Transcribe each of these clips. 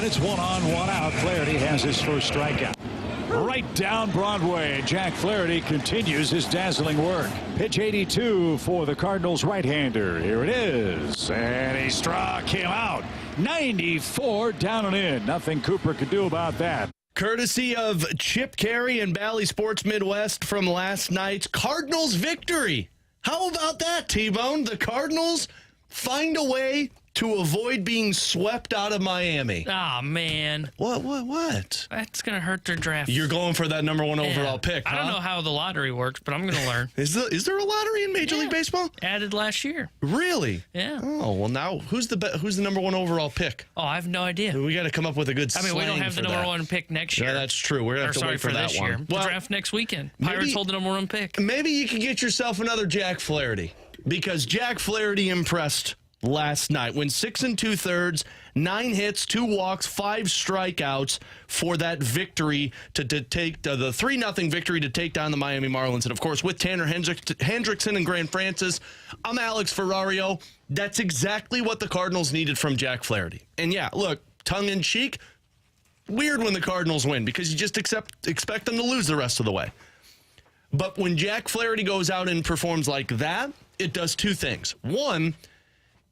it's 1 on, 1 out. Flaherty has his first strikeout. Right down Broadway. Jack Flaherty continues his dazzling work. Pitch 82 for the Cardinals right-hander. Here it is. And he struck him out. 94 down and in. Nothing Cooper could do about that. Courtesy of Chip Carey and Bally Sports Midwest from last night's Cardinals victory. How about that, T-Bone? The Cardinals find a way to avoid being swept out of Miami. Oh, man. What? That's going to hurt their draft. You're going for that number 1 overall pick, huh? I don't know how the lottery works, but I'm going to learn. Is there a lottery in Major League Baseball? Added last year. Really? Yeah. Oh, well, now who's the number 1 overall pick? Oh, I have no idea. We got to come up with a good slang. We don't have the number 1 pick next year. Yeah, that's true. We're going to have to wait for that this one. Year. Well, the draft next weekend. Pirates hold the number 1 pick. Maybe you can get yourself another Jack Flaherty, because Jack Flaherty impressed last night. Went 6 2/3, 9 hits, 2 walks, 5 strikeouts for that victory to take the 3-0 victory to take down the Miami Marlins. And of course, with Tanner Hendrickson and Grant Francis, I'm Alex Ferrario. That's exactly what the Cardinals needed from Jack Flaherty. And yeah, look, tongue in cheek, weird when the Cardinals win because you just expect them to lose the rest of the way. But when Jack Flaherty goes out and performs like that, it does 2 things. One,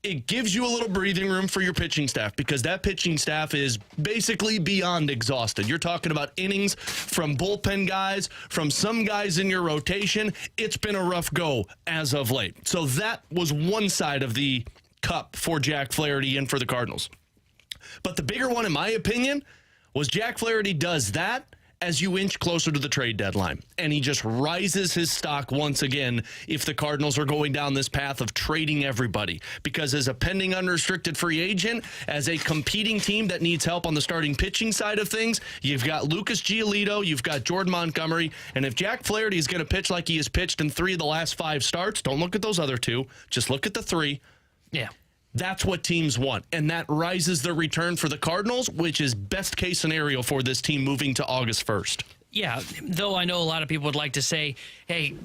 it gives you a little breathing room for your pitching staff, because that pitching staff is basically beyond exhausted. You're talking about innings from bullpen guys, from some guys in your rotation. It's been a rough go as of late. So that was one side of the cup for Jack Flaherty and for the Cardinals. But the bigger one, in my opinion, was Jack Flaherty does that as you inch closer to the trade deadline. And he just rises his stock once again if the Cardinals are going down this path of trading everybody. Because as a pending unrestricted free agent, as a competing team that needs help on the starting pitching side of things, you've got Lucas Giolito, you've got Jordan Montgomery, and if Jack Flaherty is going to pitch like he has pitched in 3 of the last 5 starts, don't look at those other 2, just look at the 3. Yeah. That's what teams want, and that rises the return for the Cardinals, which is best case scenario for this team moving to August 1st. Yeah, though I know a lot of people would like to say, hey,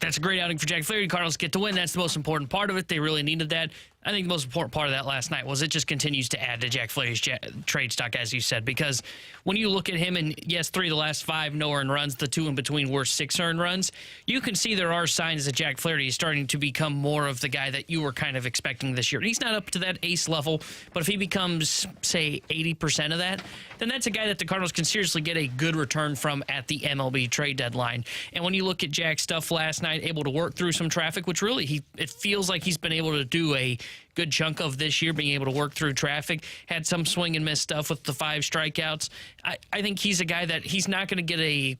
that's a great outing for Jack Flaherty. Cardinals get to win. That's the most important part of it. They really needed that. I think the most important part of that last night was it just continues to add to Jack Flaherty's trade stock, as you said, because when you look at him, and yes, 3 of the last 5 no earned runs, the 2 in between were 6 earned runs, you can see there are signs that Jack Flaherty is starting to become more of the guy that you were kind of expecting this year. He's not up to that ace level, but if he becomes, say, 80% of that, then that's a guy that the Cardinals can seriously get a good return from at the MLB trade deadline. And when you look at Jack's stuff last night, able to work through some traffic, which really it feels like he's been able to do a good chunk of this year, being able to work through traffic, had some swing and miss stuff with the 5 strikeouts. I think he's a guy that he's not going to get a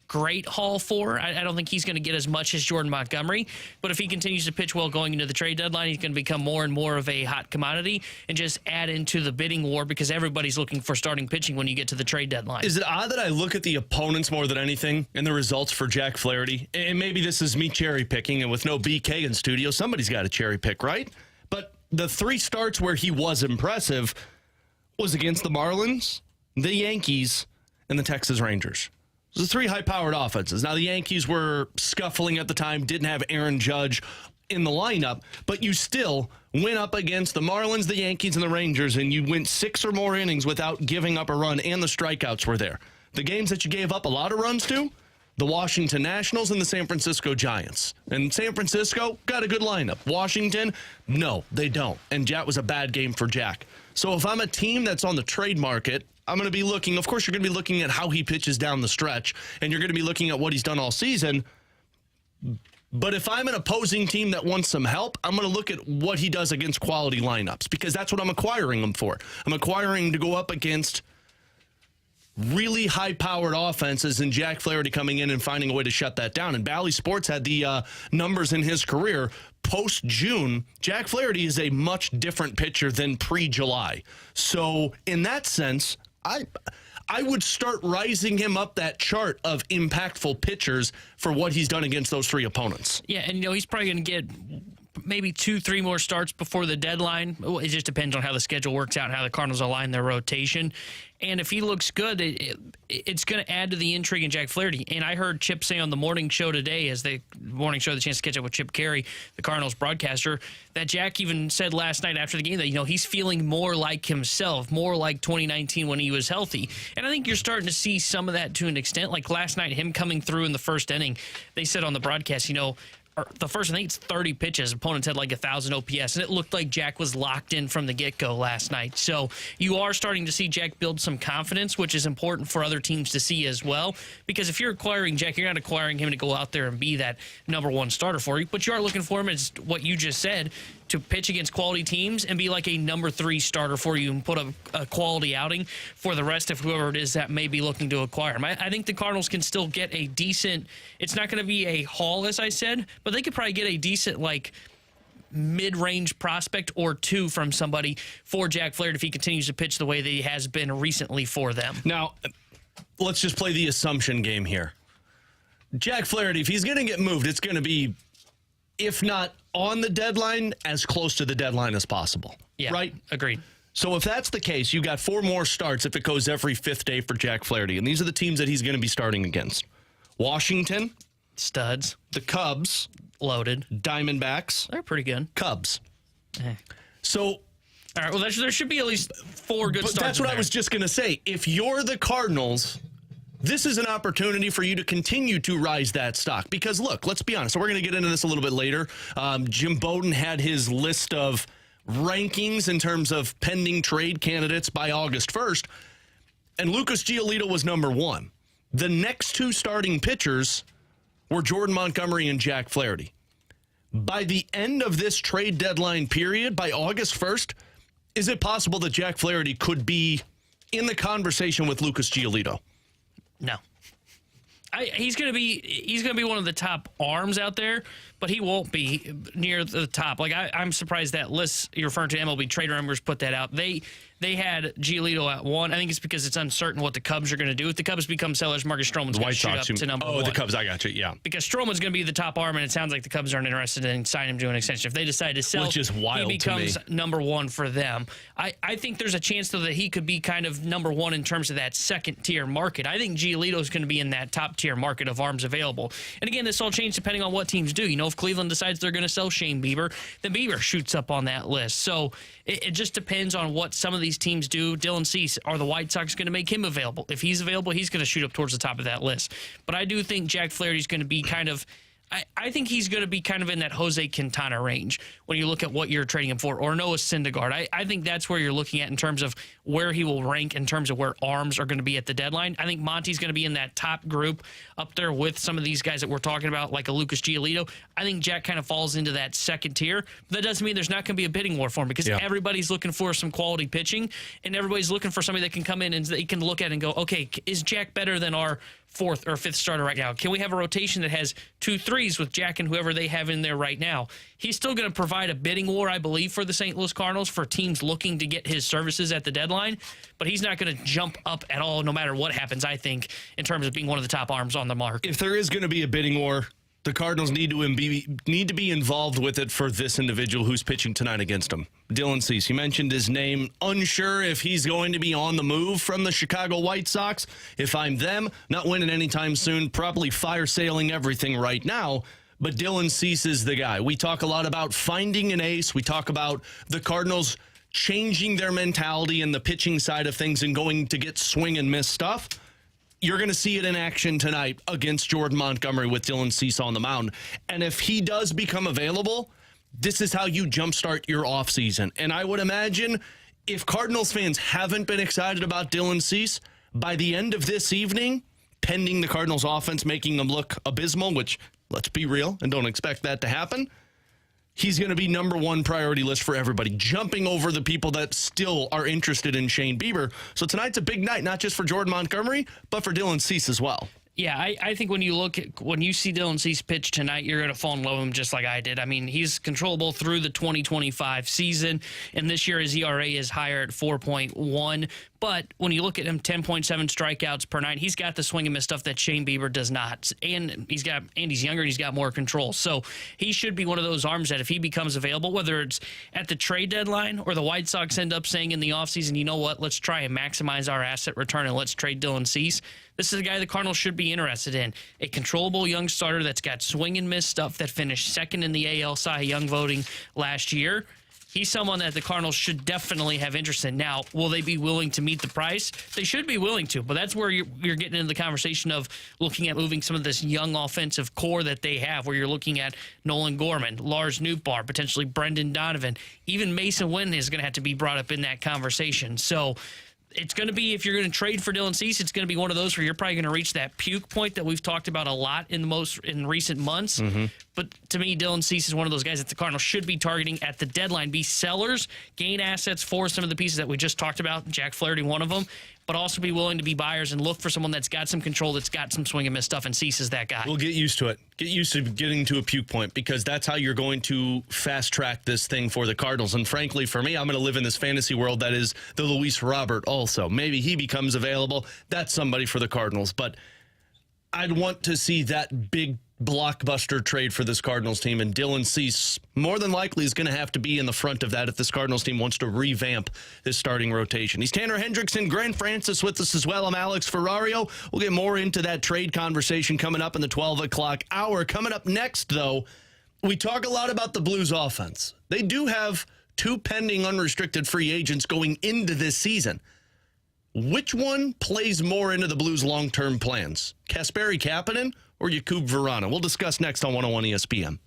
great haul for. I don't think he's going to get as much as Jordan Montgomery, but if he continues to pitch well going into the trade deadline, he's going to become more and more of a hot commodity and just add into the bidding war, because everybody's looking for starting pitching when you get to the trade deadline. Is it odd that I look at the opponents more than anything and the results for Jack Flaherty? And maybe this is me cherry picking, and with no BK in studio, somebody's got to cherry pick, right? But the 3 starts where he was impressive was against the Marlins, the Yankees, and the Texas Rangers. The 3 high-powered offenses. Now, the Yankees were scuffling at the time, didn't have Aaron Judge in the lineup, but you still went up against the Marlins, the Yankees, and the Rangers, and you went 6 or more innings without giving up a run, and the strikeouts were there. The games that you gave up a lot of runs to, the Washington Nationals and the San Francisco Giants. And San Francisco got a good lineup. Washington, no, they don't. And that was a bad game for Jack. So if I'm a team that's on the trade market, I'm going to be looking, of course, you're going to be looking at how he pitches down the stretch, and you're going to be looking at what he's done all season. But if I'm an opposing team that wants some help, I'm going to look at what he does against quality lineups, because that's what I'm acquiring him for. I'm acquiring him to go up against really high-powered offenses, and Jack Flaherty coming in and finding a way to shut that down. And Bally Sports had the numbers in his career. Post-June, Jack Flaherty is a much different pitcher than pre-July. So in that sense, I would start rising him up that chart of impactful pitchers for what he's done against those 3 opponents. Yeah, and he's probably going to get maybe 2-3 more starts before the deadline. It just depends on how the schedule works out and how the Cardinals align their rotation. And if he looks good, it's going to add to the intrigue in Jack Flaherty. And I heard Chip say on the morning show today, as the morning show had the chance to catch up with Chip Carey, the Cardinals broadcaster, that Jack even said last night after the game that, he's feeling more like himself, more like 2019 when he was healthy. And I think you're starting to see some of that to an extent. Like last night, him coming through in the first inning, they said on the broadcast, the first, I think it's 30 pitches. Opponents had like 1,000 OPS, and it looked like Jack was locked in from the get-go last night. So you are starting to see Jack build some confidence, which is important for other teams to see as well. Because if you're acquiring Jack, you're not acquiring him to go out there and be that number one starter for you, but you are looking for him, as what you just said, to pitch against quality teams and be like a number 3 starter for you and put a quality outing for the rest of whoever it is that may be looking to acquire him. I think the Cardinals can still get a decent, it's not going to be a haul, as I said, but they could probably get a decent, like, mid-range prospect or 2 from somebody for Jack Flaherty if he continues to pitch the way that he has been recently for them. Now, let's just play the assumption game here. Jack Flaherty, if he's going to get moved, it's going to be, if not on the deadline, as close to the deadline as possible. Yeah, right? Agreed. So if that's the case, you got 4 more starts if it goes every 5th day for Jack Flaherty. And these are the teams that he's going to be starting against. Washington. Studs. The Cubs. Loaded. Diamondbacks. They're pretty good. Cubs. Eh. So... All right, well, there should be at least 4 good starts. That's what I was just going to say. If you're the Cardinals, this is an opportunity for you to continue to rise that stock. Because, look, let's be honest. So we're going to get into this a little bit later. Jim Bowden had his list of rankings in terms of pending trade candidates by August 1st, and Lucas Giolito was number 1. The next 2 starting pitchers were Jordan Montgomery and Jack Flaherty. By the end of this trade deadline period, by August 1st, is it possible that Jack Flaherty could be in the conversation with Lucas Giolito? No. He's going to be one of the top arms out there, but he won't be near the top. Like I'm surprised that list you're referring to, MLB Trade Rumors, put that out. They had Giolito at 1. I think it's because it's uncertain what the Cubs are going to do. If the Cubs become sellers, Marcus Stroman's going to shoot up to number 1. Oh, the Cubs, I got you, yeah. Because Stroman's going to be the top arm, and it sounds like the Cubs aren't interested in signing him to an extension. If they decide to sell, which is wild, he becomes to me. number 1 for them. I think there's a chance, though, that he could be kind of number 1 in terms of that second-tier market. I think Giolito's going to be in that top-tier market of arms available. And again, this all changes depending on what teams do. If Cleveland decides they're going to sell Shane Bieber, then Bieber shoots up on that list. So it just depends on what some of these teams do. Dylan Cease, are the White Sox going to make him available? If he's available, he's going to shoot up towards the top of that list. But I do think Jack Flaherty's going to be kind of, I think he's going to be kind of in that Jose Quintana range when you look at what you're trading him for, or Noah Syndergaard. I think that's where you're looking at in terms of where he will rank in terms of where arms are going to be at the deadline. I think Monty's going to be in that top group up there with some of these guys that we're talking about, like a Lucas Giolito. I think Jack kind of falls into that second tier. But that doesn't mean there's not going to be a bidding war for him, because everybody's looking for some quality pitching, and everybody's looking for somebody that can come in and they can look at and go, okay, is Jack better than our 4th or 5th starter right now? Can we have a rotation that has 2 3s with Jack and whoever they have in there right now? He's still going to provide a bidding war, I believe, for the St. Louis Cardinals, for teams looking to get his services at the deadline, but he's not going to jump up at all no matter what happens, I think, in terms of being one of the top arms on the market. If there is going to be a bidding war, the Cardinals need to be involved with it for this individual who's pitching tonight against him. Dylan Cease, you mentioned his name. Unsure if he's going to be on the move from the Chicago White Sox. If I'm them, not winning anytime soon, probably fire sailing everything right now. But Dylan Cease is the guy. We talk a lot about finding an ace. We talk about the Cardinals changing their mentality in the pitching side of things and going to get swing and miss stuff. You're going to see it in action tonight against Jordan Montgomery with Dylan Cease on the mound. And if he does become available, this is how you jumpstart your offseason. And I would imagine if Cardinals fans haven't been excited about Dylan Cease, by the end of this evening, pending the Cardinals offense making them look abysmal, which, let's be real and don't expect that to happen, he's going to be number 1 priority list for everybody, jumping over the people that still are interested in Shane Bieber. So tonight's a big night, not just for Jordan Montgomery, but for Dylan Cease as well. Yeah, I think when you see Dylan Cease pitch tonight, you're going to fall in love with him just like I did. I mean, he's controllable through the 2025 season, and this year his ERA is higher at 4.1. But when you look at him, 10.7 strikeouts per night, he's got the swing and miss stuff that Shane Bieber does not. And he's younger and he's got more control. So he should be one of those arms that if he becomes available, whether it's at the trade deadline or the White Sox end up saying in the offseason, you know what, let's try and maximize our asset return and let's trade Dylan Cease. This is a guy the Cardinals should be interested in. A controllable young starter that's got swing and miss stuff that finished second in the AL Cy Young voting last year. He's someone that the Cardinals should definitely have interest in. Now, will they be willing to meet the price? They should be willing to, but that's where you're getting into the conversation of looking at moving some of this young offensive core that they have, where you're looking at Nolan Gorman, Lars Nootbaar, potentially Brendan Donovan. Even Mason Wynn is going to have to be brought up in that conversation. So it's going to be, if you're going to trade for Dylan Cease, it's going to be one of those where you're probably going to reach that puke point that we've talked about a lot in recent months. Mm-hmm. But to me, Dylan Cease is one of those guys that the Cardinals should be targeting at the deadline. Be sellers, gain assets for some of the pieces that we just talked about, Jack Flaherty, one of them, but also be willing to be buyers and look for someone that's got some control, that's got some swing and miss stuff, and Cease is that guy. We'll get used to it. Get used to getting to a puke point, because that's how you're going to fast track this thing for the Cardinals. And frankly, for me, I'm going to live in this fantasy world that is the Luis Robert also. Maybe he becomes available. That's somebody for the Cardinals. But I'd want to see that big blockbuster trade for this Cardinals team, and Dylan Cease more than likely is going to have to be in the front of that if this Cardinals team wants to revamp this starting rotation. He's Tanner Hendrickson, Grant Francis with us as well. I'm Alex Ferrario. We'll get more into that trade conversation coming up in the 12 o'clock hour. Coming up next, though, we talk a lot about the Blues offense. They do have 2 pending unrestricted free agents going into this season. Which one plays more into the Blues' long-term plans? Kasperi Kapanen or Jakub Vrana? We'll discuss next on 101 ESPN.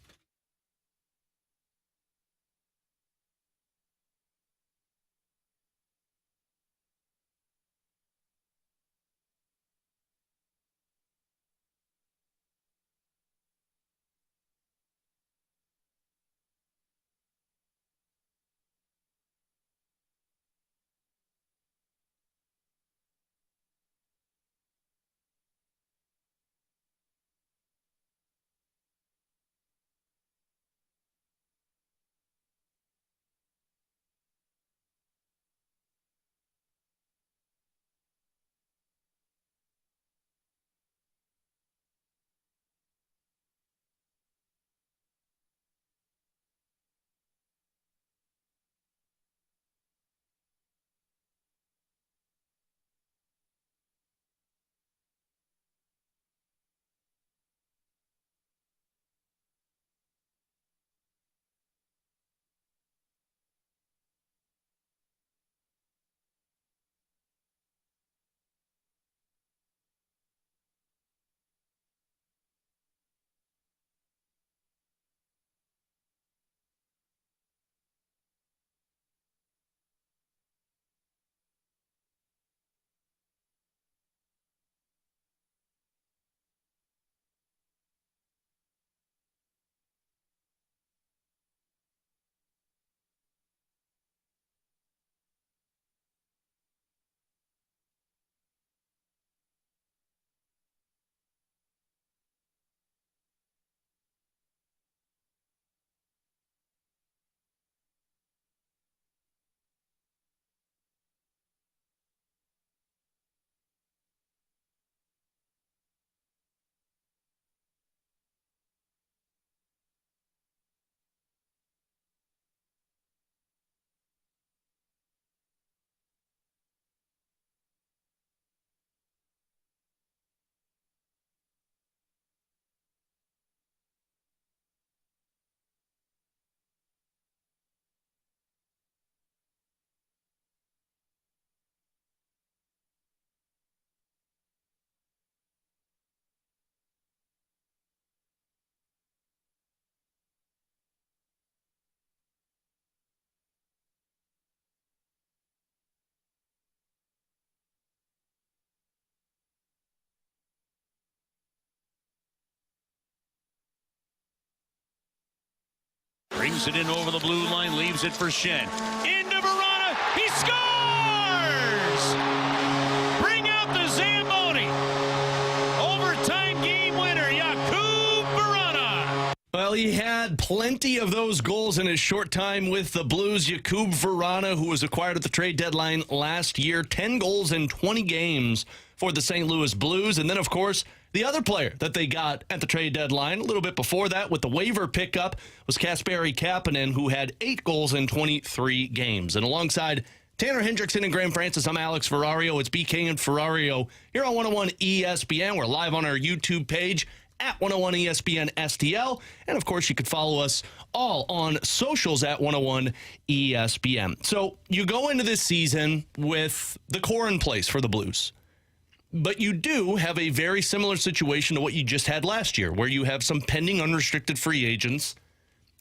Brings it in over the blue line, leaves it for Shen. Into Vrana, he scores! Bring out the Zamboni. Overtime. he had plenty of those goals in his short time with the Blues. Jakub Vrana, who was acquired at the trade deadline last year, 10 goals in 20 games for the St. Louis Blues. And then, of course, the other player that they got at the trade deadline a little bit before that with the waiver pickup was Kapanen, who had 8 goals in 23 games. And alongside Tanner Hendrickson and Graham Francis, I'm Alex Ferrario. It's BK and Ferrario here on 101 ESPN. We're live on our YouTube page at 101 ESPN STL. And, of course, you could follow us all on socials at 101 ESPN. So you go into this season with the core in place for the Blues. But you do have a very similar situation to what you just had last year, where you have some pending unrestricted free agents,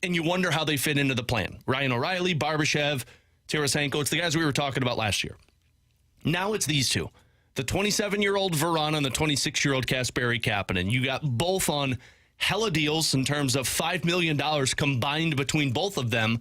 and you wonder how they fit into the plan. Ryan O'Reilly, Barbashev, Tarasenko, it's the guys we were talking about last year. Now it's these two, the 27-year-old Vrana and the 26-year-old Kapanen. You got both on hella deals in terms of $5 million combined between both of them.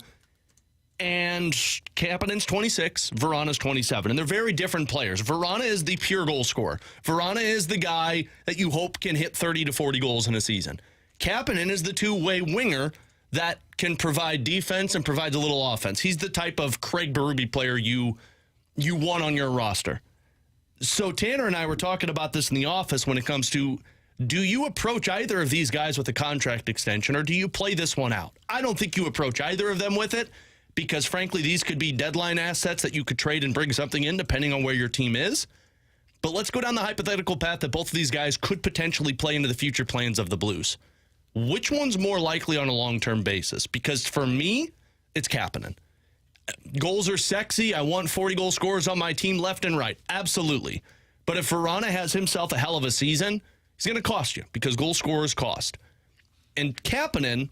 And Kapanen's 26, Vrana's 27. And they're very different players. Vrana is the pure goal scorer. Vrana is the guy that you hope can hit 30 to 40 goals in a season. Kapanen is the two-way winger that can provide defense and provides a little offense. He's the type of Craig Berube player you want on your roster. So Tanner and I were talking about this in the office when it comes to, do you approach either of these guys with a contract extension, or do you play this one out? I don't think you approach either of them with it, because, frankly, these could be deadline assets that you could trade and bring something in depending on where your team is. But let's go down the hypothetical path that both of these guys could potentially play into the future plans of the Blues. Which one's more likely on a long-term basis? Because for me, it's Kapanen. Goals are sexy. I want 40-goal scorers on my team left and right. Absolutely. But if Vrana has himself a hell of a season, he's going to cost you because goal scorers cost. And Kapanen,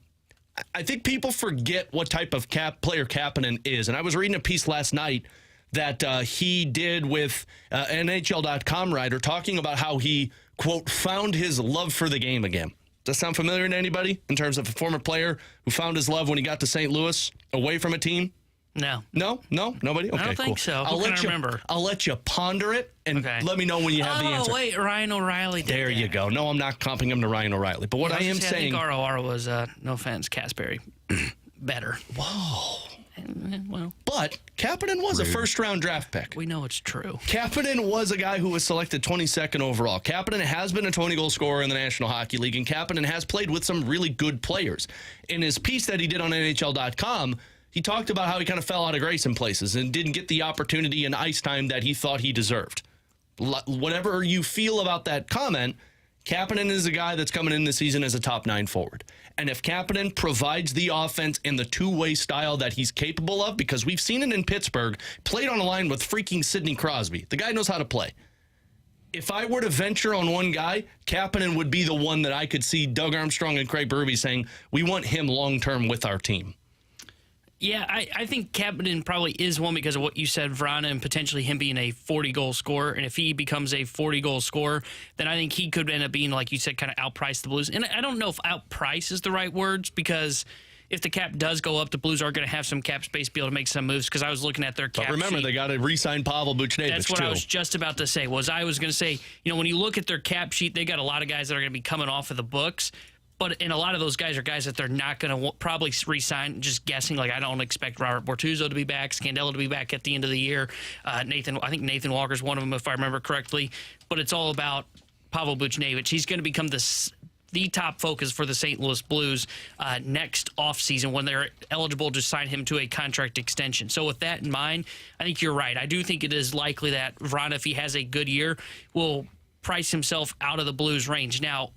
I think people forget what type of player Kapanen is. And I was reading a piece last night that he did with NHL.com writer talking about how he, quote, found his love for the game again. Does that sound familiar to anybody in terms of a former player who found his love when he got to St. Louis away from a team? No. No? Nobody? Okay, I don't think so. Remember? I'll let you ponder it and let me know when you have the answer. Oh, wait, Ryan O'Reilly did There that. you go. No, I'm not comping him to Ryan O'Reilly. But what I am saying... I think ROR was, no offense, Kasperi, better. Whoa. Well, but Kapanen was a first-round draft pick. We know it's true. Kapanen was a guy who was selected 22nd overall. Kapanen has been a 20-goal scorer in the National Hockey League, and Kapanen has played with some really good players. In his piece that he did on NHL.com, he talked about how he kind of fell out of grace in places and didn't get the opportunity and ice time that he thought he deserved. Whatever you feel about that comment, Kapanen is a guy that's coming in this season as a top 9 forward. And if Kapanen provides the offense in the two-way style that he's capable of, because we've seen it in Pittsburgh, played on a line with freaking Sidney Crosby. The guy knows how to play. If I were to venture on one guy, Kapanen would be the one that I could see Doug Armstrong and Craig Berube saying, we want him long-term with our team. Yeah, I think Kapanen probably is one because of what you said, Vrana, and potentially him being a 40-goal scorer. And if he becomes a 40-goal scorer, then I think he could end up being, like you said, kind of outprice the Blues. And I don't know if outprice is the right words, because if the cap does go up, the Blues are going to have some cap space to be able to make some moves, because I was looking at their cap But remember, sheet. they got to re-sign Pavel Buchnevich, That's what I was just about to say. I was going to say, when you look at their cap sheet, they got a lot of guys that are going to be coming off of the books. And a lot of those guys are guys that they're not going to probably re-sign, just guessing. Like, I don't expect Robert Bortuzzo to be back, Scandella to be back at the end of the year. I think Nathan Walker's one of them, if I remember correctly. But it's all about Pavel Buchnevich. He's going to become the top focus for the St. Louis Blues next offseason when they're eligible to sign him to a contract extension. So with that in mind, I think you're right. I do think it is likely that Vrana, if he has a good year, will price himself out of the Blues range. Now,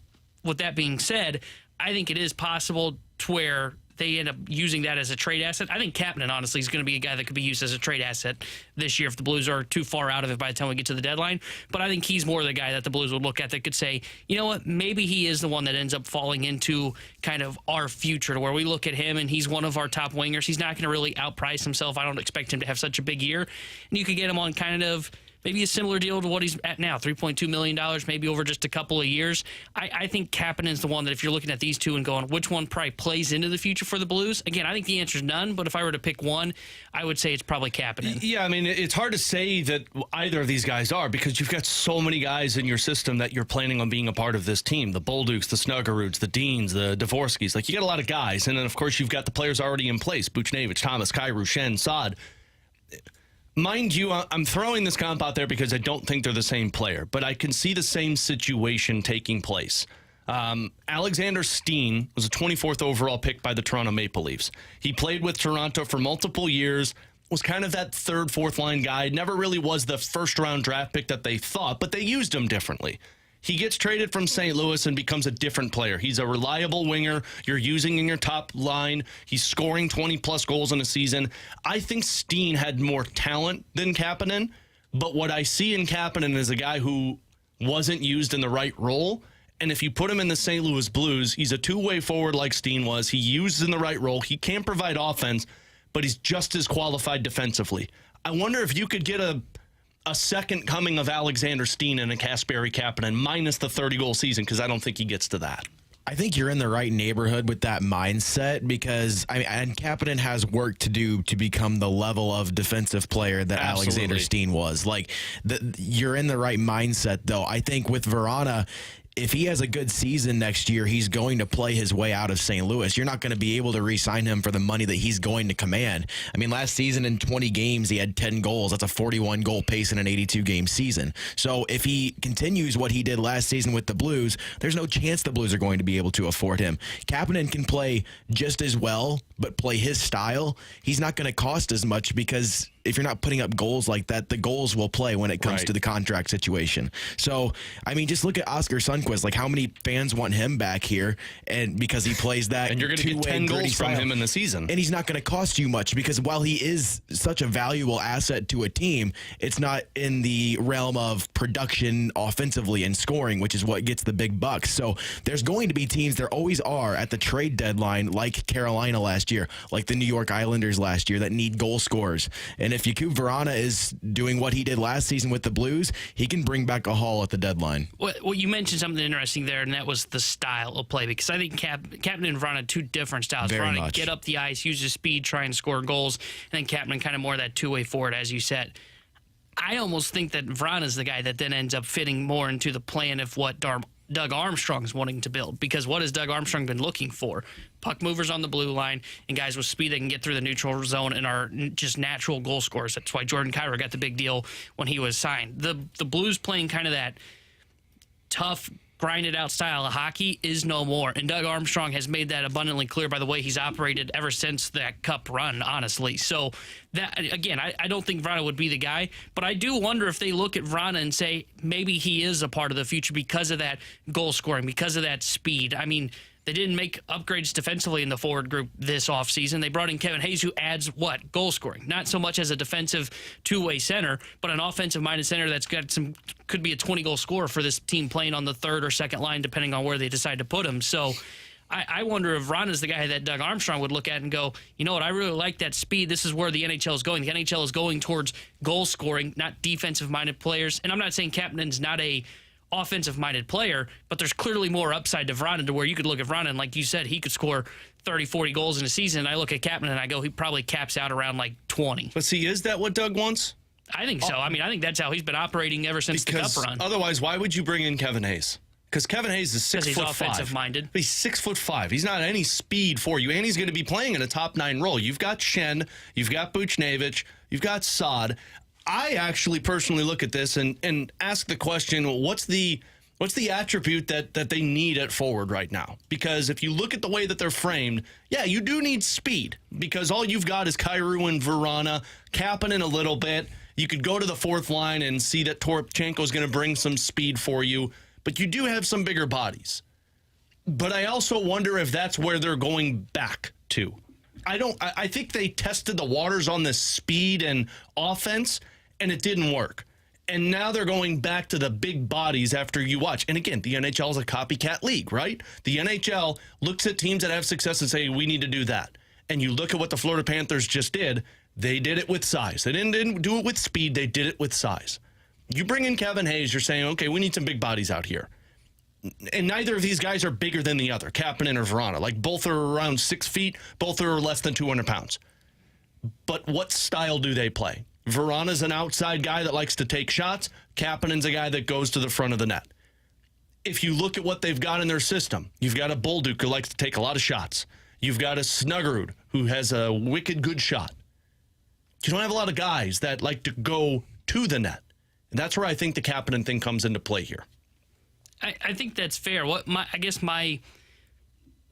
with that being said, I think it is possible to where they end up using that as a trade asset. I think Kapanen, honestly, is going to be a guy that could be used as a trade asset this year if the Blues are too far out of it by the time we get to the deadline. But I think he's more the guy that the Blues would look at that could say, you know what, maybe he is the one that ends up falling into kind of our future, to where we look at him and he's one of our top wingers. He's not going to really outprice himself. I don't expect him to have such a big year. And you could get him on kind of maybe a similar deal to what he's at now, $3.2 million, maybe over just a couple of years. I think Kapanen's the one that if you're looking at these two and going, which one probably plays into the future for the Blues? Again, I think the answer is none, but if I were to pick one, I would say it's probably Kapanen. Yeah, I mean, it's hard to say that either of these guys are because you've got so many guys in your system that you're planning on being a part of this team. The Boldukes, the Snuggeroods, the Deans, the Dvorskys. Like, you got a lot of guys. And then, of course, you've got the players already in place. Buchnevich, Thomas, Kyrou, Shen, Saad. Mind you, I'm throwing this comp out there because I don't think they're the same player, but I can see the same situation taking place. Alexander Steen was a 24th overall pick by the Toronto Maple Leafs. He played with Toronto for multiple years, was kind of that third, fourth line guy, never really was the first round draft pick that they thought, but they used him differently. He gets traded from St. Louis and becomes a different player. He's a reliable winger you're using in your top line. He's scoring 20-plus goals in a season. I think Steen had more talent than Kapanen, but what I see in Kapanen is a guy who wasn't used in the right role. And if you put him in the St. Louis Blues, he's a two-way forward like Steen was. He used in the right role. He can provide offense, but he's just as qualified defensively. I wonder if you could get a second coming of Alexander Steen and a Kasperi Kapanen minus the 30-goal season, because I don't think he gets to that. I think you're in the right neighborhood with that mindset because and Kapanen has work to do to become the level of defensive player that Absolutely. Alexander Steen was. Like, you're in the right mindset, though. I think with Vrana, if he has a good season next year, he's going to play his way out of St. Louis. You're not going to be able to re-sign him for the money that he's going to command. I mean, last season in 20 games, he had 10 goals. That's a 41-goal pace in an 82-game season. So if he continues what he did last season with the Blues, there's no chance the Blues are going to be able to afford him. Kapanen can play just as well, but play his style. He's not going to cost as much because if you're not putting up goals like that, the goals will play when it comes to the contract situation. So, I mean, just look at Oscar Sundqvist. Like, how many fans want him back here? And because he plays that, and you're going to get 10 goals from him in the season. And he's not going to cost you much because while he is such a valuable asset to a team, it's not in the realm of production offensively and scoring, which is what gets the big bucks. So there's going to be teams, there always are at the trade deadline, like Carolina last year, like the New York Islanders last year, that need goal scorers. And if Jakub Vrana is doing what he did last season with the Blues, he can bring back a haul at the deadline. Well, you mentioned something interesting there, and that was the style of play, because I think Kapanen and Vrana, two different styles. Very Vrana much. get up the ice, use his speed, try and score goals, and then Kapanen kind of more that two-way forward, as you said. I almost think that Vrana's the guy that then ends up fitting more into the plan of what Doug Armstrong's wanting to build, because what has Doug Armstrong been looking for? Puck movers on the blue line and guys with speed that can get through the neutral zone and are just natural goal scorers. That's why Jordan Kyrou got the big deal when he was signed. The Blues playing kind of that tough, grinded out style of hockey is no more. And Doug Armstrong has made that abundantly clear by the way he's operated ever since that Cup run, honestly. So, that again, I don't think Vrana would be the guy, but I do wonder if they look at Vrana and say maybe he is a part of the future because of that goal scoring, because of that speed. I mean, they didn't make upgrades defensively in the forward group this offseason. They brought in Kevin Hayes, who adds what? Goal scoring. Not so much as a defensive two-way center, but an offensive-minded center that's got some, could be a 20-goal scorer for this team playing on the third or second line, depending on where they decide to put him. So I wonder if Ron is the guy that Doug Armstrong would look at and go, you know what, I really like that speed. This is where the NHL is going. The NHL is going towards goal scoring, not defensive-minded players. And I'm not saying Kapanen's not a offensive-minded player, but there's clearly more upside to Vrana to where you could look at Vrana and, like you said, he could score 30, 40 goals in a season. I look at Kapanen and I go, he probably caps out around like 20. But see, is that what Doug wants? I think so. I mean, I think that's how he's been operating ever since the Cup run. Otherwise, why would you bring in Kevin Hayes? Because Kevin Hayes is 6'5". He's offensive-minded. He's 6'5". He's not any speed for you, and he's going to be playing in a top 9 role. You've got Shen, you've got Buchnevich, you've got Saad. I actually personally look at this and ask the question, what's the attribute that they need at forward right now? Because if you look at the way that they're framed, yeah, you do need speed, because all you've got is Kyrou and Vrana, Kapanen a little bit. You could go to the fourth line and see that Toropchenko's going to bring some speed for you, but you do have some bigger bodies. But I also wonder if that's where they're going back to. I think they tested the waters on the speed and offense, and it didn't work. And now they're going back to the big bodies after you watch. And again, the NHL is a copycat league, right? The NHL looks at teams that have success and say, we need to do that. And you look at what the Florida Panthers just did. They did it with size. They didn't do it with speed. They did it with size. You bring in Kevin Hayes, you're saying, okay, we need some big bodies out here. And neither of these guys are bigger than the other, Kapanen or Vrana. Like, both are around 6 feet, both are less than 200 pounds. But what style do they play? Verana's an outside guy that likes to take shots. Kapanen's a guy that goes to the front of the net. If you look at what they've got in their system, you've got a Bolduc who likes to take a lot of shots. You've got a Snuggerud who has a wicked good shot. You don't have a lot of guys that like to go to the net. And that's where I think the Kapanen thing comes into play here. I think that's fair. I guess my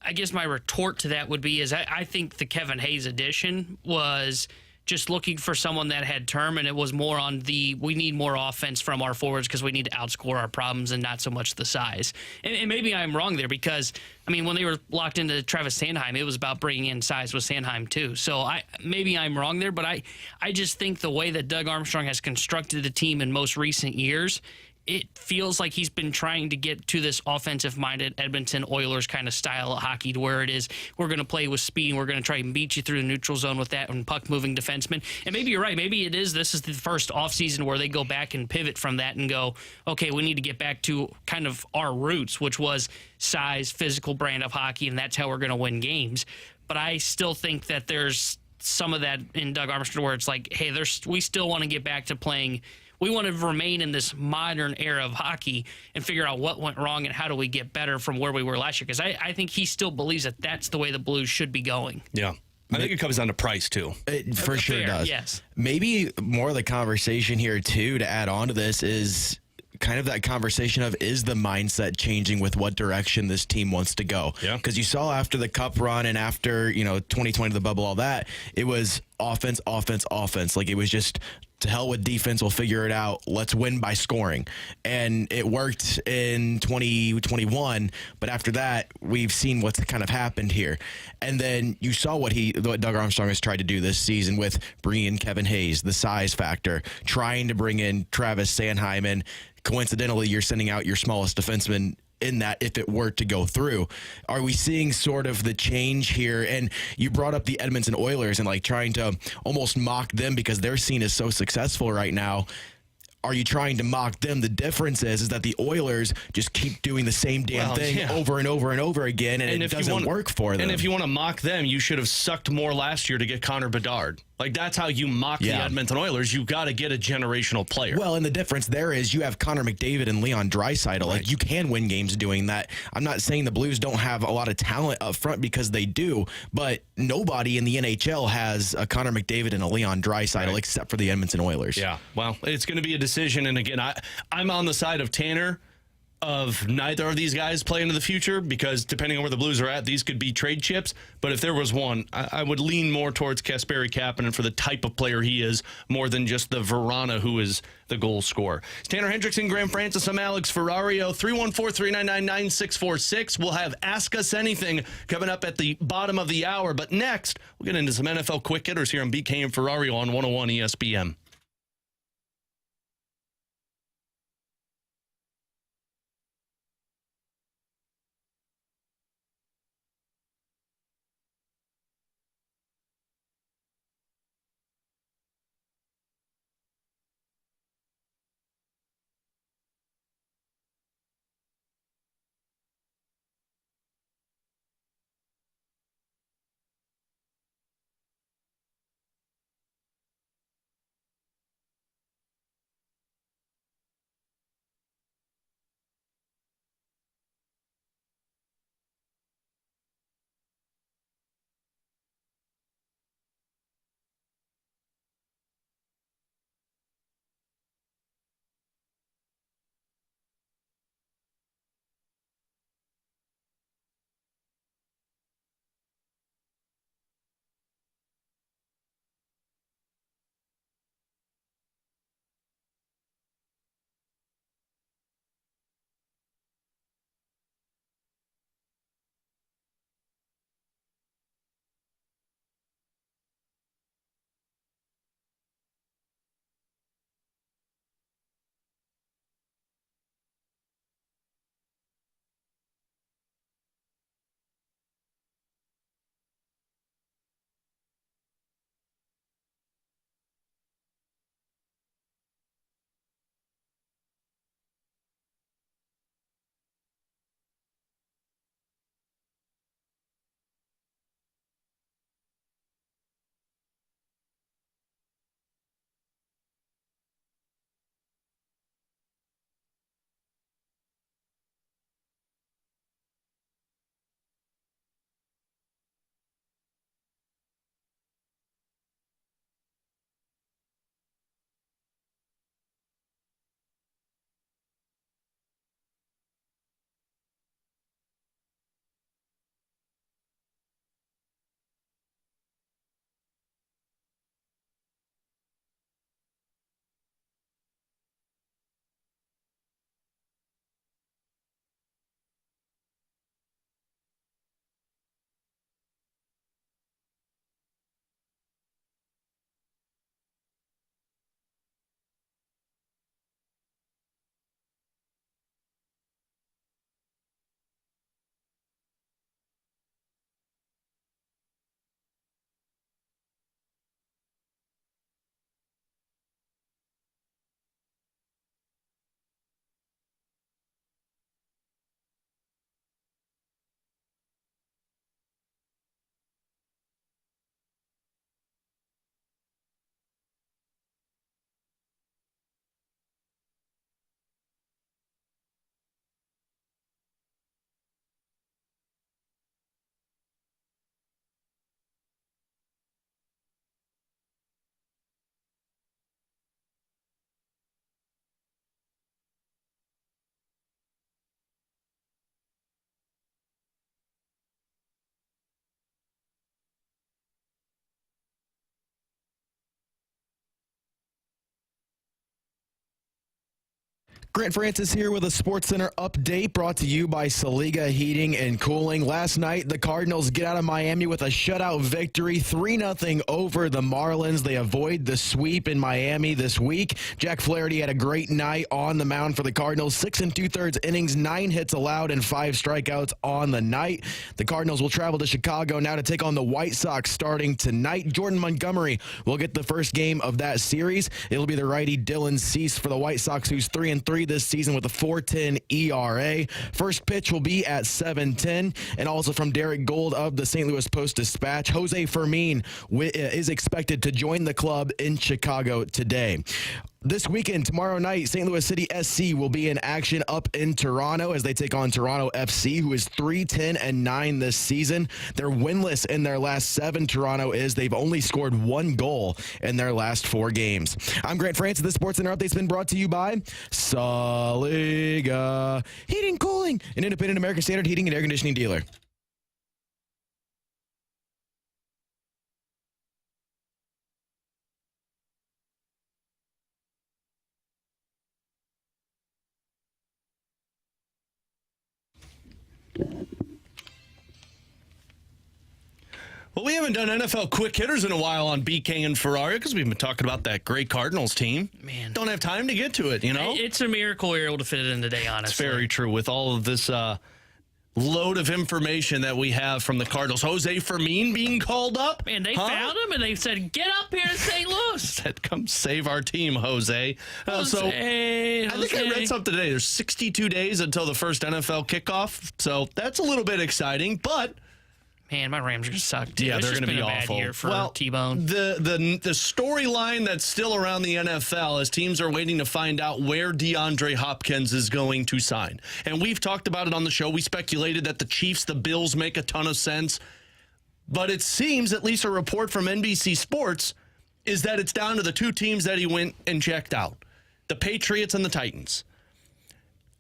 retort to that would be is I think the Kevin Hayes addition was just looking for someone that had term, and it was more on we need more offense from our forwards because we need to outscore our problems and not so much the size. And maybe I'm wrong there because, I mean, when they were locked into Travis Sanheim, it was about bringing in size with Sanheim too. So maybe I'm wrong there, but I just think the way that Doug Armstrong has constructed the team in most recent years, it feels like he's been trying to get to this offensive-minded Edmonton Oilers kind of style of hockey to where it is we're going to play with speed and we're going to try and beat you through the neutral zone with that and puck-moving defensemen. And maybe you're right. Maybe this is the first offseason where they go back and pivot from that and go, okay, we need to get back to kind of our roots, which was size, physical brand of hockey, and that's how we're going to win games. But I still think that there's some of that in Doug Armstrong where it's like, hey, we still want to get back to playing. We want to remain in this modern era of hockey and figure out what went wrong and how do we get better from where we were last year. Because I think he still believes that that's the way the Blues should be going. Yeah. I think it comes down to price, too. It for sure does. Yes. Maybe more of the conversation here, too, to add on to this is kind of that conversation of, is the mindset changing with what direction this team wants to go? Yeah. Because you saw after the Cup run and after, 2020, the bubble, all that, it was offense, offense, offense. Like, it was just, to hell with defense, we'll figure it out. Let's win by scoring. And it worked in 2021, but after that, we've seen what's kind of happened here. And then you saw what Doug Armstrong has tried to do this season with bringing in Kevin Hayes, the size factor, trying to bring in Travis Sanheim, and coincidentally, you're sending out your smallest defenseman in that if it were to go through. Are we seeing sort of the change here? And you brought up the Edmonton Oilers and like trying to almost mock them because their scene is so successful right now. Are you trying to mock them? The difference is that the Oilers just keep doing the same damn thing over and over and over again, and it doesn't work for them. And if you want to mock them, you should have sucked more last year to get Connor Bedard. Like, that's how you mock the Edmonton Oilers. You got to get a generational player. Well, and the difference there is you have Connor McDavid and Leon Draisaitl. Like, you can win games doing that. I'm not saying the Blues don't have a lot of talent up front, because they do, but nobody in the NHL has a Connor McDavid and a Leon Draisaitl except for the Edmonton Oilers. Yeah, well, it's going to be a decision. And again, I'm on the side of Tanner, of neither of these guys play into the future, because depending on where the Blues are at, these could be trade chips. But if there was one, I would lean more towards Kasperi Kapanen for the type of player he is, more than just the Vrana who is the goal scorer. It's Tanner Hendrickson, Graham Francis. I'm Alex Ferrario. 314-399-9646. We'll have Ask Us Anything coming up at the bottom of the hour. But next, we'll get into some NFL quick hitters here on BK and Ferrario on 101 ESPN. Grant Francis here with a SportsCenter update brought to you by Saliga Heating and Cooling. Last night, the Cardinals get out of Miami with a shutout victory, 3-0 over the Marlins. They avoid the sweep in Miami this week. Jack Flaherty had a great night on the mound for the Cardinals. 6 2/3 innings, 9 hits allowed, and 5 strikeouts on the night. The Cardinals will travel to Chicago now to take on the White Sox starting tonight. Jordan Montgomery will get the first game of that series. It'll be the righty Dylan Cease for the White Sox, who's 3-3 this season with a 4.10 ERA. First pitch will be at 7:10. And also from Derek Gold of the St. Louis Post-Dispatch, Jose Fermin is expected to join the club in Chicago today. This weekend, tomorrow night, St. Louis City SC will be in action up in Toronto as they take on Toronto FC, who is 3-10-9 this season. They're winless in their last 7. Toronto is. They've only scored 1 goal in their last 4 games. I'm Grant Francis. This SportsCenter update's been brought to you by Saliga Heating Cooling, an independent American Standard heating and air conditioning dealer. Well, we haven't done NFL quick hitters in a while on BK and Ferrario because we've been talking about that great Cardinals team. Man. Don't have time to get to it, you know? It's a miracle we were able to fit it in today, honestly. It's very true with all of this load of information that we have from the Cardinals. Jose Fermin being called up. Man, they found him and they said, get up here in St. Louis. Said, come save our team, Jose. Jose. I think I read something today. There's 62 days until the first NFL kickoff, so that's a little bit exciting, but... Man, my Rams are going to suck, too. Yeah, it's they're going to be a awful. bad year for T-Bone. The storyline that's still around the NFL is teams are waiting to find out where DeAndre Hopkins is going to sign. And we've talked about it on the show. We speculated that the Chiefs, the Bills make a ton of sense. But it seems, at least a report from NBC Sports, is that it's down to the 2 teams that he went and checked out. The Patriots and the Titans.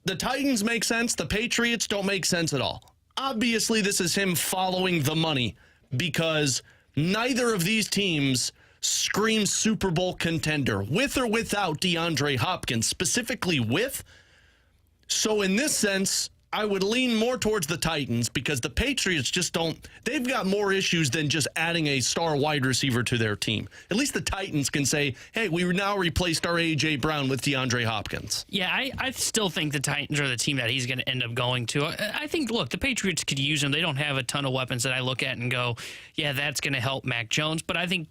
The Titans make sense. The Patriots don't make sense at all. Obviously, this is him following the money because neither of these teams screams Super Bowl contender, with or without DeAndre Hopkins, specifically with. So in this sense, I would lean more towards the Titans because the Patriots just don't. They've got more issues than just adding a star wide receiver to their team. At least the Titans can say, hey, we now replaced our A.J. Brown with DeAndre Hopkins. Yeah, I still think the Titans are the team that he's going to end up going to. I think, look, the Patriots could use him. They don't have a ton of weapons that I look at and go, yeah, that's going to help Mac Jones. But I think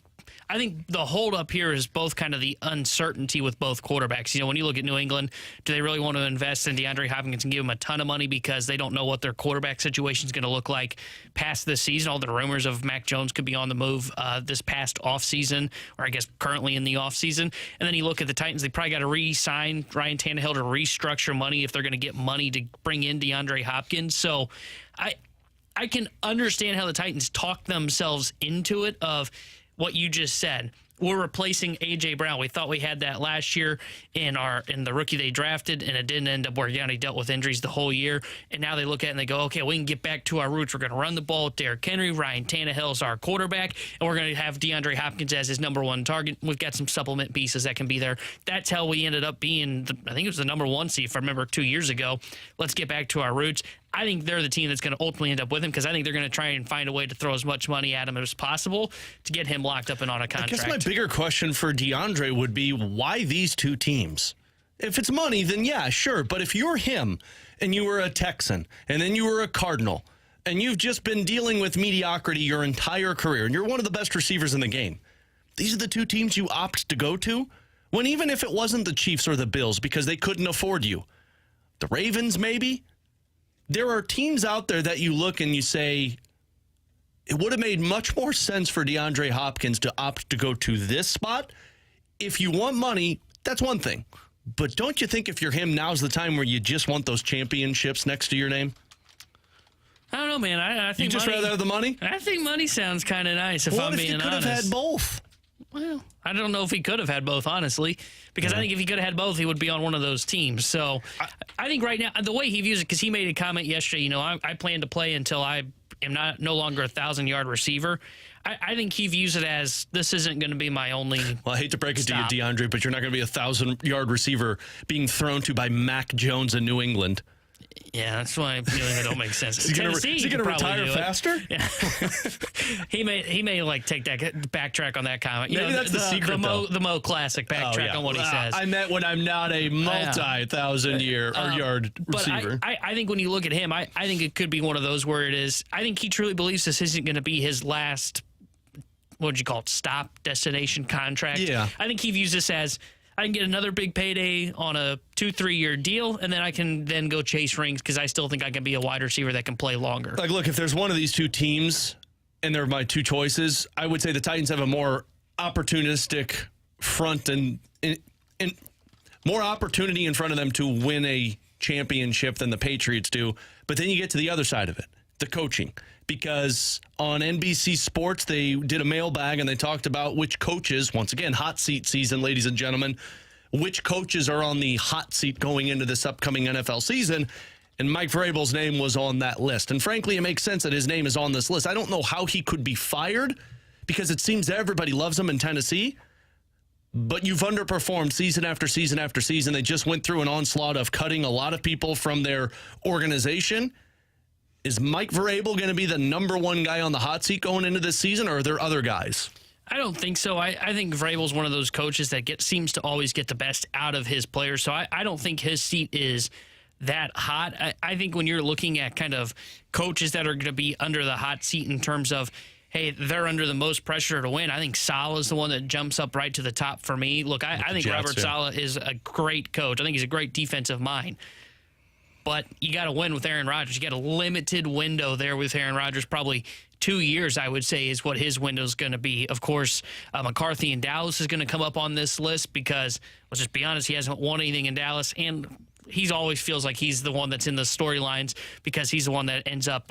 the holdup here is both kind of the uncertainty with both quarterbacks. You know, when you look at New England, do they really want to invest in DeAndre Hopkins and give him a ton of money because they don't know what their quarterback situation is going to look like past this season? All the rumors of Mac Jones could be on the move this past offseason, or I guess currently in the offseason. And then you look at the Titans, they probably got to re-sign Ryan Tannehill to restructure money if they're going to get money to bring in DeAndre Hopkins. So I can understand how the Titans talk themselves into it of what you just said. We're replacing A.J. Brown. We thought we had that last year in the rookie they drafted, and it didn't end up working out. He dealt with injuries the whole year, and now they look at it and they go, okay, we can get back to our roots. We're going to run the ball with Derrick Henry. Ryan Tannehill's our quarterback, and we're going to have DeAndre Hopkins as his number 1 target. We've got some supplement pieces that can be there. That's how we ended up being, I think it was the number 1 seed, if I remember 2 years ago. Let's get back to our roots. I think they're the team that's going to ultimately end up with him because I think they're going to try and find a way to throw as much money at him as possible to get him locked up and on a contract. I guess my bigger question for DeAndre would be, why these 2 teams? If it's money, then yeah, sure. But if you're him and you were a Texan and then you were a Cardinal and you've just been dealing with mediocrity your entire career and you're one of the best receivers in the game, these are the 2 teams you opt to go to? When even if it wasn't the Chiefs or the Bills because they couldn't afford you, the Ravens maybe? There are teams out there that you look and you say, it would have made much more sense for DeAndre Hopkins to opt to go to this spot. If you want money, that's one thing. But don't you think if you're him, now's the time where you just want those championships next to your name? I don't know, man. I think you just rather have the money? I think money sounds kind of nice, if I'm being honest. What if he could have had both? Well, I don't know if he could have had both, honestly, because I think if he could have had both, he would be on one of those teams. So I think right now, the way he views it, because he made a comment yesterday, you know, I plan to play until I am no longer a 1,000-yard receiver. I think he views it as this isn't going to be my only. Well, I hate to break it stop. to you, DeAndre, but you're not going to be a 1,000-yard receiver being thrown to by Mac Jones in New England. Yeah, that's why I'm feeling it don't make sense. Is he going to retire faster? Yeah. he may like take that backtrack on that comment. Maybe that's the secret, the Mo classic backtrack on what he says. I meant when I'm not a multi-1,000-year or yard receiver. But I think when you look at him, I think it could be one of those where it is. I think he truly believes this isn't going to be his last. What would you call it? Stop destination contract. Yeah. I think he views this as. I can get another big payday on a 2-3 year deal, and then I can then go chase rings because I still think I can be a wide receiver that can play longer. Like, look, if there's one of these two teams, and they're my two choices, I would say the Titans have a more opportunistic front and more opportunity in front of them to win a championship than the Patriots do. But then you get to the other side of it, the coaching. Because on NBC Sports, they did a mailbag and they talked about which coaches, once again, hot seat season, ladies and gentlemen, which coaches are on the hot seat going into this upcoming NFL season. And Mike Vrabel's name was on that list. And frankly, it makes sense that his name is on this list. I don't know how he could be fired because it seems everybody loves him in Tennessee. But you've underperformed season after season after season. They just went through an onslaught of cutting a lot of people from their organization. Is Mike Vrabel going to be the number one guy on the hot seat going into this season, or are there other guys? I don't think so. I think Vrabel's one of those coaches that seems to always get the best out of his players. So I don't think his seat is that hot. I think when you're looking at kind of coaches that are going to be under the hot seat in terms of, hey, they're under the most pressure to win, I think Saleh is the one that jumps up right to the top for me. Look, I think Robert Saleh is a great coach. I think he's a great defensive mind. But you got to win with Aaron Rodgers. You got a limited window there with Aaron Rodgers. Probably 2 years, I would say, is what his window is going to be. Of course, McCarthy in Dallas is going to come up on this list because, let's just be honest, he hasn't won anything in Dallas. And he always feels like he's the one that's in the storylines because he's the one that ends up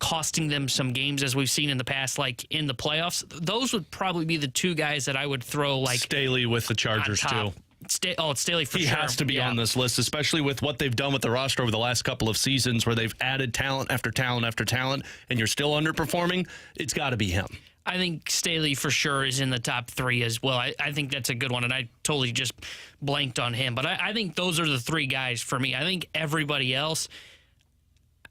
costing them some games, as we've seen in the past, like in the playoffs. Those would probably be the two guys that I would throw like Staley with the Chargers, too. It's Staley for sure. He has to be on this list, especially with what they've done with the roster over the last couple of seasons where they've added talent after talent after talent, and you're still underperforming. It's got to be him. I think Staley for sure is in the top three as well. I think that's a good one, and I totally just blanked on him. But I think those are the three guys for me. I think everybody else,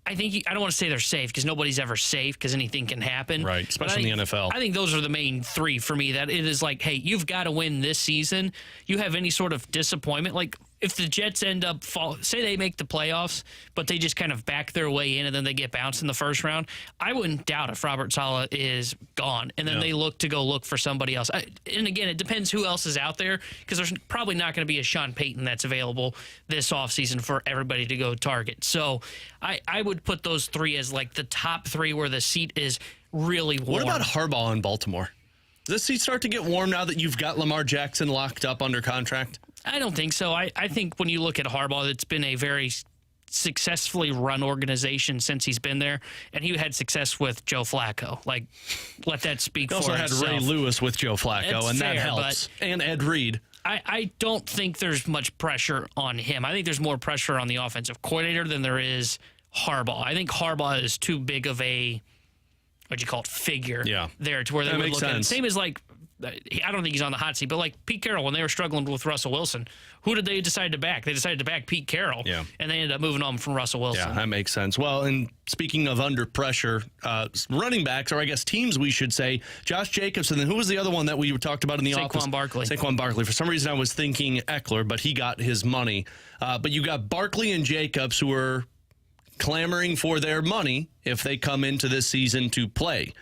I don't want to say they're safe because nobody's ever safe because anything can happen. Right, especially in the NFL. I think those are the main three for me, that it is like, hey, you've got to win this season. You have any sort of disappointment, like if the Jets end up say they make the playoffs, but they just kind of back their way in and then they get bounced in the first round, I wouldn't doubt if Robert Saleh is gone and then they look for somebody else. And again, it depends who else is out there because there's probably not going to be a Sean Payton that's available this offseason for everybody to go target. So I would put those three as like the top three where the seat is really warm. What about Harbaugh in Baltimore? Does this seat start to get warm now that you've got Lamar Jackson locked up under contract? I don't think so. I think when you look at Harbaugh, it's been a very successfully run organization since he's been there, and he had success with Joe Flacco. Like, let that speak for itself. He also had Ray Lewis with Joe Flacco, and that helps. And Ed Reed. I don't think there's much pressure on him. I think there's more pressure on the offensive coordinator than there is Harbaugh. I think Harbaugh is too big of a, figure there to where they would look at it. Same as like, I don't think he's on the hot seat, but like Pete Carroll, when they were struggling with Russell Wilson, who did they decide to back? They decided to back Pete Carroll, and they ended up moving on from Russell Wilson. Yeah, that makes sense. Well, and speaking of under pressure, running backs, or I guess teams, we should say, Josh Jacobs, and then who was the other one that we talked about in the office? Saquon Barkley. For some reason, I was thinking Eckler, but he got his money. But you got Barkley and Jacobs who are clamoring for their money if they come into this season to play.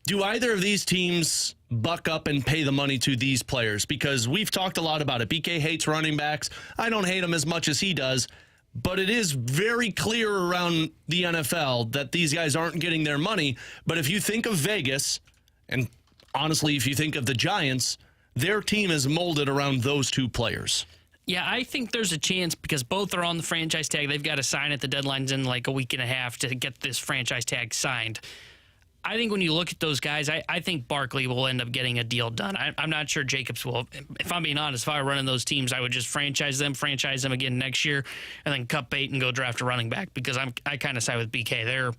Do either of these teams buck up and pay the money to these players? Because we've talked a lot about it. BK hates running backs. I don't hate them as much as he does. But it is very clear around the NFL that these guys aren't getting their money. But if you think of Vegas, and honestly, if you think of the Giants, their team is molded around those two players. Yeah, I think there's a chance because both are on the franchise tag. They've got to sign it. The deadline's in like a week and a half to get this franchise tag signed. I think when you look at those guys, I think Barkley will end up getting a deal done. I'm not sure Jacobs will. If I'm being honest, if I were running those teams, I would just franchise them again next year, and then cut bait and go draft a running back because I kind of side with BK.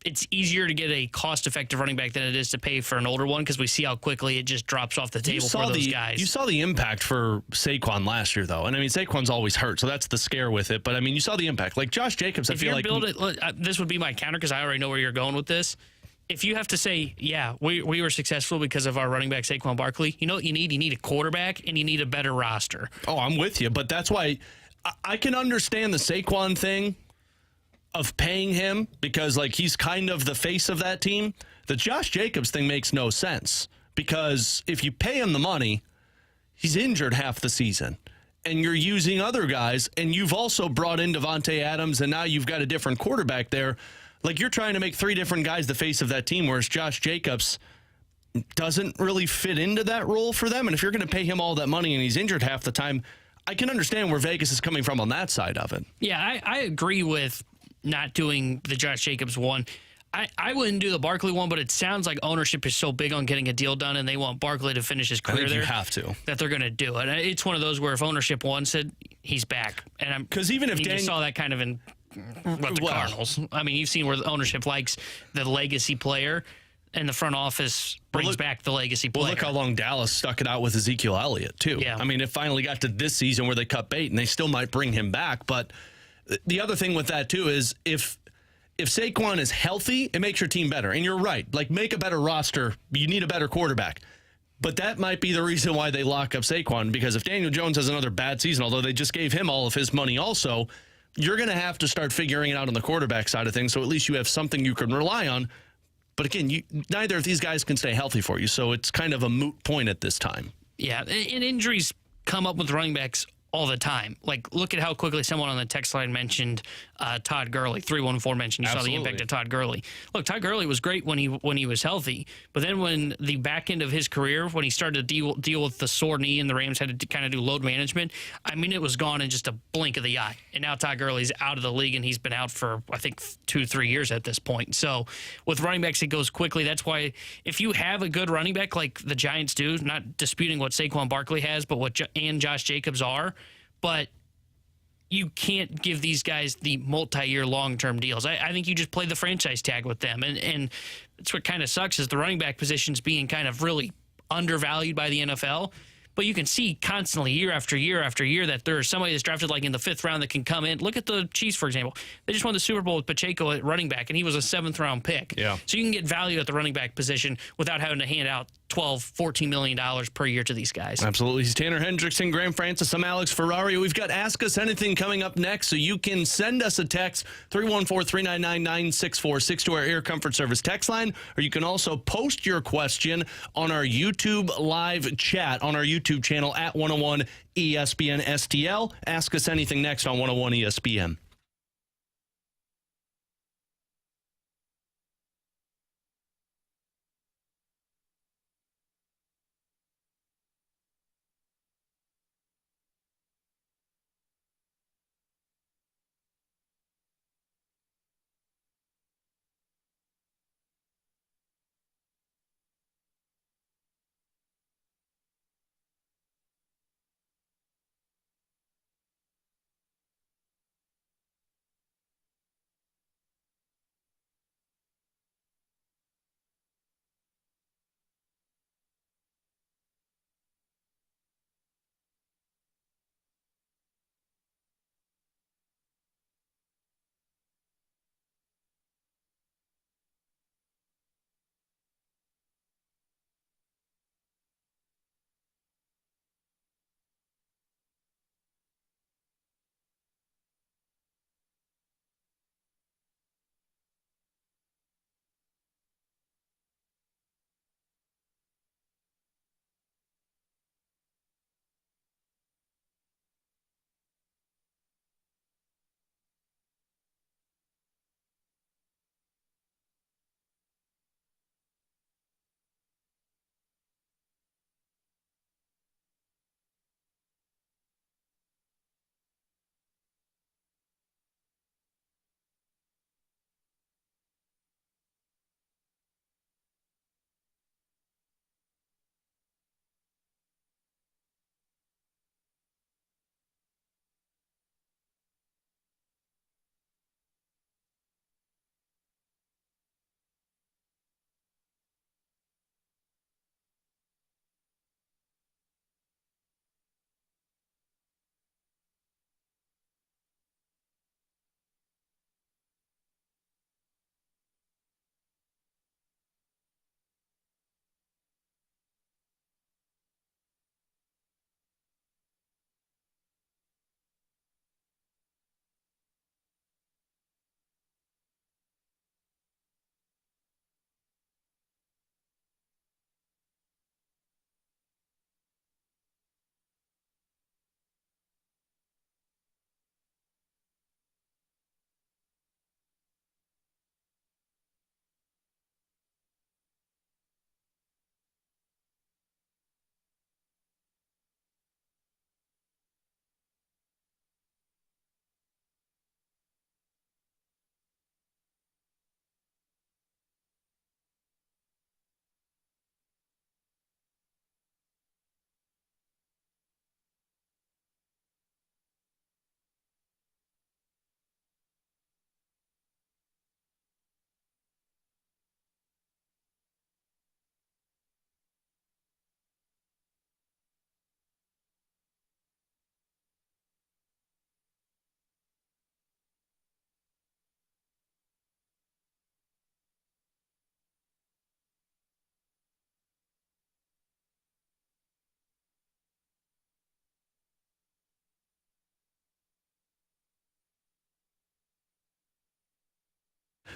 it's easier to get a cost-effective running back than it is to pay for an older one because we see how quickly it just drops off the table for those guys. You saw the impact for Saquon last year, though. And, I mean, Saquon's always hurt, so that's the scare with it. But, I mean, you saw the impact. Like, Josh Jacobs, I feel like... this would be my counter because I already know where you're going with this. If you have to say, yeah, we were successful because of our running back, Saquon Barkley, you know what you need? You need a quarterback, and you need a better roster. Oh, I'm with you. But that's why I can understand the Saquon thing of paying him because, like, he's kind of the face of that team. The Josh Jacobs thing makes no sense because if you pay him the money, he's injured half the season. And you're using other guys, and you've also brought in Devontae Adams, and now you've got a different quarterback there. Like, you're trying to make three different guys the face of that team, whereas Josh Jacobs doesn't really fit into that role for them. And if you're going to pay him all that money and he's injured half the time, I can understand where Vegas is coming from on that side of it. Yeah, I agree with not doing the Josh Jacobs one. I wouldn't do the Barkley one, but it sounds like ownership is so big on getting a deal done and they want Barkley to finish his career there. You have to. That they're going to do it. It's one of those where if ownership wants it, he's back. And because even if you saw that kind of in the Cardinals. I mean, you've seen where the ownership likes the legacy player and the front office brings back the legacy player. Well, look how long Dallas stuck it out with Ezekiel Elliott, too. Yeah. I mean, it finally got to this season where they cut bait, and they still might bring him back. But the other thing with that, too, is if Saquon is healthy, it makes your team better. And you're right. Like, make a better roster. You need a better quarterback. But that might be the reason why they lock up Saquon, because if Daniel Jones has another bad season, although they just gave him all of his money also, you're going to have to start figuring it out on the quarterback side of things, so at least you have something you can rely on. But again, neither of these guys can stay healthy for you, so it's kind of a moot point at this time. Yeah, and injuries come up with running backs all the time. Like, look at how quickly someone on the text line mentioned Todd Gurley. 314 mentioned you saw the impact of Todd Gurley. Look, Todd Gurley was great when he was healthy, but then when the back end of his career, when he started to deal with the sore knee and the Rams had to kind of do load management, I mean, it was gone in just a blink of the eye. And now Todd Gurley's out of the league, and he's been out for, I think, 2-3 years at this point. So with running backs, it goes quickly. That's why if you have a good running back like the Giants do, not disputing what Saquon Barkley has, but what and Josh Jacobs are, but you can't give these guys the multi-year long-term deals. I think you just play the franchise tag with them. And that's what kind of sucks is the running back position's being kind of really undervalued by the NFL. But you can see constantly year after year after year that there's somebody that's drafted like in the 5th round that can come in. Look at the Chiefs, for example. They just won the Super Bowl with Pacheco at running back, and he was a 7th-round pick. Yeah. So you can get value at the running back position without having to hand out $12, $14 million per year to these guys. Absolutely. He's Tanner Hendrickson, Graham Francis. I'm Alex Ferrario. We've got Ask Us Anything coming up next, so you can send us a text, 314-399-9646 to our Air Comfort Service text line, or you can also post your question on our YouTube live chat on our YouTube channel at 101 ESPN STL. Ask Us Anything next on 101 ESPN.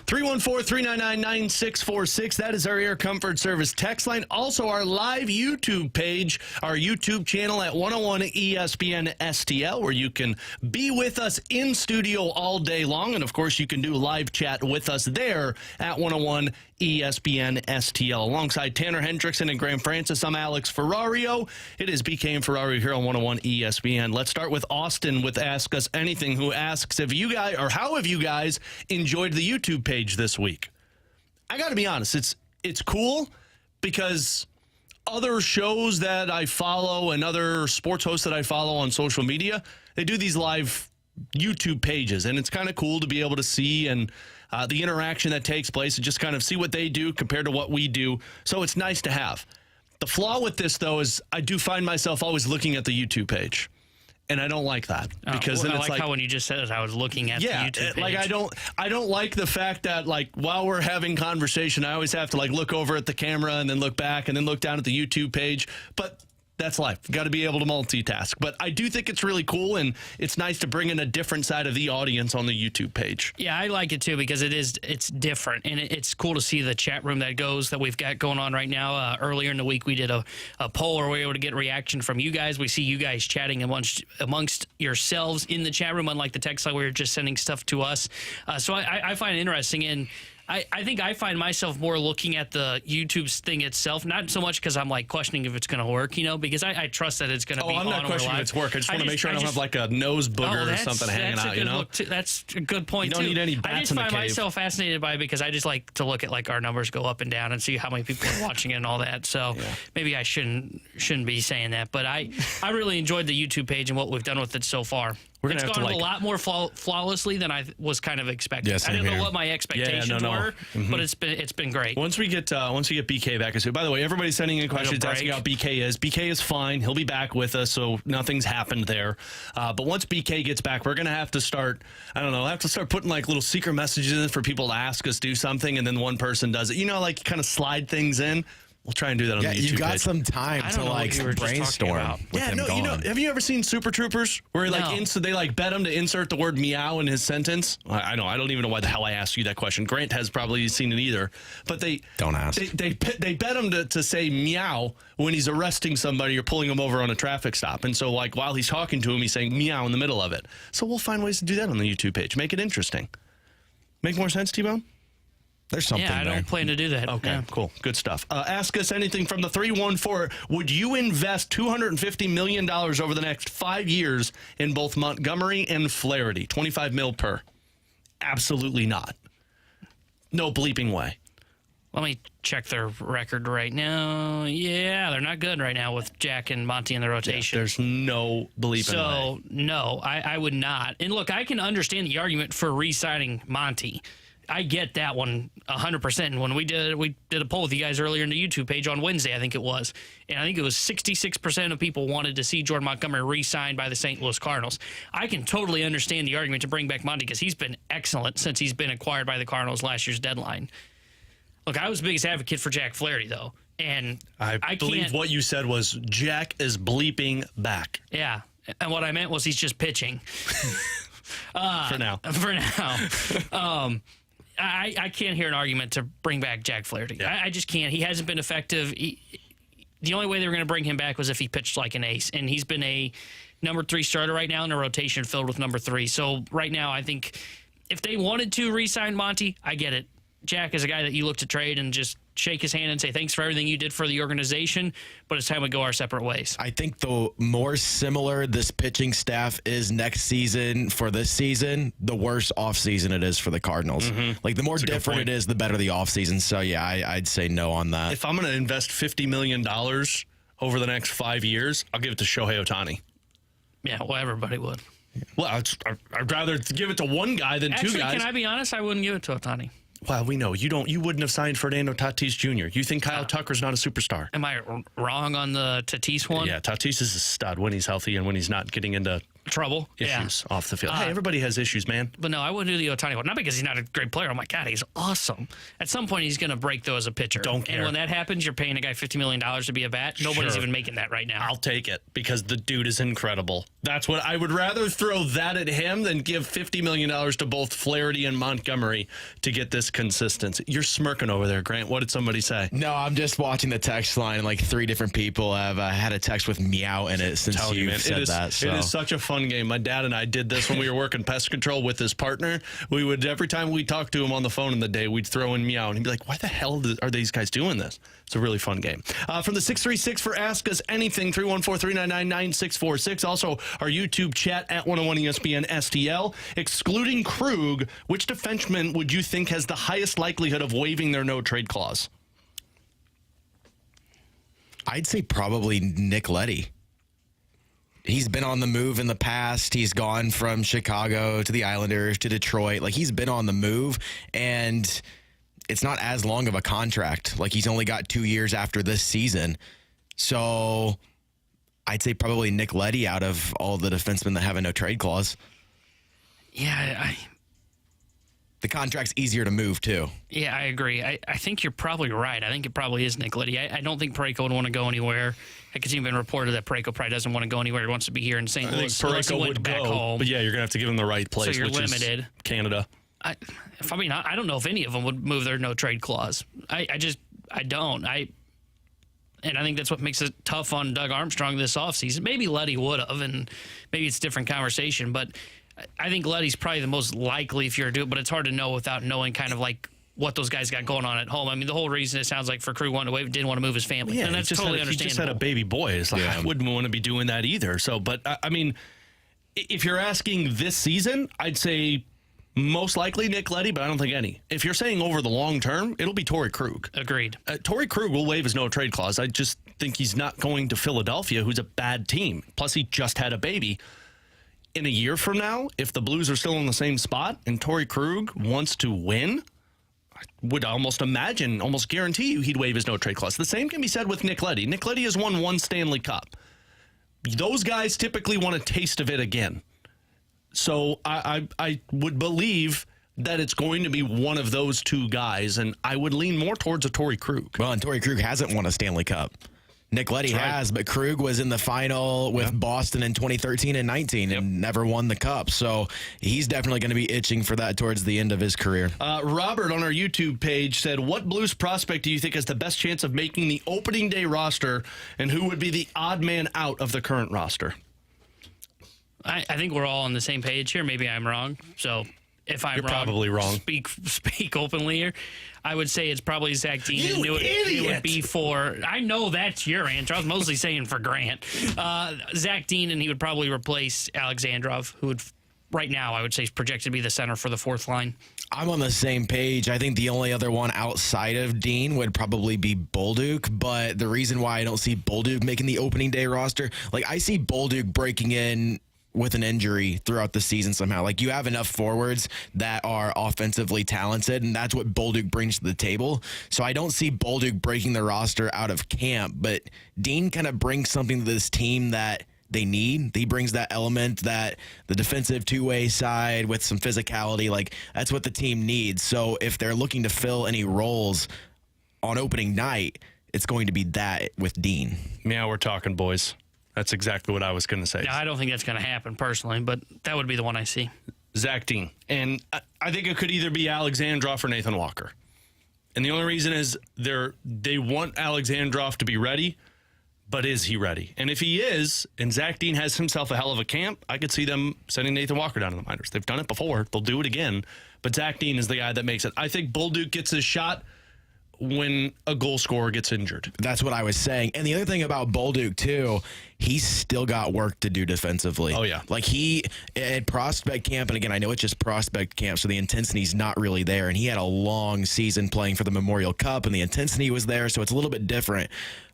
314-399-9646. That is our Air Comfort Service text line. Also, our live YouTube page, our YouTube channel at 101 ESPN STL, where you can be with us in studio all day long. And, of course, you can do live chat with us there at 101 ESPN STL. Alongside Tanner Hendrickson and Graham Francis, I'm Alex Ferrario. It is BK and Ferrario here on 101 ESPN. Let's start with Austin with Ask Us Anything, who asks, have you guys, or how have you guys enjoyed the YouTube page this week? I got to be honest, it's cool because other shows that I follow and other sports hosts that I follow on social media, they do these live YouTube pages, and it's kind of cool to be able to see and the interaction that takes place and just kind of see what they do compared to what we do. So it's nice to have. The flaw with this, though, is I do find myself always looking at the YouTube page. And I don't like that because then it's like how when you just said it, I was looking at the YouTube page. Like I don't like the fact that like while we're having conversation, I always have to like look over at the camera and then look back and then look down at the YouTube page. But that's life. Got to be able to multitask. But I do think it's really cool, and it's nice to bring in a different side of the audience on the YouTube page. Yeah, I like it too because it's different, and it's cool to see the chat room that we've got going on right now. Earlier in the week, we did a poll where we were able to get reaction from you guys. We see you guys chatting amongst yourselves in the chat room, unlike the text line where you're just sending stuff to us. So I find it interesting, and I think I find myself more looking at the YouTube thing itself, not so much because I'm like questioning if it's going to work, because I trust that it's going to be on. I'm not questioning if it's work. I just want to make sure I don't have like a nose booger or something hanging out. That's a good point. You don't need any bats in the cave. I just find myself fascinated by it because I just like to look at like our numbers go up and down and see how many people are watching it and all that. So maybe I shouldn't be saying that, but I really enjoyed the YouTube page and what we've done with it so far. It's gone a lot more flawlessly than I was kind of expecting. Yeah, I didn't know what my expectations were, but it's been great. Once we get BK back, by the way, everybody's sending in questions asking how BK is. BK is fine. He'll be back with us, so nothing's happened there. But once BK gets back, we're gonna have to start. I don't know. I have to start putting like little secret messages in for people to ask us do something, and then one person does it. Like kind of slide things in. We'll try and do that on the YouTube page. You got some time to like brainstorm. Have you ever seen Super Troopers where they bet him to insert the word meow in his sentence? I know. I don't even know why the hell I asked you that question. Grant has probably seen it either. But they don't ask. They bet him to say meow when he's arresting somebody or pulling him over on a traffic stop. And so like while he's talking to him, he's saying meow in the middle of it. So we'll find ways to do that on the YouTube page. Make it interesting. Make more sense, T-Bone? There's something there. I don't plan to do that. Okay, cool. Good stuff. Ask us anything from the 314. Would you invest $250 million over the next 5 years in both Montgomery and Flaherty? $25 million per. Absolutely not. No bleeping way. Let me check their record right now. Yeah, they're not good right now with Jack and Monty in the rotation. Yeah, there's no bleeping way. So, no, I would not. And look, I can understand the argument for re-signing Monty. I get that one 100%. And when we did a poll with you guys earlier in the YouTube page on Wednesday, I think it was. And I think it was 66% of people wanted to see Jordan Montgomery re-signed by the St. Louis Cardinals. I can totally understand the argument to bring back Monty because he's been excellent since he's been acquired by the Cardinals last year's deadline. Look, I was the biggest advocate for Jack Flaherty, though. And I believe what you said was Jack is bleeping back. Yeah. And what I meant was he's just pitching. For now. I can't hear an argument to bring back Jack Flaherty. Yeah. I just can't. He hasn't been effective. The only way they were going to bring him back was if he pitched like an ace, and he's been a number 3 starter right now in a rotation filled with number 3. So right now, I think if they wanted to re-sign Monty, I get it. Jack is a guy that you look to trade and just shake his hand and say thanks for everything you did for the organization, but it's time we go our separate ways. I think the more similar this pitching staff is next season for this season, the worse offseason it is for the Cardinals. Mm-hmm. Like the more different it is, the better the offseason. So yeah, I'd say no on that. If I'm going to invest $50 million over the next 5 years, I'll give it to Shohei Ohtani. Yeah, well, everybody would. Well, I'd rather give it to one guy than two guys. Can I be honest? I wouldn't give it to Ohtani. Well, we know you wouldn't have signed Fernando Tatis Jr. You think Kyle Tucker's not a superstar? Am I wrong on the Tatis one? Yeah, Tatis is a stud when he's healthy and when he's not getting into trouble. Issues off the field. Hey, everybody has issues, man. But no, I wouldn't do the Ohtani one. Not because he's not a great player. Oh, my God, he's awesome. At some point, he's going to break, though, as a pitcher. Don't care. And when that happens, you're paying a guy $50 million to be a bat. Nobody's even making that right now. I'll take it because the dude is incredible. That's what I would rather throw that at him than give $50 million to both Flaherty and Montgomery to get this consistency. You're smirking over there, Grant. What did somebody say? No, I'm just watching the text line, and like 3 different people have had a text with meow in it since you said that. So. It is such a fun game. My dad and I did this when we were working pest control with his partner. We would, every time we talked to him on the phone in the day, we'd throw in meow, and he'd be like, why the hell are these guys doing this? It's a really fun game. From the 636 for Ask Us Anything, 314-399-9646. Also, our YouTube chat at 101 ESPN STL. Excluding Krug, which defenseman would you think has the highest likelihood of waiving their no-trade clause? I'd say probably Nick Leddy. He's been on the move in the past. He's gone from Chicago to the Islanders to Detroit. Like, he's been on the move, and it's not as long of a contract. Like, he's only got 2 years after this season. So I'd say probably Nick Leddy out of all the defensemen that have a no-trade clause. Yeah, The contract's easier to move, too. I agree. I think you're probably right. I think it probably is Nick Leddy. I don't think Parayko would want to go anywhere. It's even been reported that Parayko probably doesn't want to go anywhere. He wants to be here in St. Louis. Parayko would back go, home. but yeah, you're going to have to give him the right place, so you're which limited. Is Canada. I don't know if any of them would move their no-trade clause. I don't. And I think that's what makes it tough on Doug Armstrong this offseason. Maybe Leddy would have, and maybe it's a different conversation, but I think Leddy's probably the most likely if you're to do it, but it's hard to know without knowing kind of like what those guys got going on at home. I mean, the whole reason it sounds like for Krug wanted to waive, didn't want to move his family. Yeah, and that's totally understandable. He just had a baby boy. It's like, I wouldn't want to be doing that either. So, but I mean, if you're asking this season, I'd say most likely Nick Leddy, but I don't think any. If you're saying over the long term, it'll be Torrey Krug. Agreed. Torrey Krug will waive his no-trade clause. I just think he's not going to Philadelphia, who's a bad team. Plus, he just had a baby. In a year from now, if the Blues are still in the same spot and Torrey Krug wants to win, I would almost guarantee you he'd waive his no-trade clause. The same can be said with Nick Leddy. Nick Leddy has won 1 Stanley Cup. Those guys typically want a taste of it again. So I would believe that it's going to be one of those 2 guys, and I would lean more towards a Torrey Krug. Well, and Torrey Krug hasn't won a Stanley Cup. Nick Leddy has, but Krug was in the final with Boston in 2013 and 19 and never won the Cup. So he's definitely going to be itching for that towards the end of his career. Robert on our YouTube page said, what Blues prospect do you think has the best chance of making the opening day roster, and who would be the odd man out of the current roster? I think we're all on the same page here. Maybe I'm wrong. So if I'm You're probably wrong. Speak openly here. I would say it's probably Zach Dean. You idiot! It would be for. I know that's your answer. I was mostly saying for Grant. Zach Dean, and he would probably replace Alexandrov, who would right now I would say is projected to be the center for the 4th line. I'm on the same page. I think the only other one outside of Dean would probably be Bolduc, but the reason why I don't see Bolduc making the opening day roster, like I see Bolduc breaking in with an injury throughout the season somehow. Like, you have enough forwards that are offensively talented, and that's what Bolduc brings to the table. So I don't see Bolduc breaking the roster out of camp, but Dean kind of brings something to this team that they need. He brings that element, that the defensive two-way side with some physicality. Like, that's what the team needs. So if they're looking to fill any roles on opening night, it's going to be that with Dean. Yeah, we're talking, boys. That's exactly what I was going to say. No, I don't think that's going to happen personally, but that would be the one I see. Zach Dean. And I think it could either be Alexandrov or Nathan Walker. And the only reason is they want Alexandrov to be ready, but is he ready? And if he is, and Zach Dean has himself a hell of a camp, I could see them sending Nathan Walker down to the minors. They've done it before. They'll do it again. But Zach Dean is the guy that makes it. I think Bolduc gets his shot when a goal scorer gets injured. That's what I was saying. And the other thing about Bolduc, too, he's still got work to do defensively. Oh, yeah. Like, he, at prospect camp, and again, I know it's just prospect camp, so the intensity's not really there. And he had a long season playing for the Memorial Cup, and the intensity was there, so it's a little bit different.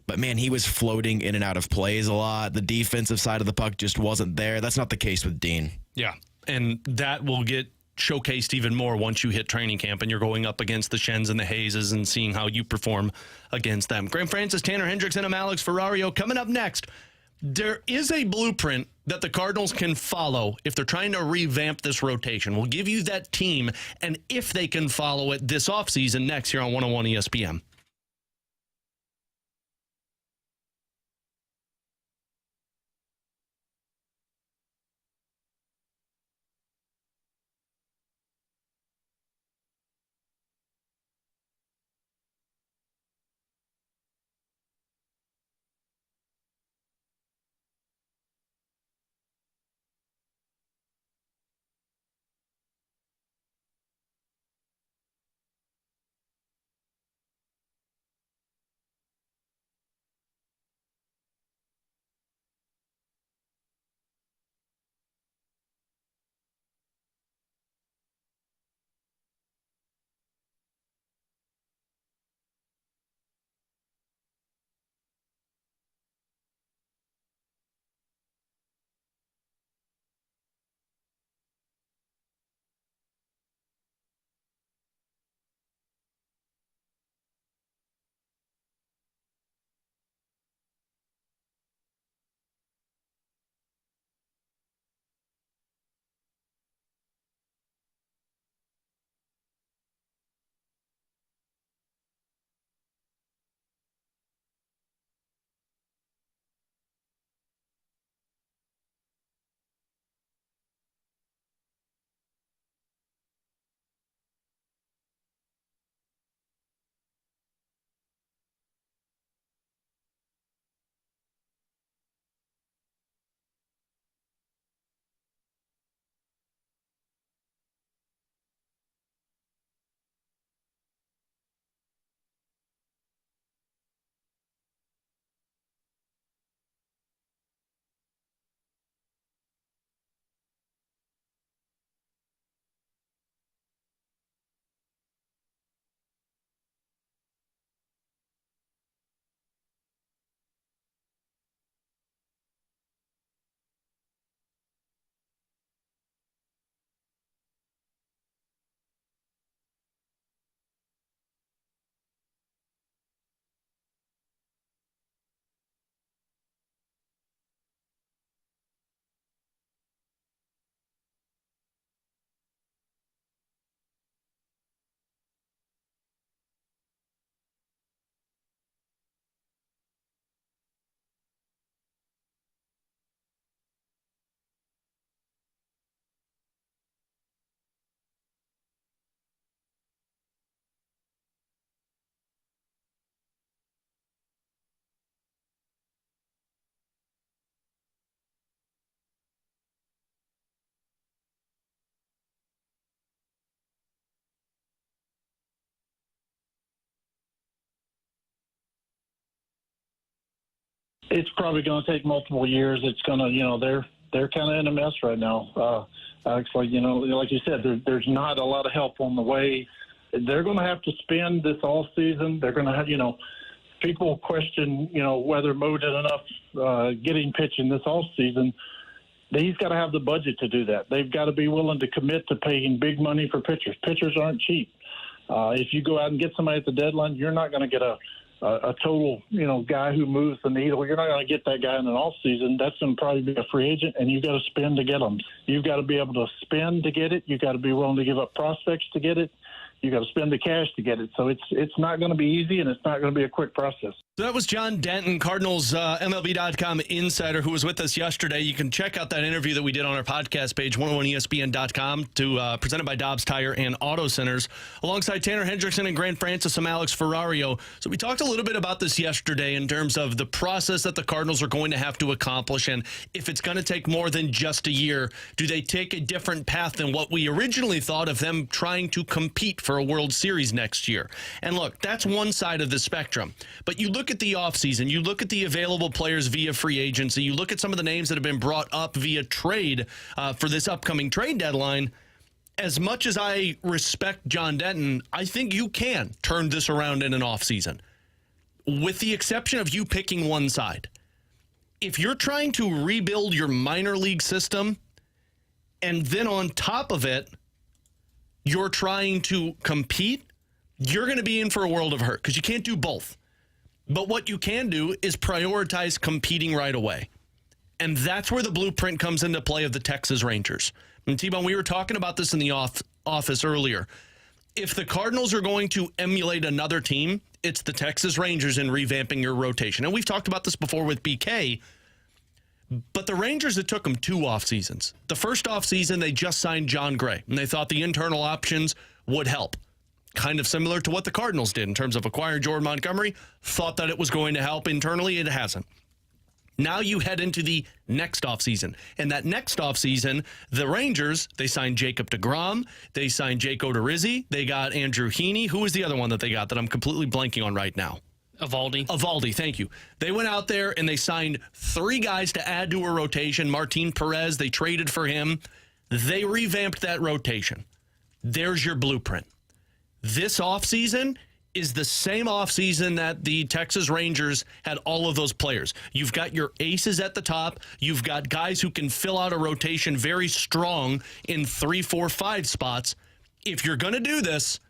But, man, he was floating in and out of plays a lot. The defensive side of the puck just wasn't there. That's not the case with Dean. Yeah, and that will get showcased even more once you hit training camp and you're going up against the Shens and the Hayes and seeing how you perform against them. Graham Francis, Tanner Hendricks, and I'm Alex Ferrario. Coming up next, There is a blueprint that the Cardinals can follow if they're trying to revamp this rotation. We'll give you that team, and if they can follow it this offseason next here on 101 ESPN. It's probably going to take multiple years. It's going to, they're kind of in a mess right now. Alex, like you said, there's not a lot of help on the way. They're going to have to spend this all season. They're going to have, people question, whether Mo did enough getting pitching this all season. He's got to have the budget to do that. They've got to be willing to commit to paying big money for pitchers. Pitchers aren't cheap. If you go out and get somebody at the deadline, you're not going to get a total, guy who moves the needle. You're not going to get that guy in an off season. That's going to probably be a free agent, and you've got to spend to get them. You've got to be able to spend to get it. You've got to be willing to give up prospects to get it. You've got to spend the cash to get it. So it's not going to be easy, and it's not going to be a quick process. So that was John Denton, Cardinals MLB.com insider, who was with us yesterday. You can check out that interview that we did on our podcast page, 101ESPN.com, presented by Dobbs Tire and Auto Centers, alongside Tanner Hendrickson and Grant Francis. I'm Alex Ferrario. So we talked a little bit about this yesterday in terms of the process that the Cardinals are going to have to accomplish, and if it's going to take more than just a year, do they take a different path than what we originally thought of them trying to compete for a World Series next year? And look, that's one side of the spectrum. But you look at the offseason, you look at the available players via free agency, you look at some of the names that have been brought up via trade for this upcoming trade deadline. As much as I respect John Denton, I think you can turn this around in an offseason, with the exception of you picking one side. If you're trying to rebuild your minor league system, and then on top of it, you're trying to compete, you're going to be in for a world of hurt because you can't do both. But what you can do is prioritize competing right away. And that's where the blueprint comes into play of the Texas Rangers. And T-Bone, we were talking about this in the office earlier. If the Cardinals are going to emulate another team, it's the Texas Rangers in revamping your rotation. And we've talked about this before with BK, but the Rangers, it took them 2 off seasons. The first off season, they just signed John Gray, and they thought the internal options would help. Kind of similar to what the Cardinals did in terms of acquiring Jordan Montgomery. Thought that it was going to help internally. It hasn't. Now you head into the next offseason. And that next offseason, the Rangers, they signed Jacob deGrom. They signed Jake Odorizzi. They got Andrew Heaney. Who was the other one that they got that I'm completely blanking on right now? Evaldi, thank you. They went out there and they signed 3 guys to add to a rotation. Martin Perez, they traded for him. They revamped that rotation. There's your blueprint. This offseason is the same offseason that the Texas Rangers had all of those players. You've got your aces at the top. You've got guys who can fill out a rotation very strong in 3, 4, 5 spots. If you're going to do this,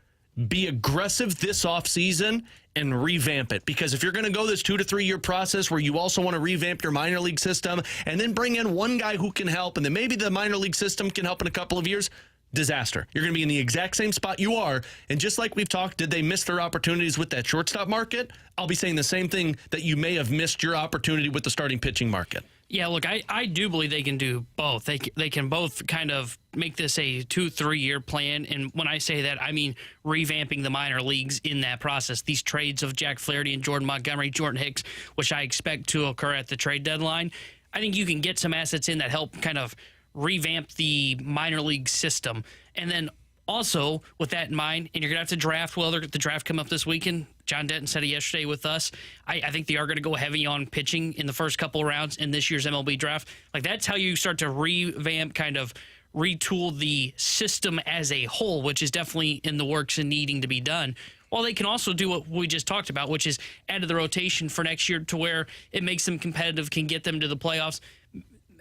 be aggressive this offseason and revamp it. Because if you're going to go this 2 to 3 year process where you also want to revamp your minor league system and then bring in one guy who can help, and then maybe the minor league system can help in a couple of years, disaster. You're going to be in the exact same spot you are. And just like we've talked, did they miss their opportunities with that shortstop market? I'll be saying the same thing, that you may have missed your opportunity with the starting pitching market. Yeah, look, I do believe they can do both. They can both kind of make this a 2-3 year plan. And when I say that, I mean revamping the minor leagues in that process. These trades of Jack Flaherty and Jordan Montgomery, Jordan Hicks, which I expect to occur at the trade deadline. I think you can get some assets in that help kind of revamp the minor league system. And then also, with that in mind, and you're going to have to draft, well, the draft come up this weekend. John Denton said it yesterday with us. I think they are going to go heavy on pitching in the first couple of rounds in this year's MLB draft. Like, that's how you start to revamp, kind of retool the system as a whole, which is definitely in the works and needing to be done. Well, they can also do what we just talked about, which is add to the rotation for next year to where it makes them competitive, can get them to the playoffs.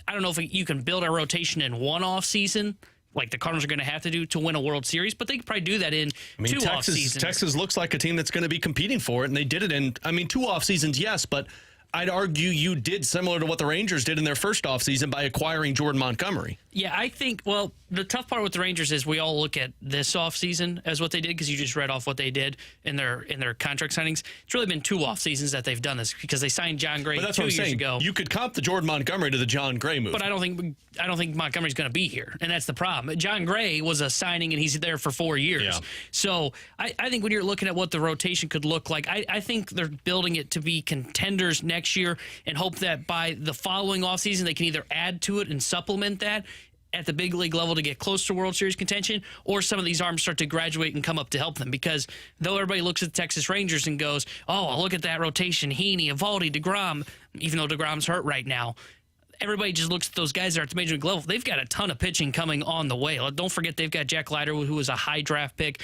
I don't know if you can build a rotation in one off season, like the Cardinals are going to have to do to win a World Series, but they could probably do that in 2 off seasons. Texas looks like a team that's going to be competing for it, and they did it in, 2 off seasons, yes, but I'd argue you did similar to what the Rangers did in their first offseason by acquiring Jordan Montgomery. Yeah, I think, well, the tough part with the Rangers is we all look at this offseason as what they did, because you just read off what they did in their contract signings. It's really been 2 off seasons that they've done this, because they signed John Gray 2 years ago. You could comp the Jordan Montgomery to the John Gray move. But I don't think Montgomery's going to be here, and that's the problem. John Gray was a signing, and he's there for 4 years. Yeah. So I think when you're looking at what the rotation could look like, I think they're building it to be contenders next year, and hope that by the following offseason they can either add to it and supplement that at the big league level to get close to World Series contention, or some of these arms start to graduate and come up to help them. Because though everybody looks at the Texas Rangers and goes, oh, look at that rotation, Heaney, Evaldi, deGrom, even though deGrom's hurt right now, everybody just looks at those guys that are at the major league level. They've got a ton of pitching coming on the way. Don't forget they've got Jack Flaherty, who was a high draft pick.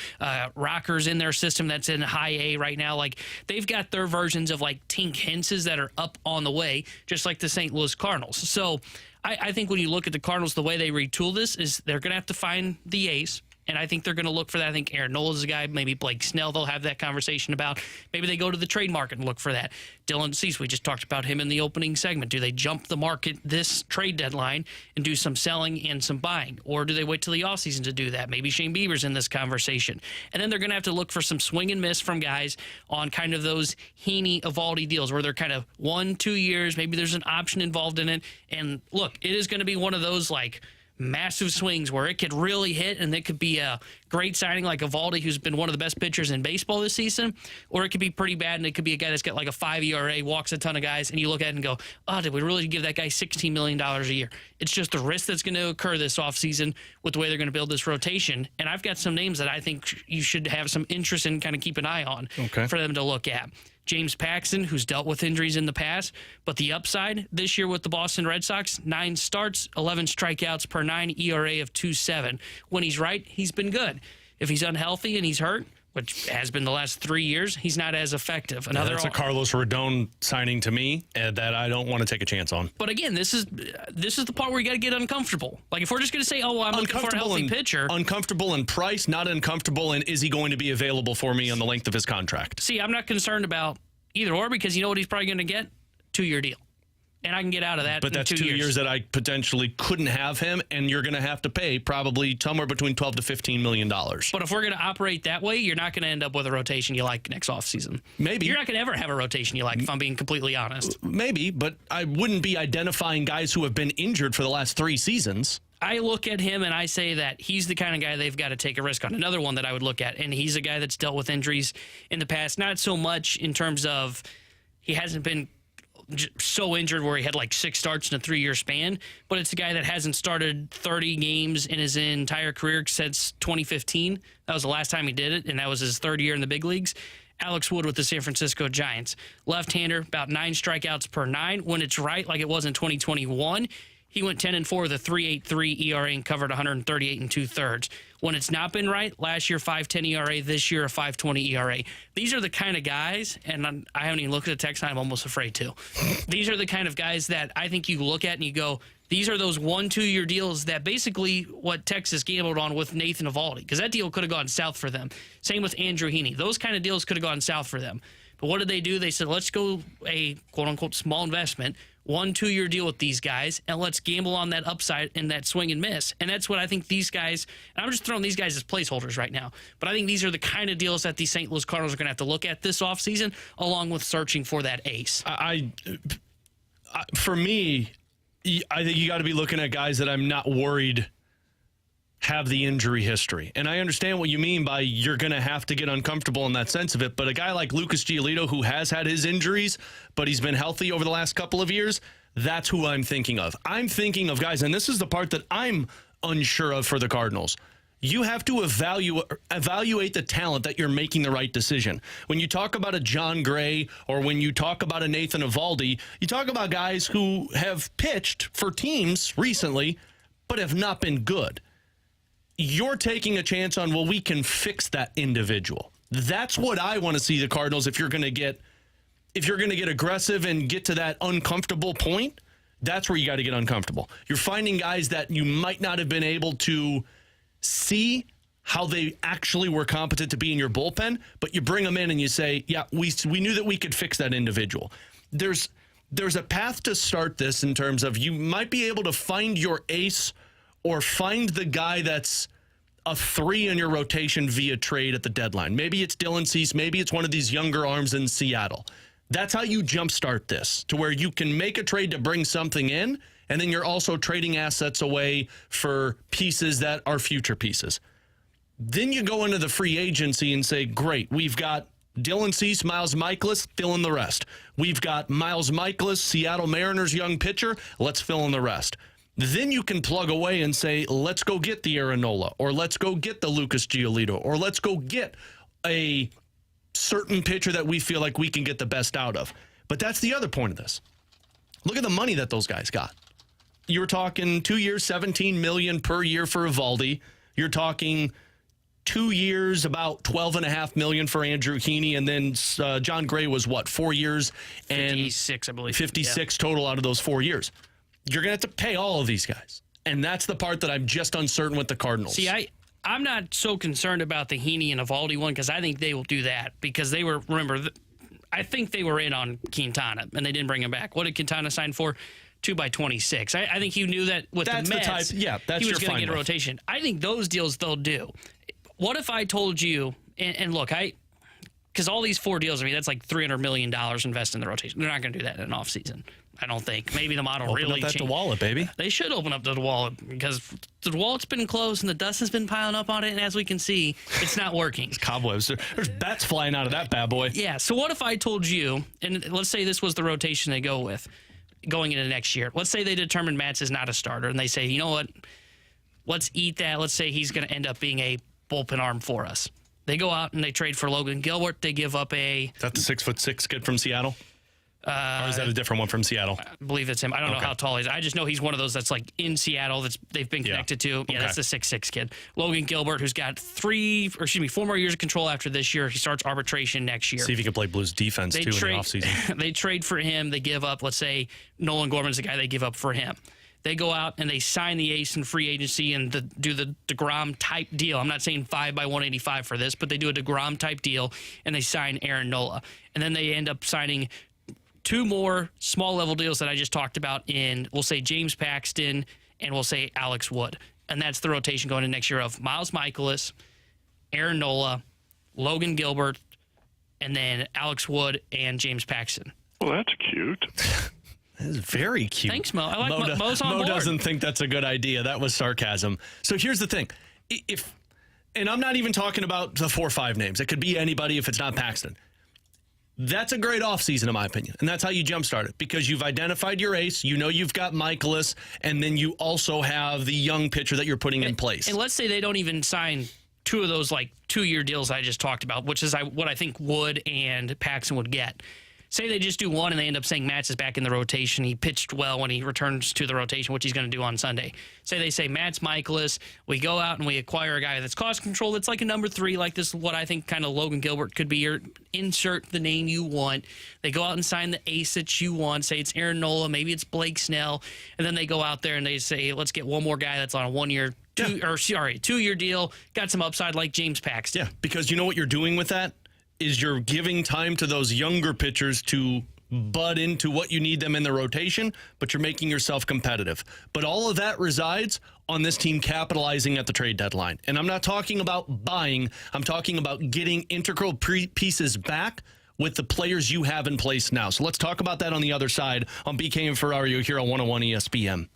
Rockers in their system that's in high A right now. Like, they've got their versions of like Tink Hences that are up on the way, just like the St. Louis Cardinals. So I think when you look at the Cardinals, the way they retool this is they're going to have to find the ace. And I think they're going to look for that. I think Aaron Nola's a guy, maybe Blake Snell, they'll have that conversation about. Maybe they go to the trade market and look for that. Dylan Cease, we just talked about him in the opening segment. Do they jump the market this trade deadline and do some selling and some buying? Or do they wait till the offseason to do that? Maybe Shane Bieber's in this conversation. And then they're going to have to look for some swing and miss from guys on kind of those Heaney, Evaldi deals where they're kind of 1-2 years. Maybe there's an option involved in it. And look, it is going to be one of those like massive swings where it could really hit, and it could be a great signing like Evaldi, who's been one of the best pitchers in baseball this season, or it could be pretty bad, and it could be a guy that's got like a 5 ERA, walks a ton of guys, and you look at it and go, oh, did we really give that guy $16 million a year? It's just the risk that's going to occur this offseason with the way they're going to build this rotation, and I've got some names that I think you should have some interest in, kind of keep an eye on for them to look at. James Paxton, who's dealt with injuries in the past, but the upside this year with the Boston Red Sox, 9 starts, 11 strikeouts per 9, ERA of 2.7. When he's right, he's been good. If he's unhealthy and he's hurt, which has been the last 3 years, he's not as effective. That's a Carlos Rodon signing to me that I don't want to take a chance on. But again, this is the part where you got to get uncomfortable. Like, if we're just going to say, oh, well, I'm looking for a healthy pitcher. Uncomfortable in price, not uncomfortable in is he going to be available for me on the length of his contract? See, I'm not concerned about either or, because you know what he's probably going to get? 2-year deal. and I can get out of that. But that's 2 2 years that I potentially couldn't have him, and you're going to have to pay probably somewhere between $12 to $15 million. But if we're going to operate that way, you're not going to end up with a rotation you like next offseason. Maybe. You're not going to ever have a rotation you like, if I'm being completely honest. Maybe, but I wouldn't be identifying guys who have been injured for the last 3 seasons. I look at him and I say that he's the kind of guy they've got to take a risk on. Another one that I would look at, and he's a guy that's dealt with injuries in the past, not so much in terms of he hasn't been so injured where he had like 6 starts in a 3-year span, but it's a guy that hasn't started 30 games in his entire career since 2015. That was the last time he did it, and that was his 3rd year in the big leagues. Alex Wood with the San Francisco Giants. Left-hander, about 9 strikeouts per 9. When it's right, like it was in 2021, he went 10-4 with a 3.83 ERA and covered 138 2/3. When it's not been right, last year 5.10 ERA, this year a 5.20 ERA. These are the kind of guys, and I haven't even looked at the text, I'm almost afraid to. These are the kind of guys that I think you look at and you go, these are those 1-2 year deals that basically what Texas gambled on with Nathan Eovaldi, because that deal could have gone south for them. Same with Andrew Heaney. Those kind of deals could have gone south for them. But what did they do? They said, let's go a quote-unquote small investment, 1-2 year deal with these guys, and let's gamble on that upside and that swing and miss. And that's what I think these guys, and I'm just throwing these guys as placeholders right now, but I think these are the kind of deals that the St. Louis Cardinals are going to have to look at this offseason, along with searching for that ace. For me, I think you got to be looking at guys that I'm not worried have the injury history. And I understand what you mean by you're going to have to get uncomfortable in that sense of it. But a guy like Lucas Giolito, who has had his injuries, but he's been healthy over the last couple of years, that's who I'm thinking of. I'm thinking of guys, and this is the part that I'm unsure of for the Cardinals. You have to evaluate the talent that you're making the right decision. When you talk about a John Gray or when you talk about a Nathan Eovaldi, you talk about guys who have pitched for teams recently, but have not been good. You're taking a chance on, well, we can fix that individual. That's what I want to see the Cardinals if you're going to get aggressive and get to that uncomfortable point. That's where you got to get uncomfortable. You're finding guys that you might not have been able to see how they actually were competent to be in your bullpen, but you bring them in and you say, yeah, we knew that we could fix that individual. There's a path to start this in terms of you might be able to find your ace or find the guy that's a 3 in your rotation via trade at the deadline. Maybe it's Dylan Cease. Maybe it's one of these younger arms in Seattle. That's how you jumpstart this, to where you can make a trade to bring something in, and then you're also trading assets away for pieces that are future pieces. Then you go into the free agency and say, great, we've got Dylan Cease, Miles Mikolas, fill in the rest. We've got Miles Mikolas, Seattle Mariners young pitcher, let's fill in the rest. Then you can plug away and say, let's go get the Aaron Nola, or let's go get the Lucas Giolito, or let's go get a certain pitcher that we feel like we can get the best out of. But that's the other point of this. Look at the money that those guys got. You were talking 2 years, $17 million per year for Eovaldi. You're talking 2 years, about $12.5 million for Andrew Heaney, and then John Gray was what, 4 years and 56, I believe. 56 total out of those 4 years. You're going to have to pay all of these guys. And that's the part that I'm just uncertain with the Cardinals. See, I'm not so concerned about the Heaney and Eovaldi one because I think they will do that because they were, remember, I think they were in on Quintana and they didn't bring him back. What did Quintana sign for? 2 by 26. I think you knew that with that's the Mets, that's he was going to get a rotation. I think those deals they'll do. What if I told you, and look, because all these 4 deals, I mean, that's like $300 million invested in the rotation. They're not going to do that in an offseason. I don't think. Maybe the model really changed. Open up that changed. DeWallet, baby. They should open up the DeWallet because the DeWallet's been closed and the dust has been piling up on it, and as we can see, it's not working. It's cobwebs. There's bats flying out of that bad boy. Yeah, so what if I told you, and let's say this was the rotation they go with going into next year. Let's say they determine Matz is not a starter, and they say, you know what, let's eat that. Let's say he's going to end up being a bullpen arm for us. They go out and they trade for Logan Gilbert. They give up Is that the 6'6" kid from Seattle? Or is that a different one from Seattle? I believe it's him. I don't know how tall he is. I just know he's one of those that's like in Seattle they've been connected to. Yeah, that's the 6'6" kid. Logan Gilbert, who's got 4 more years of control after this year. He starts arbitration next year. See if he can play Blues defense in the offseason. They trade for him. They give up, let's say, Nolan Gorman's the guy they give up for him. They go out and they sign the ace in free agency and do the DeGrom type deal. I'm not saying 5 by 185 for this, but they do a DeGrom type deal and they sign Aaron Nola. And then they end up signing two more small level deals that I just talked about in, we'll say James Paxton and we'll say Alex Wood. And that's the rotation going into next year of Miles Michaelis, Aaron Nola, Logan Gilbert, and then Alex Wood and James Paxton. Well, that's cute. That is very cute. Thanks, Mo. I like Mo's on Mo board. doesn't think that's a good idea. That was sarcasm. So here's the thing. And I'm not even talking about the 4 or 5 names. It could be anybody if it's not Paxton. That's a great offseason, in my opinion. And that's how you jumpstart it, because you've identified your ace. You know you've got Michaelis, and then you also have the young pitcher that you're putting in place. And let's say they don't even sign two of those 2-year deals I just talked about, which is what I think Wood and Paxton would get. Say they just do one and they end up saying Matz is back in the rotation. He pitched well when he returns to the rotation, which he's going to do on Sunday. Say they say Matz Michaelis. We go out and we acquire a guy that's cost control. That's like a number 3, like this, what I think kind of Logan Gilbert could be your insert the name you want. They go out and sign the ace that you want. Say it's Aaron Nola, maybe it's Blake Snell. And then they go out there and they say, let's get one more guy that's on a 1-year, 2-year deal. Got some upside like James Paxton. Yeah, because you know what you're doing with that? Is you're giving time to those younger pitchers to bud into what you need them in the rotation, but you're making yourself competitive. But all of that resides on this team capitalizing at the trade deadline. And I'm not talking about buying. I'm talking about getting integral pieces back with the players you have in place now. So let's talk about that on the other side on BK and Ferrario here on 101 ESPN.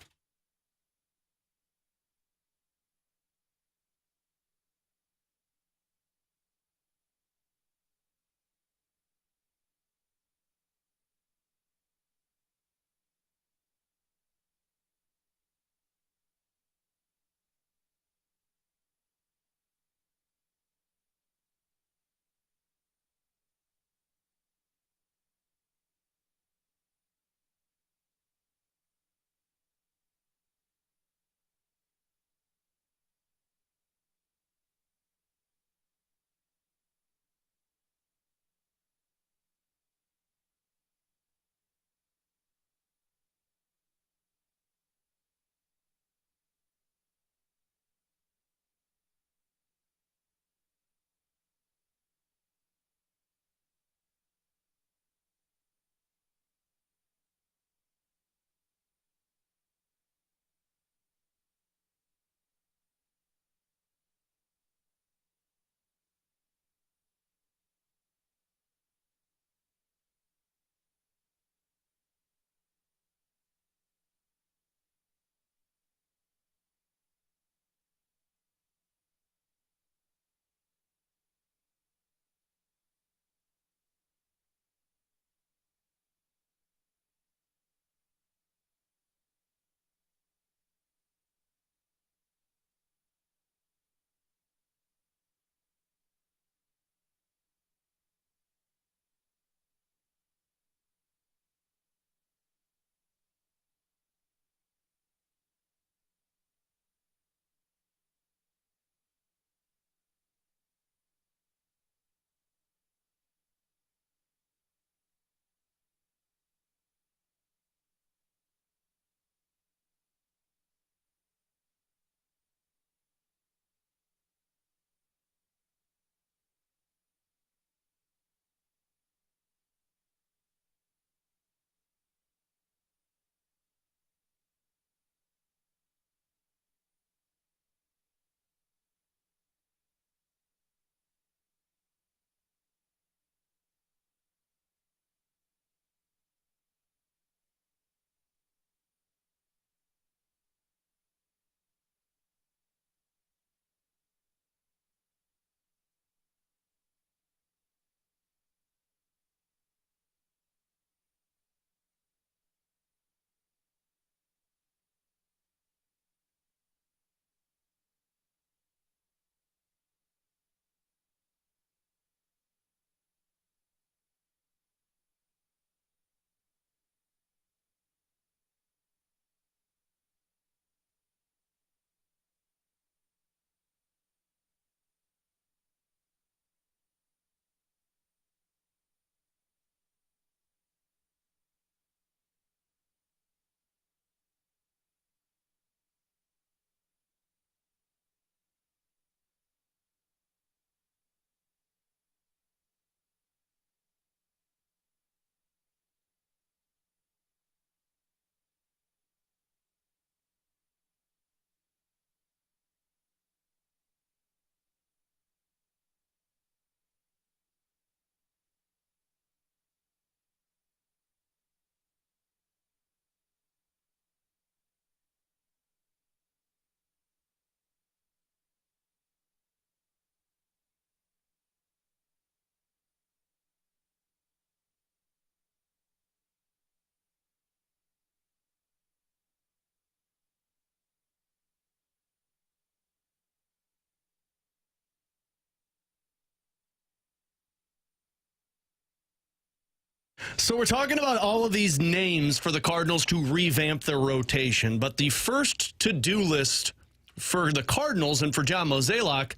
So we're talking about all of these names for the Cardinals to revamp their rotation, but the first to-do list for the Cardinals and for John Mozeliak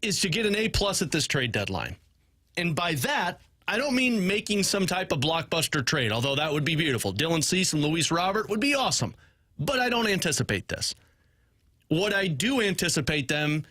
is to get an A+ at this trade deadline. And by that, I don't mean making some type of blockbuster trade, although that would be beautiful. Dylan Cease and Luis Robert would be awesome, but I don't anticipate this. What I do anticipate them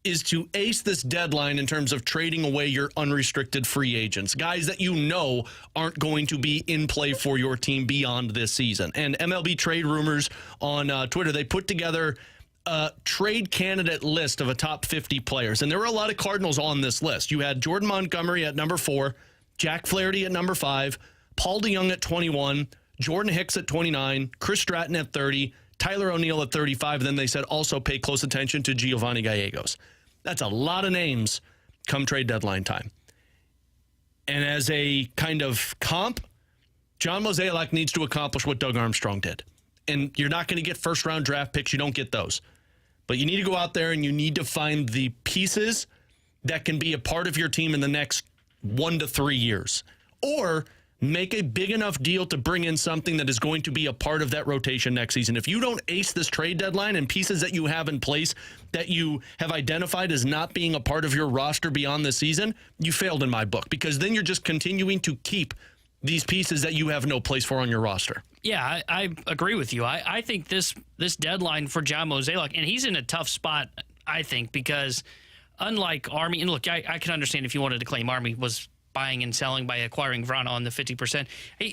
is to ace this deadline in terms of trading away your unrestricted free agents, guys that you know aren't going to be in play for your team beyond this season. And MLB Trade Rumors on Twitter, they put together a trade candidate list of a top 50 players, and there were a lot of Cardinals on this list. You had Jordan Montgomery at number 4, Jack Flaherty at number 5, Paul DeJong at 21, Jordan Hicks at 29, Chris Stratton at 30, Tyler O'Neill at 35, and then they said also pay close attention to Giovanni Gallegos. That's a lot of names come trade deadline time. And as a kind of comp, John Mozeliak needs to accomplish what Doug Armstrong did. And you're not going to get first-round draft picks. You don't get those. But you need to go out there and you need to find the pieces that can be a part of your team in the next 1 to 3 years. Or make a big enough deal to bring in something that is going to be a part of that rotation next season. If you don't ace this trade deadline and pieces that you have in place that you have identified as not being a part of your roster beyond this season, you failed in my book, because then you're just continuing to keep these pieces that you have no place for on your roster. Yeah, I agree with you. I think this deadline for John Mozeliak, and he's in a tough spot, I think, because unlike Army, and look, I can understand if you wanted to claim Army was buying and selling by acquiring Vrana on the 50%.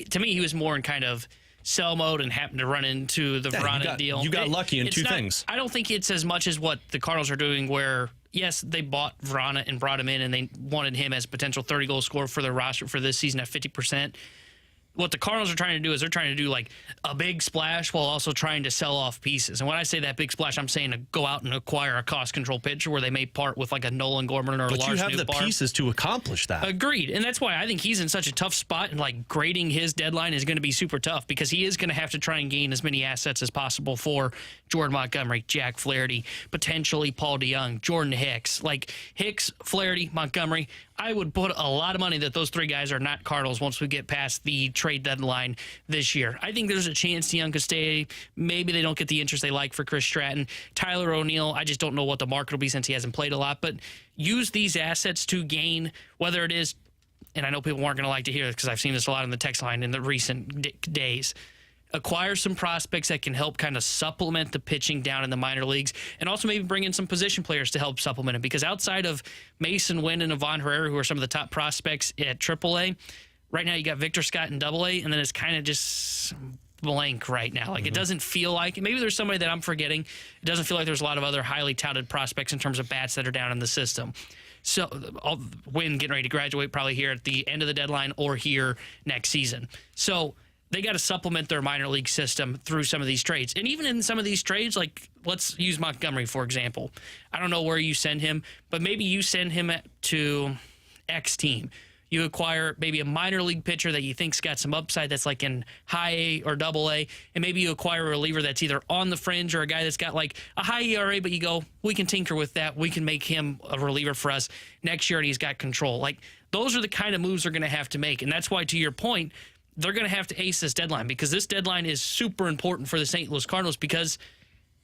To me, he was more in kind of sell mode and happened to run into the Vrana deal. You got lucky in two things. I don't think it's as much as what the Cardinals are doing where, yes, they bought Vrana and brought him in and they wanted him as a potential 30-goal scorer for their roster for this season at 50%. What the Cardinals are trying to do is they're trying to do like a big splash while also trying to sell off pieces. And when I say that big splash, I'm saying to go out and acquire a cost control pitcher where they may part with like a Nolan Gorman or a Lars Nootbaar. But you have the pieces to accomplish that. Agreed. And that's why I think he's in such a tough spot, and like grading his deadline is going to be super tough because he is going to have to try and gain as many assets as possible for Jordan Montgomery, Jack Flaherty, potentially Paul DeJong, Jordan Hicks. Like Hicks, Flaherty, Montgomery, I would put a lot of money that those three guys are not Cardinals once we get past the trade deadline this year. I think there's a chance DeJong could stay. Maybe they don't get the interest they like for Chris Stratton. Tyler O'Neill, I just don't know what the market will be since he hasn't played a lot. But use these assets to gain, whether it is, and I know people aren't going to like to hear this because I've seen this a lot in the text line in the recent days, acquire some prospects that can help kind of supplement the pitching down in the minor leagues, and also maybe bring in some position players to help supplement it. Because outside of Mason Wynn and Ivan Herrera, who are some of the top prospects at AAA, right now you got Victor Scott in AA, and then it's kind of just blank right now. Like, it doesn't feel like it. Maybe there's somebody that I'm forgetting. It doesn't feel like there's a lot of other highly touted prospects in terms of bats that are down in the system. So Wynn getting ready to graduate probably here at the end of the deadline or here next season. So they got to supplement their minor league system through some of these trades. And even in some of these trades, like let's use Montgomery, for example. I don't know where you send him, but maybe you send him to X team. You acquire maybe a minor league pitcher that you think's got some upside that's like in high A or AA, and maybe you acquire a reliever that's either on the fringe or a guy that's got like a high ERA, but you go, we can tinker with that. We can make him a reliever for us next year, and he's got control. Like, those are the kind of moves they're going to have to make, and that's why, to your point, they're going to have to ace this deadline, because this deadline is super important for the St. Louis Cardinals because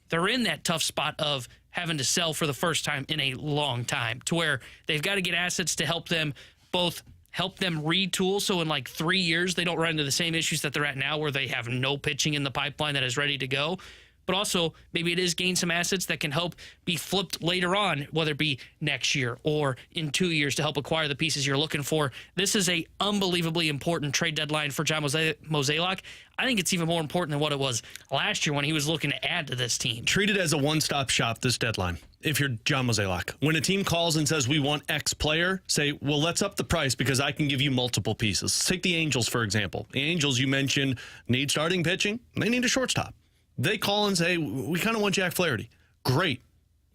they're in that tough spot of having to sell for the first time in a long time, to where they've got to get assets to help them both help them retool, so in like 3 years they don't run into the same issues that they're at now where they have no pitching in the pipeline that is ready to go. But also maybe it is gain some assets that can help be flipped later on, whether it be next year or in 2 years, to help acquire the pieces you're looking for. This is a unbelievably important trade deadline for John Mozeliak. I think it's even more important than what it was last year when he was looking to add to this team. Treat it as a one-stop shop this deadline. If you're John Mozeliak, when a team calls and says we want X player, say, well, let's up the price because I can give you multiple pieces. Take the Angels, for example. The Angels, you mentioned, need starting pitching. They need a shortstop. They call and say, we kind of want Jack Flaherty. Great.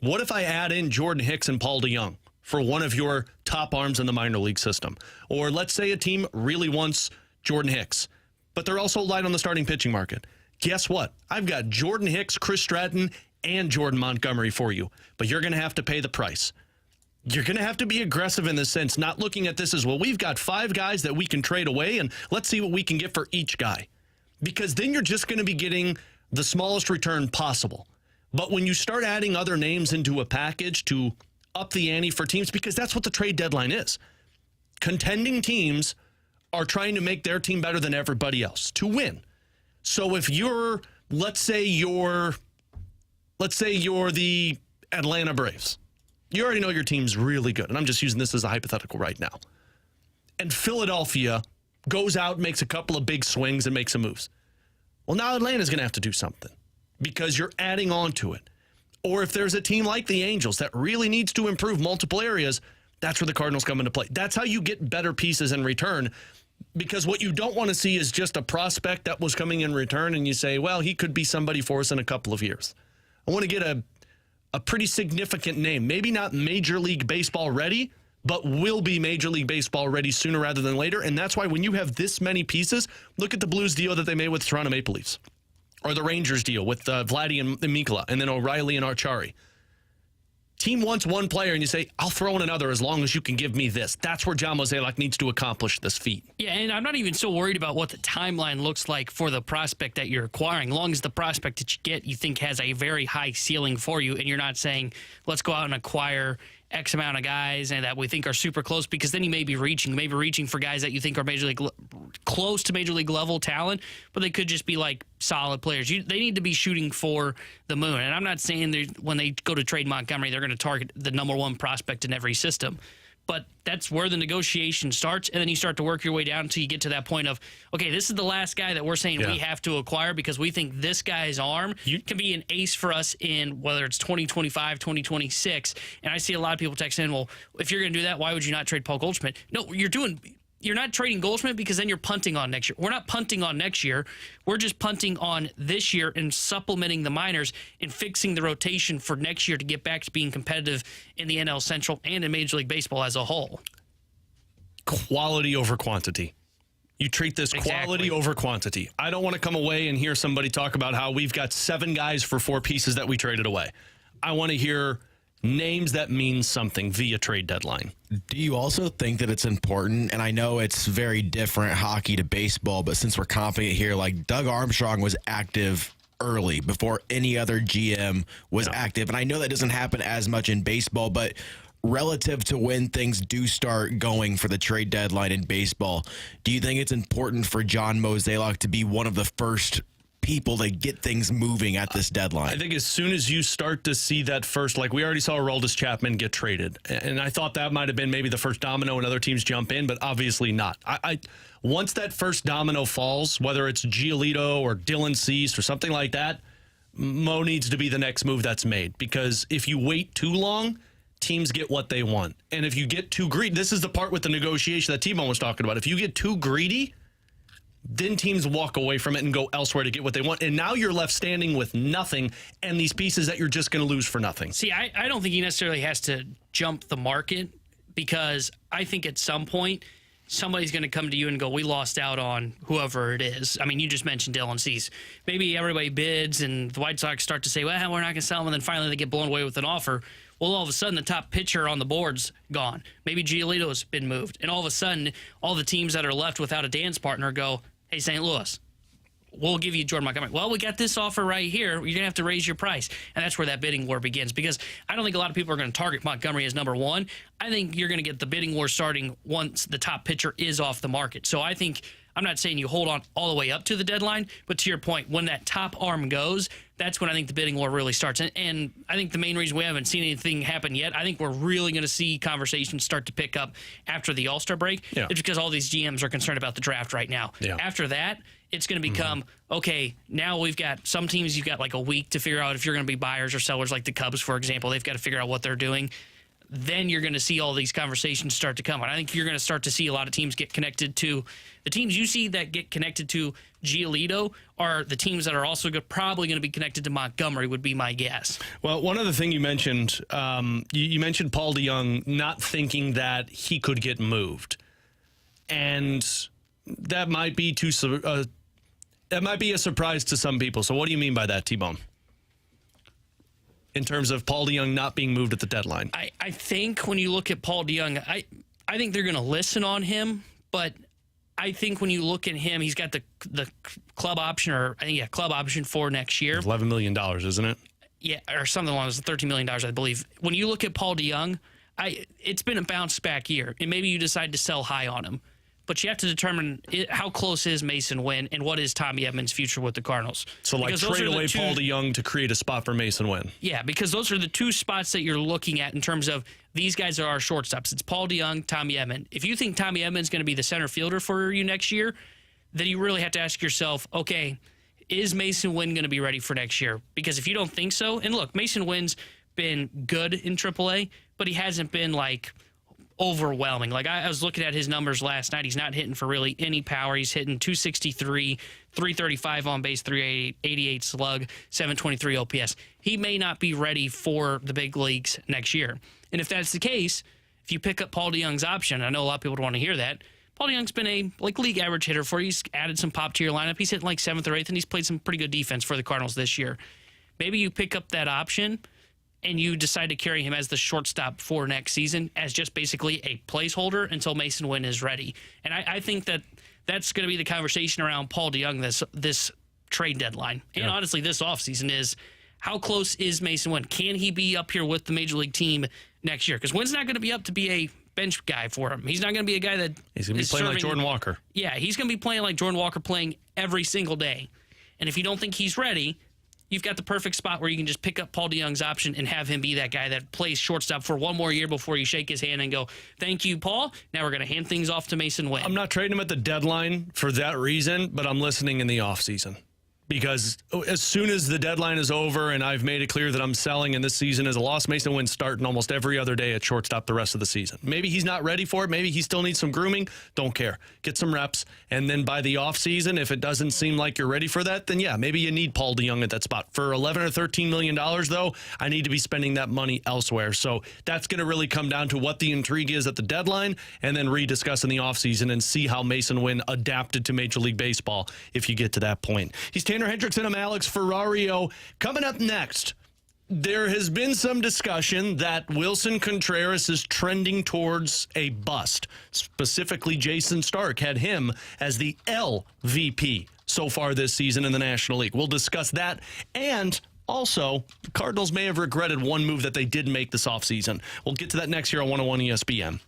What if I add in Jordan Hicks and Paul DeJong for one of your top arms in the minor league system? Or let's say a team really wants Jordan Hicks, but they're also light on the starting pitching market. Guess what? I've got Jordan Hicks, Chris Stratton, and Jordan Montgomery for you, but you're going to have to pay the price. you're going to have to be aggressive in this sense, not looking at this as, well, we've got 5 guys that we can trade away, and let's see what we can get for each guy. Because then you're just going to be getting the smallest return possible. But when you start adding other names into a package to up the ante for teams, because that's what the trade deadline is. Contending teams are trying to make their team better than everybody else to win. So if you're, let's say you're the Atlanta Braves. You already know your team's really good, and I'm just using this as a hypothetical right now. And Philadelphia goes out, makes a couple of big swings, and makes some moves. Well, now Atlanta's going to have to do something because you're adding on to it. Or if there's a team like the Angels that really needs to improve multiple areas, that's where the Cardinals come into play. That's how you get better pieces in return, because what you don't want to see is just a prospect that was coming in return, and you say, well, he could be somebody for us in a couple of years. I want to get a pretty significant name, maybe not Major League Baseball ready, but will be Major League Baseball ready sooner rather than later. And that's why when you have this many pieces, look at the Blues deal that they made with Toronto Maple Leafs, or the Rangers deal with Vladdy and Mikula, and then O'Reilly and Archari. Team wants one player, and you say, I'll throw in another as long as you can give me this. That's where John Mozeliak needs to accomplish this feat. Yeah, and I'm not even so worried about what the timeline looks like for the prospect that you're acquiring. As long as the prospect that you get, you think has a very high ceiling for you, and you're not saying, let's go out and acquire X amount of guys and that we think are super close, because then you may be reaching for guys that you think are close to major league level talent, but they could just be like solid players. They need to be shooting for the moon. And I'm not saying when they go to trade Montgomery, they're going to target the number one prospect in every system. But that's where the negotiation starts, and then you start to work your way down until you get to that point of, okay, this is the last guy that we're saying we have to acquire because we think this guy's arm can be an ace for us in whether it's 2025, 2026. And I see a lot of people text in, well, if you're going to do that, why would you not trade Paul Goldschmidt? No, you're not trading Goldschmidt because then you're punting on next year. We're not punting on next year. We're just punting on this year and supplementing the minors and fixing the rotation for next year to get back to being competitive in the NL Central and in Major League Baseball as a whole. Quality over quantity. You treat this quality over quantity. I don't want to come away and hear somebody talk about how we've got 7 guys for 4 pieces that we traded away. I want to hear names that mean something via trade deadline. Do you also think that it's important, and I know it's very different hockey to baseball, but since we're confident here, like Doug Armstrong was active early before any other GM was active, and I know that doesn't happen as much in baseball, but relative to when things do start going for the trade deadline in baseball, do you think it's important for John Mozeliak to be one of the first people to get things moving at this deadline? I think as soon as you start to see that first, like we already saw Aroldis Chapman get traded, and I thought that might have been maybe the first domino and other teams jump in, but obviously not. Once that first domino falls, whether it's Giolito or Dylan Cease or something like that, Mo needs to be the next move that's made, because if you wait too long, teams get what they want. And if you get too greedy, this is the part with the negotiation that T-Bone was talking about. If you get too greedy, then teams walk away from it and go elsewhere to get what they want. And now you're left standing with nothing and these pieces that you're just going to lose for nothing. See, I don't think he necessarily has to jump the market, because I think at some point somebody's going to come to you and go, we lost out on whoever it is. I mean, you just mentioned Dylan Cease. Maybe everybody bids and the White Sox start to say, well, we're not going to sell him. And then finally they get blown away with an offer. Well, all of a sudden, the top pitcher on the board's gone. Maybe Giolito's been moved. And all of a sudden, all the teams that are left without a dance partner go, hey, St. Louis, we'll give you Jordan Montgomery. Well, we got this offer right here. You're going to have to raise your price. And that's where that bidding war begins, because I don't think a lot of people are going to target Montgomery as number one. I think you're going to get the bidding war starting once the top pitcher is off the market. So I think, I'm not saying you hold on all the way up to the deadline, but to your point, when that top arm goes, that's when I think the bidding war really starts. And I think the main reason we haven't seen anything happen yet, I think we're really going to see conversations start to pick up after the All-Star break. Yeah. It's because all these GMs are concerned about the draft right now. Yeah. After that, it's going to become, okay, now we've got some teams, you've got like a week to figure out if you're going to be buyers or sellers, like the Cubs, for example. They've got to figure out what they're doing. Then you're going to see all these conversations start to come. And I think you're going to start to see a lot of teams get connected to the teams you see that get connected to Giolito are the teams that are also probably going to be connected to Montgomery, would be my guess. Well, one other thing you mentioned, you mentioned Paul DeJong not thinking that he could get moved. And that might be a surprise to some people. So what do you mean by that, T-Bone? in terms of Paul DeJong not being moved at the deadline? I think when you look at Paul DeJong, I think they're going to listen on him, but I think when you look at him, he's got the club option, or I think club option for next year. $11 million, isn't it? Yeah, or something along those $13 million, I believe. When you look at Paul DeJong, it's been a bounce back year, and maybe you decide to sell high on him. But you have to determine how close is Mason Wynn and what is Tommy Edman's future with the Cardinals. So, like, trade away Paul DeJong to create a spot for Mason Wynn. Yeah, because those are the two spots that you're looking at in terms of these guys are our shortstops. It's Paul DeJong, Tommy Edman. If you think Tommy Edman's going to be the center fielder for you next year, then you really have to ask yourself, okay, is Mason Wynn going to be ready for next year? Because if you don't think so, and look, Mason Wynn's been good in AAA, but he hasn't been, like, overwhelming. Like, I was looking at his numbers last night. He's not hitting for really any power. He's hitting 263, 335 on base, 388 slug, 723 OPS. He may not be ready for the big leagues next year. And if that's the case, if you pick up Paul DeJong's option, I know a lot of people don't want to hear that. Paul DeJong's been a league average hitter for you. He's added some pop to your lineup. He's hitting like 7th or 8th, and he's played some pretty good defense for the Cardinals this year. Maybe you pick up that option and you decide to carry him as the shortstop for next season as just basically a placeholder until Mason Wynn is ready. And I think that's going to be the conversation around Paul DeJong this trade deadline. And honestly, this offseason is how close is Mason Wynn? Can he be up here with the Major League team next year? Because Wynn's not going to be up to be a bench guy for him. He's not going to be a guy that he's going to be playing like Jordan Walker. Yeah, he's going to be playing like Jordan Walker, playing every single day. And if you don't think he's ready, you've got the perfect spot where you can just pick up Paul DeJong's option and have him be that guy that plays shortstop for one more year before you shake his hand and go, thank you, Paul. Now we're going to hand things off to Mason Wynn. I'm not trading him at the deadline for that reason, but I'm listening in the offseason. Because as soon as the deadline is over and I've made it clear that I'm selling and this season is a loss, Mason Wynn's starting almost every other day at shortstop the rest of the season. Maybe he's not ready for it. Maybe he still needs some grooming. Don't care. Get some reps. And then by the offseason, if it doesn't seem like you're ready for that, then yeah, maybe you need Paul DeJong at that spot. For $11 or $13 million, though, I need to be spending that money elsewhere. So that's going to really come down to what the intrigue is at the deadline and then rediscuss in the offseason and see how Mason Wynn adapted to Major League Baseball if you get to that point. He's Tanner Hendrickson. I'm Alex Ferrario. Coming up next, there has been some discussion that Wilson Contreras is trending towards a bust. Specifically, Jason Stark had him as the LVP so far this season in the National League. We'll discuss that. And also, the Cardinals may have regretted one move that they did make this offseason. We'll get to that next year on 101 ESPN.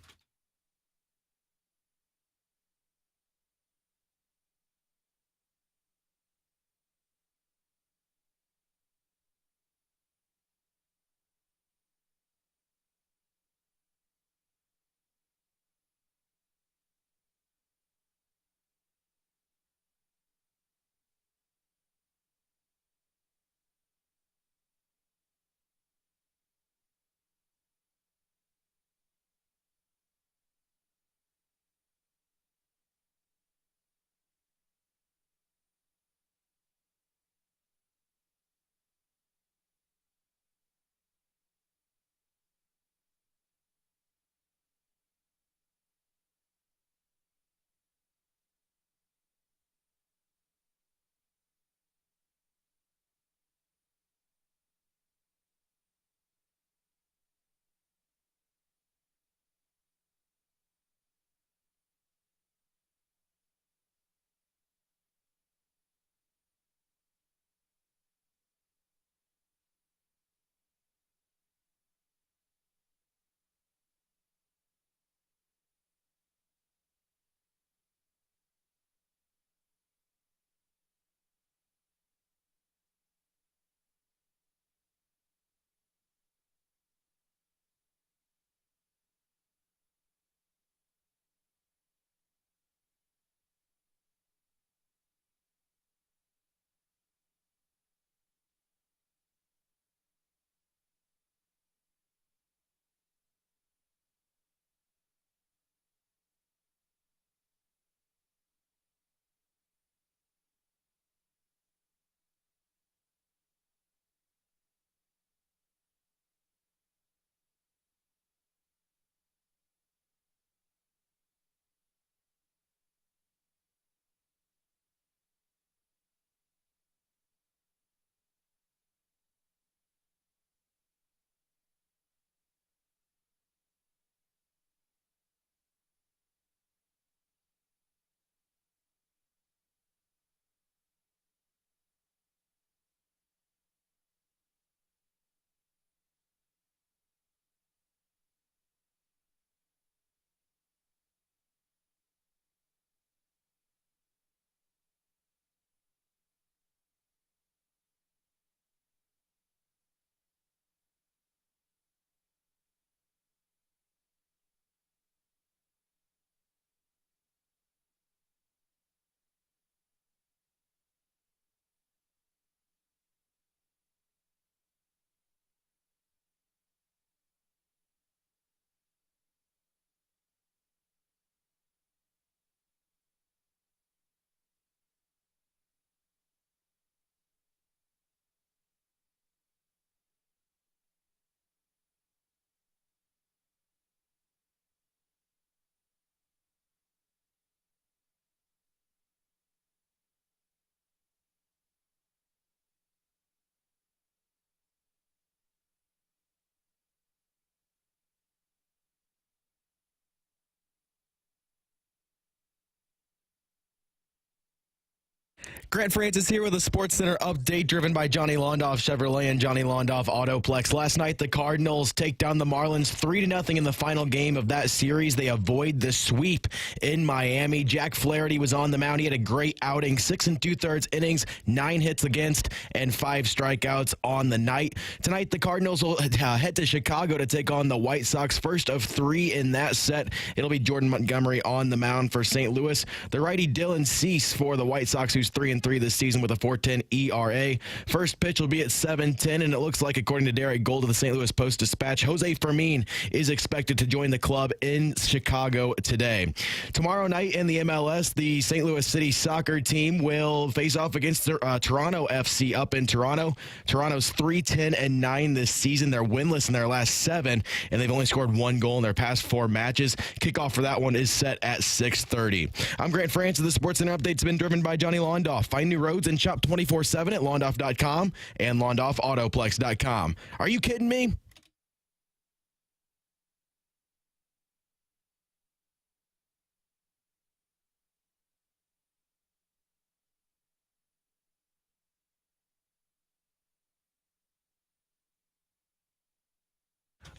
Grant Francis here with a Sports Center update driven by Johnny Londoff Chevrolet and Johnny Londoff Autoplex. Last night, the Cardinals take down the Marlins 3-0 in the final game of that series. They avoid the sweep in Miami. Jack Flaherty was on the mound. He had a great outing, 6 2/3 innings, 9 hits against, and 5 strikeouts on the night. Tonight, the Cardinals will head to Chicago to take on the White Sox, first of 3 in that set. It'll be Jordan Montgomery on the mound for St. Louis. The righty Dylan Cease for the White Sox, who's 3-3 this season with a 4.10 ERA. First pitch will be at 7:10, and it looks like, according to Derek Gold of the St. Louis Post-Dispatch, Jose Fermin is expected to join the club in Chicago today. Tomorrow night in the MLS, the St. Louis City soccer team will face off against Toronto FC up in Toronto. Toronto's 3-10-9 this season. They're winless in their last 7, and they've only scored 1 goal in their past 4 matches. Kickoff for that one is set at 6:30. I'm Grant Francis. The Sports Center update's been driven by Johnny Londoff. Find new roads and shop 24/7 at londoff.com and londoffautoplex.com. Are you kidding me?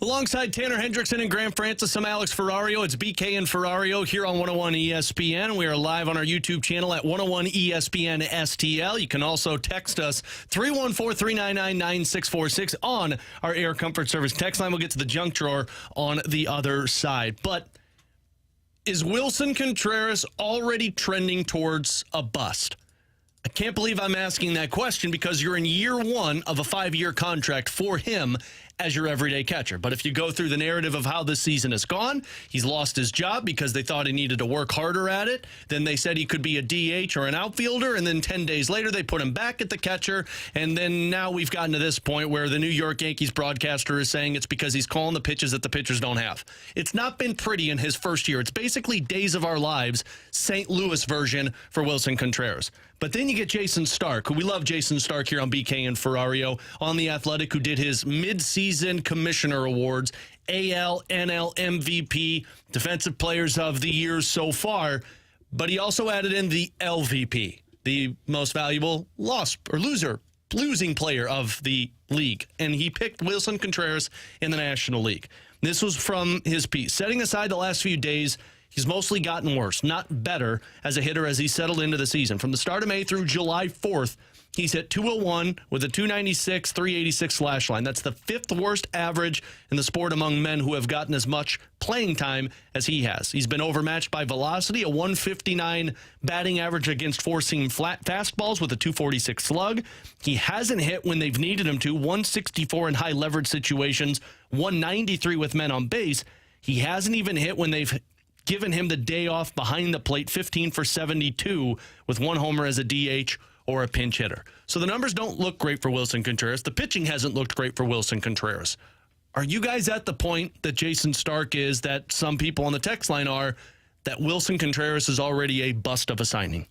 Alongside Tanner Hendrickson and Graham Francis, I'm Alex Ferrario. It's BK and Ferrario here on 101 ESPN. We are live on our YouTube channel at 101 ESPN STL. You can also text us 314-399-9646 on our Air Comfort Service text line. We'll get to the junk drawer on the other side. But is Wilson Contreras already trending towards a bust? I can't believe I'm asking that question because you're in year 1 of a 5-year contract for him as your everyday catcher. But if you go through the narrative of how this season has gone, he's lost his job because they thought he needed to work harder at it. Then they said he could be a DH or an outfielder, and then 10 days later they put him back at the catcher. And then now we've gotten to this point where the New York Yankees broadcaster is saying it's because he's calling the pitches that the pitchers don't have. It's not been pretty in his first year. It's basically Days of Our Lives, St. Louis version for Wilson Contreras. But then you get Jason Stark, who we love Jason Stark here on BK and Ferrario on The Athletic, who did his mid-season commissioner awards, AL, NL, MVP, Defensive Players of the Year so far. But he also added in the LVP, the most valuable losing player of the league. And he picked Wilson Contreras in the National League. This was from his piece. Setting aside the last few days, he's mostly gotten worse, not better as a hitter as he settled into the season. From the start of May through July 4th, he's hit .201 with a .296, .386 slash line. That's the 5th worst average in the sport among men who have gotten as much playing time as he has. He's been overmatched by velocity, a .159 batting average against four-seam flat fastballs with a .246 slug. He hasn't hit when they've needed him to, .164 in high leverage situations, .193 with men on base. He hasn't even hit when they've given him the day off behind the plate, 15 for 72 with 1 homer as a DH or a pinch hitter. So the numbers don't look great for Wilson Contreras. The pitching hasn't looked great for Wilson Contreras. Are you guys at the point that Jason Stark is, that some people on the text line are, that Wilson Contreras is already a bust of a signing?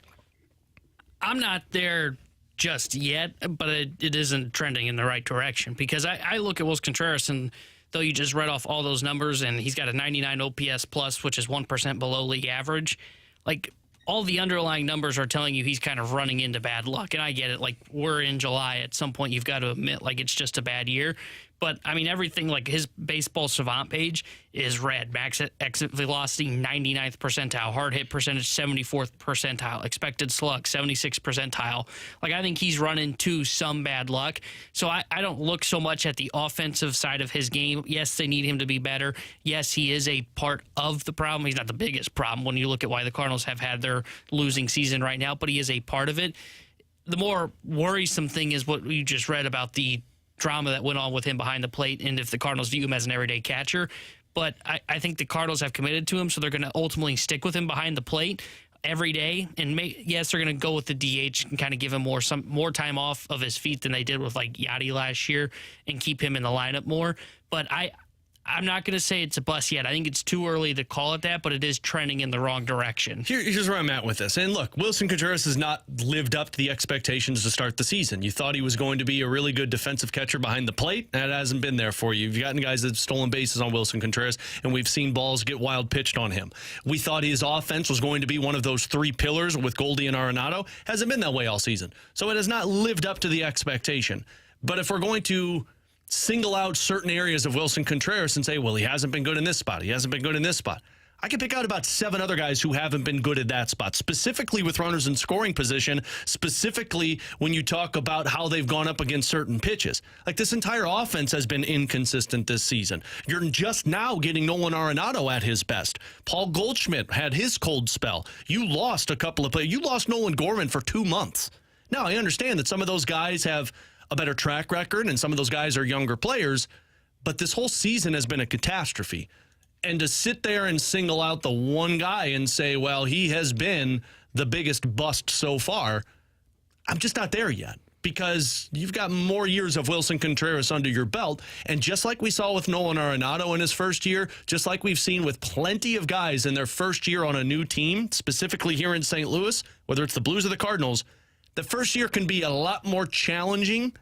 I'm not there just yet, but it isn't trending in the right direction because I look at Wilson Contreras, and though you just read off all those numbers and he's got a 99 OPS plus, which is 1% below league average, like all the underlying numbers are telling you he's kind of running into bad luck. And I get it. Like, we're in July. At some point, you've got to admit, like, it's just a bad year. But, I mean, everything, like his baseball savant page is red. Max exit velocity, 99th percentile. Hard hit percentage, 74th percentile. Expected slug, 76th percentile. Like, I think he's run into some bad luck. So I don't look so much at the offensive side of his game. Yes, they need him to be better. Yes, he is a part of the problem. He's not the biggest problem when you look at why the Cardinals have had their losing season right now, but he is a part of it. The more worrisome thing is what you just read about the drama that went on with him behind the plate, and if the Cardinals view him as an everyday catcher. But I think the Cardinals have committed to him, so they're going to ultimately stick with him behind the plate every day. And yes, they're going to go with the DH and kind of give him more time off of his feet than they did with like Yachty last year and keep him in the lineup more. But I'm not going to say it's a bust yet. I think it's too early to call it that, but it is trending in the wrong direction. Here's where I'm at with this. And look, Wilson Contreras has not lived up to the expectations to start the season. You thought he was going to be a really good defensive catcher behind the plate. That hasn't been there for you. You've gotten guys that have stolen bases on Wilson Contreras, and we've seen balls get wild pitched on him. We thought his offense was going to be one of those three pillars with Goldie and Arenado. Hasn't been that way all season. So it has not lived up to the expectation. But if we're going to single out certain areas of Wilson Contreras and say, well, he hasn't been good in this spot, he hasn't been good in this spot, I can pick out about 7 other guys who haven't been good at that spot, specifically with runners in scoring position, specifically when you talk about how they've gone up against certain pitches. Like, this entire offense has been inconsistent this season. You're just now getting Nolan Arenado at his best. Paul Goldschmidt had his cold spell. You lost a couple of players. You lost Nolan Gorman for 2 months. Now, I understand that some of those guys have a better track record and some of those guys are younger players, but this whole season has been a catastrophe. And to sit there and single out the one guy and say, well, he has been the biggest bust so far, I'm just not there yet, because you've got more years of Wilson Contreras under your belt. And just like we saw with Nolan Arenado in his first year, just like we've seen with plenty of guys in their first year on a new team, specifically here in St. Louis, whether it's the Blues or the Cardinals, the first year can be a lot more challenging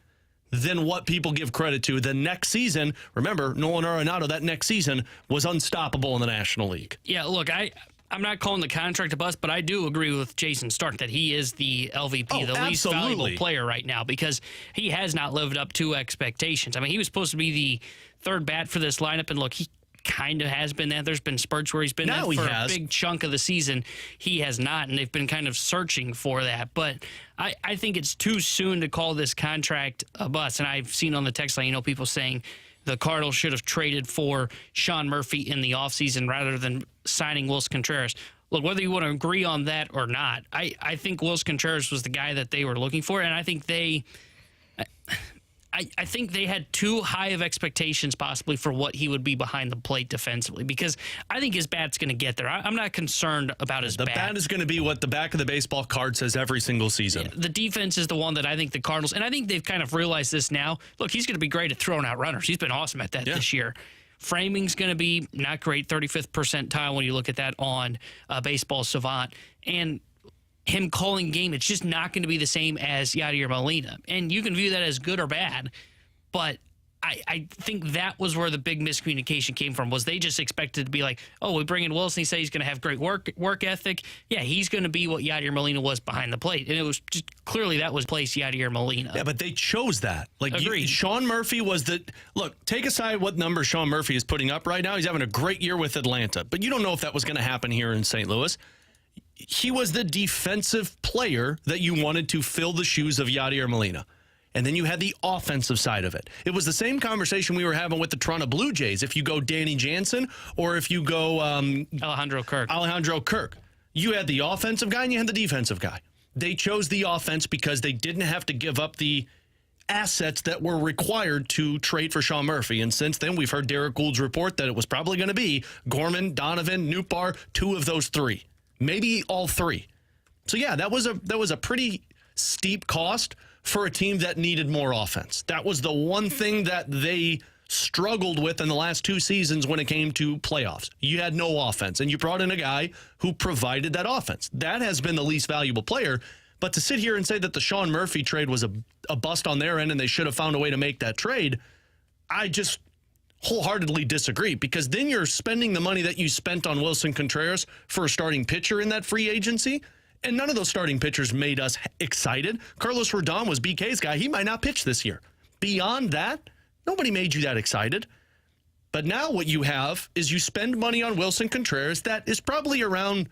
than what people give credit to. The next season, remember, Nolan Arenado, that next season was unstoppable in the National League. Yeah, look, I'm not calling the contract a bust, but I do agree with Jason Stark that he is the LVP, the least valuable player right now, because he has not lived up to expectations. I mean, he was supposed to be the third bat for this lineup, and look, he kind of has been that. There's been spurts where he's been that for a big chunk of the season. He has not, and they've been kind of searching for that. But I think it's too soon to call this contract a bust. And I've seen on the text line, people saying the Cardinals should have traded for Sean Murphy in the offseason rather than signing Wilson Contreras. Look, whether you want to agree on that or not, I think Wilson Contreras was the guy that they were looking for, and I think I think they had too high of expectations possibly for what he would be behind the plate defensively, because I think his bat's going to get there. I'm not concerned about his bat. The bat is going to be what the back of the baseball card says every single season. Yeah, the defense is the one that I think the Cardinals, and I think they've kind of realized this now. Look, he's going to be great at throwing out runners. He's been awesome at that this year. Framing's going to be not great, 35th percentile when you look at that on Baseball Savant. And him calling game, it's just not going to be the same as Yadier Molina. And you can view that as good or bad, but I think that was where the big miscommunication came from, was they just expected to be like, oh, we bring in Wilson, he said he's going to have great work ethic. Yeah, he's going to be what Yadier Molina was behind the plate. And it was just clearly that was place Yadier Molina. Yeah, but they chose that. Like, agreed. Sean Murphy was the – look, take aside what number Sean Murphy is putting up right now. He's having a great year with Atlanta, but you don't know if that was going to happen here in St. Louis. He was the defensive player that you wanted to fill the shoes of Yadier Molina. And then you had the offensive side of it. It was the same conversation we were having with the Toronto Blue Jays. If you go Danny Jansen or if you go Alejandro Kirk. You had the offensive guy and you had the defensive guy. They chose the offense because they didn't have to give up the assets that were required to trade for Sean Murphy. And since then, we've heard Derek Gould's report that it was probably going to be Gorman, Donovan, Nootbaar, 2 of those 3. Maybe all 3. So, yeah, that was a pretty steep cost for a team that needed more offense. That was the one thing that they struggled with in the last 2 seasons when it came to playoffs. You had no offense, and you brought in a guy who provided that offense. That has been the least valuable player. But to sit here and say that the Sean Murphy trade was a bust on their end and they should have found a way to make that trade, I just wholeheartedly disagree, because then you're spending the money that you spent on Wilson Contreras for a starting pitcher in that free agency. And none of those starting pitchers made us excited. Carlos Rodon was BK's guy. He might not pitch this year. Beyond that, nobody made you that excited. But now what you have is you spend money on Wilson Contreras that is probably around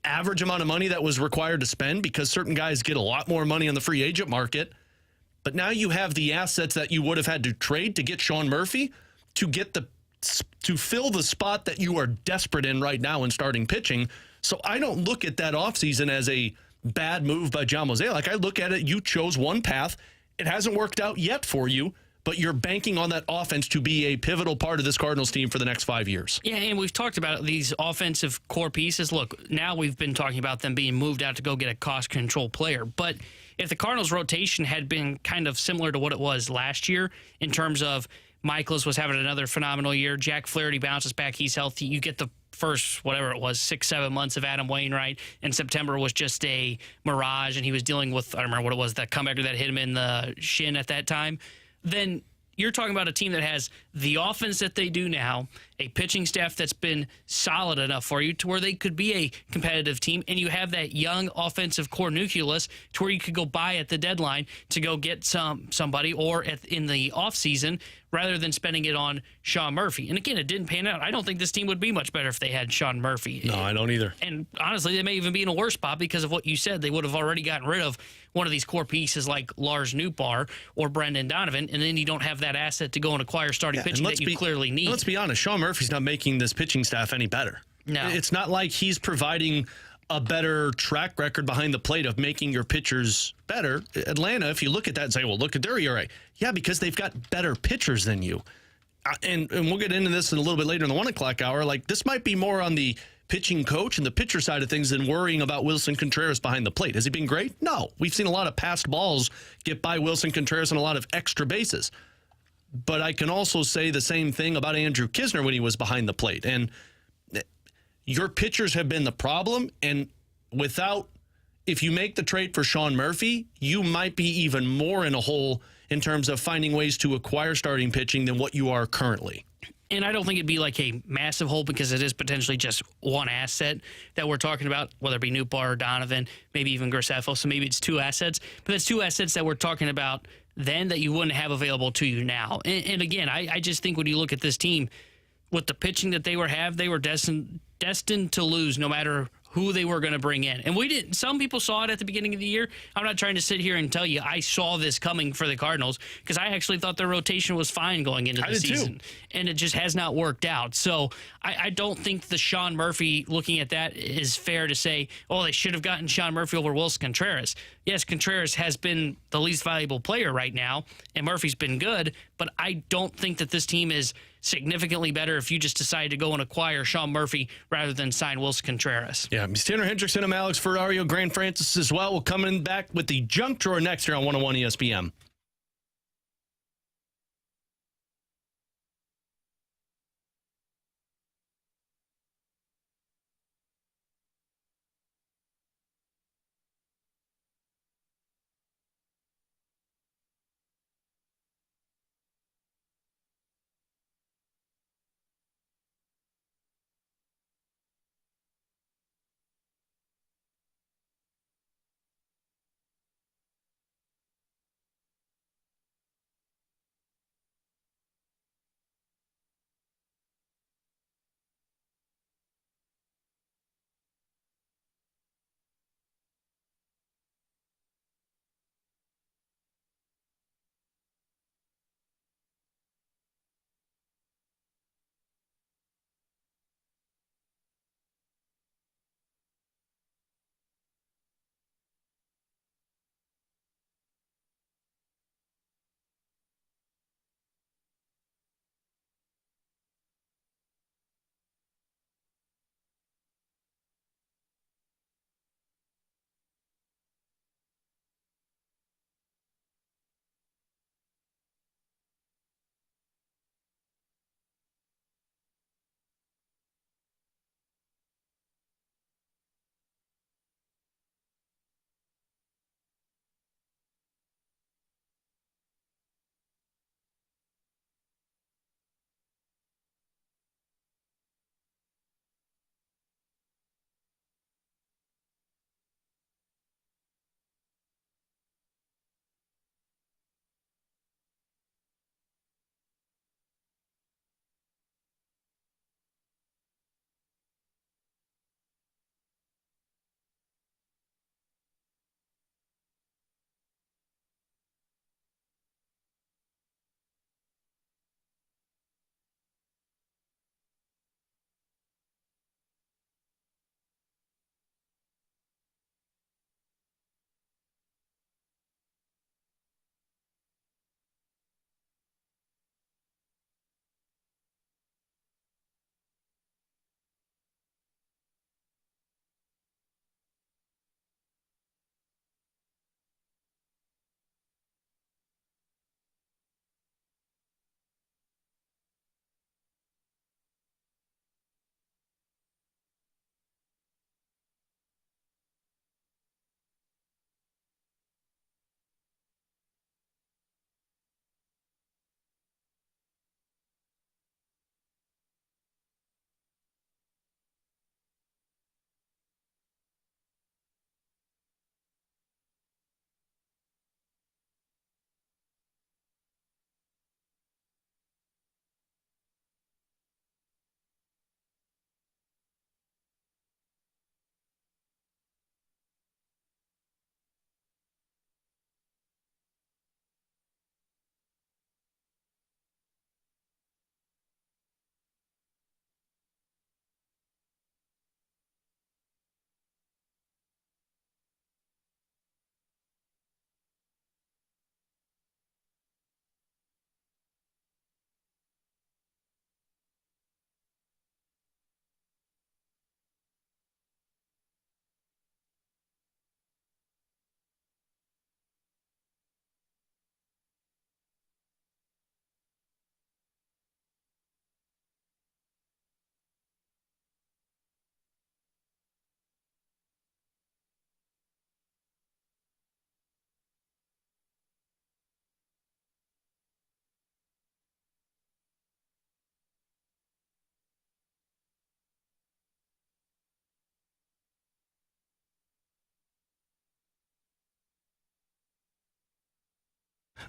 average amount of money that was required to spend, because certain guys get a lot more money on the free agent market. But now you have the assets that you would have had to trade to get Sean Murphy to fill the spot that you are desperate in right now in starting pitching. So I don't look at that offseason as a bad move by John Mozeliak. I look at it, you chose one path. It hasn't worked out yet for you, but you're banking on that offense to be a pivotal part of this Cardinals team for the next 5 years. Yeah, and we've talked about these offensive core pieces. Look, now we've been talking about them being moved out to go get a cost control player. But if the Cardinals rotation had been kind of similar to what it was last year in terms of Michaelis was having another phenomenal year. Jack Flaherty bounces back. He's healthy. You get the first, whatever it was, 6-7 months of Adam Wainwright, and September was just a mirage, and he was dealing with, I don't remember what it was, that comebacker that hit him in the shin at that time. Then you're talking about a team that has the offense that they do now, a pitching staff that's been solid enough for you to where they could be a competitive team, and you have that young offensive core nucleus to where you could go buy at the deadline to go get somebody or in the offseason rather than spending it on Sean Murphy. And again, it didn't pan out. I don't think this team would be much better if they had Sean Murphy. No, I don't either. And honestly, they may even be in a worse spot because of what you said. They would have already gotten rid of one of these core pieces like Lars Nootbaar or Brendan Donovan, and then you don't have that asset to go and acquire starting pitching that you clearly need. Let's be honest, Sean Murphy's not making this pitching staff any better. No. It's not like he's providing a better track record behind the plate of making your pitchers better. Atlanta, if you look at that and say, well, look at their ERA. Yeah, because they've got better pitchers than you. And we'll get into this in a little bit later in the 1 o'clock hour. Like, this might be more on the pitching coach and the pitcher side of things than worrying about Wilson Contreras behind the plate. Has he been great? No. We've seen a lot of passed balls get by Wilson Contreras and a lot of extra bases. But I can also say the same thing about Andrew Kisner when he was behind the plate. And your pitchers have been the problem, and if you make the trade for Sean Murphy, you might be even more in a hole in terms of finding ways to acquire starting pitching than what you are currently. And I don't think it'd be like a massive hole because it is potentially just one asset that we're talking about, whether it be Nootbaar or Donovan, maybe even Graceffo. So maybe it's two assets, but it's two assets that we're talking about then that you wouldn't have available to you now. And again, I just think when you look at this team, with the pitching that they were destined to lose no matter who they were going to bring in. And we didn't. Some people saw it at the beginning of the year. I'm not trying to sit here and tell you I saw this coming for the Cardinals because I actually thought their rotation was fine going into the season. And it just has not worked out. So I don't think the Sean Murphy, looking at that, is fair to say, oh, they should have gotten Sean Murphy over Wilson Contreras. Yes, Contreras has been the least valuable player right now, and Murphy's been good, but I don't think that this team is significantly better if you just decide to go and acquire Sean Murphy rather than sign Wilson Contreras. Yeah, Ms. Tanner Hendrickson, I'm Alex Ferrario, Grant Francis as well. We're coming back with the junk drawer next here on 101 ESPN.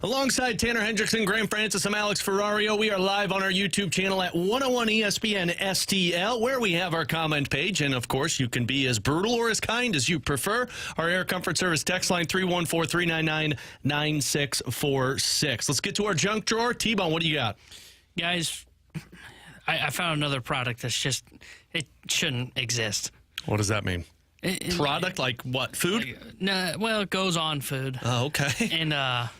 Alongside Tanner Hendrickson, Graham Francis, I'm Alex Ferrario. We are live on our YouTube channel at 101 ESPN STL, where we have our comment page. And, of course, you can be as brutal or as kind as you prefer. Our Air Comfort Service text line, 314-399-9646. Let's get to our junk drawer. T-Bone, what do you got? Guys, I found another product that's just, it shouldn't exist. What does that mean? Product like what? Food? No, well, it goes on food. Oh, okay. And, What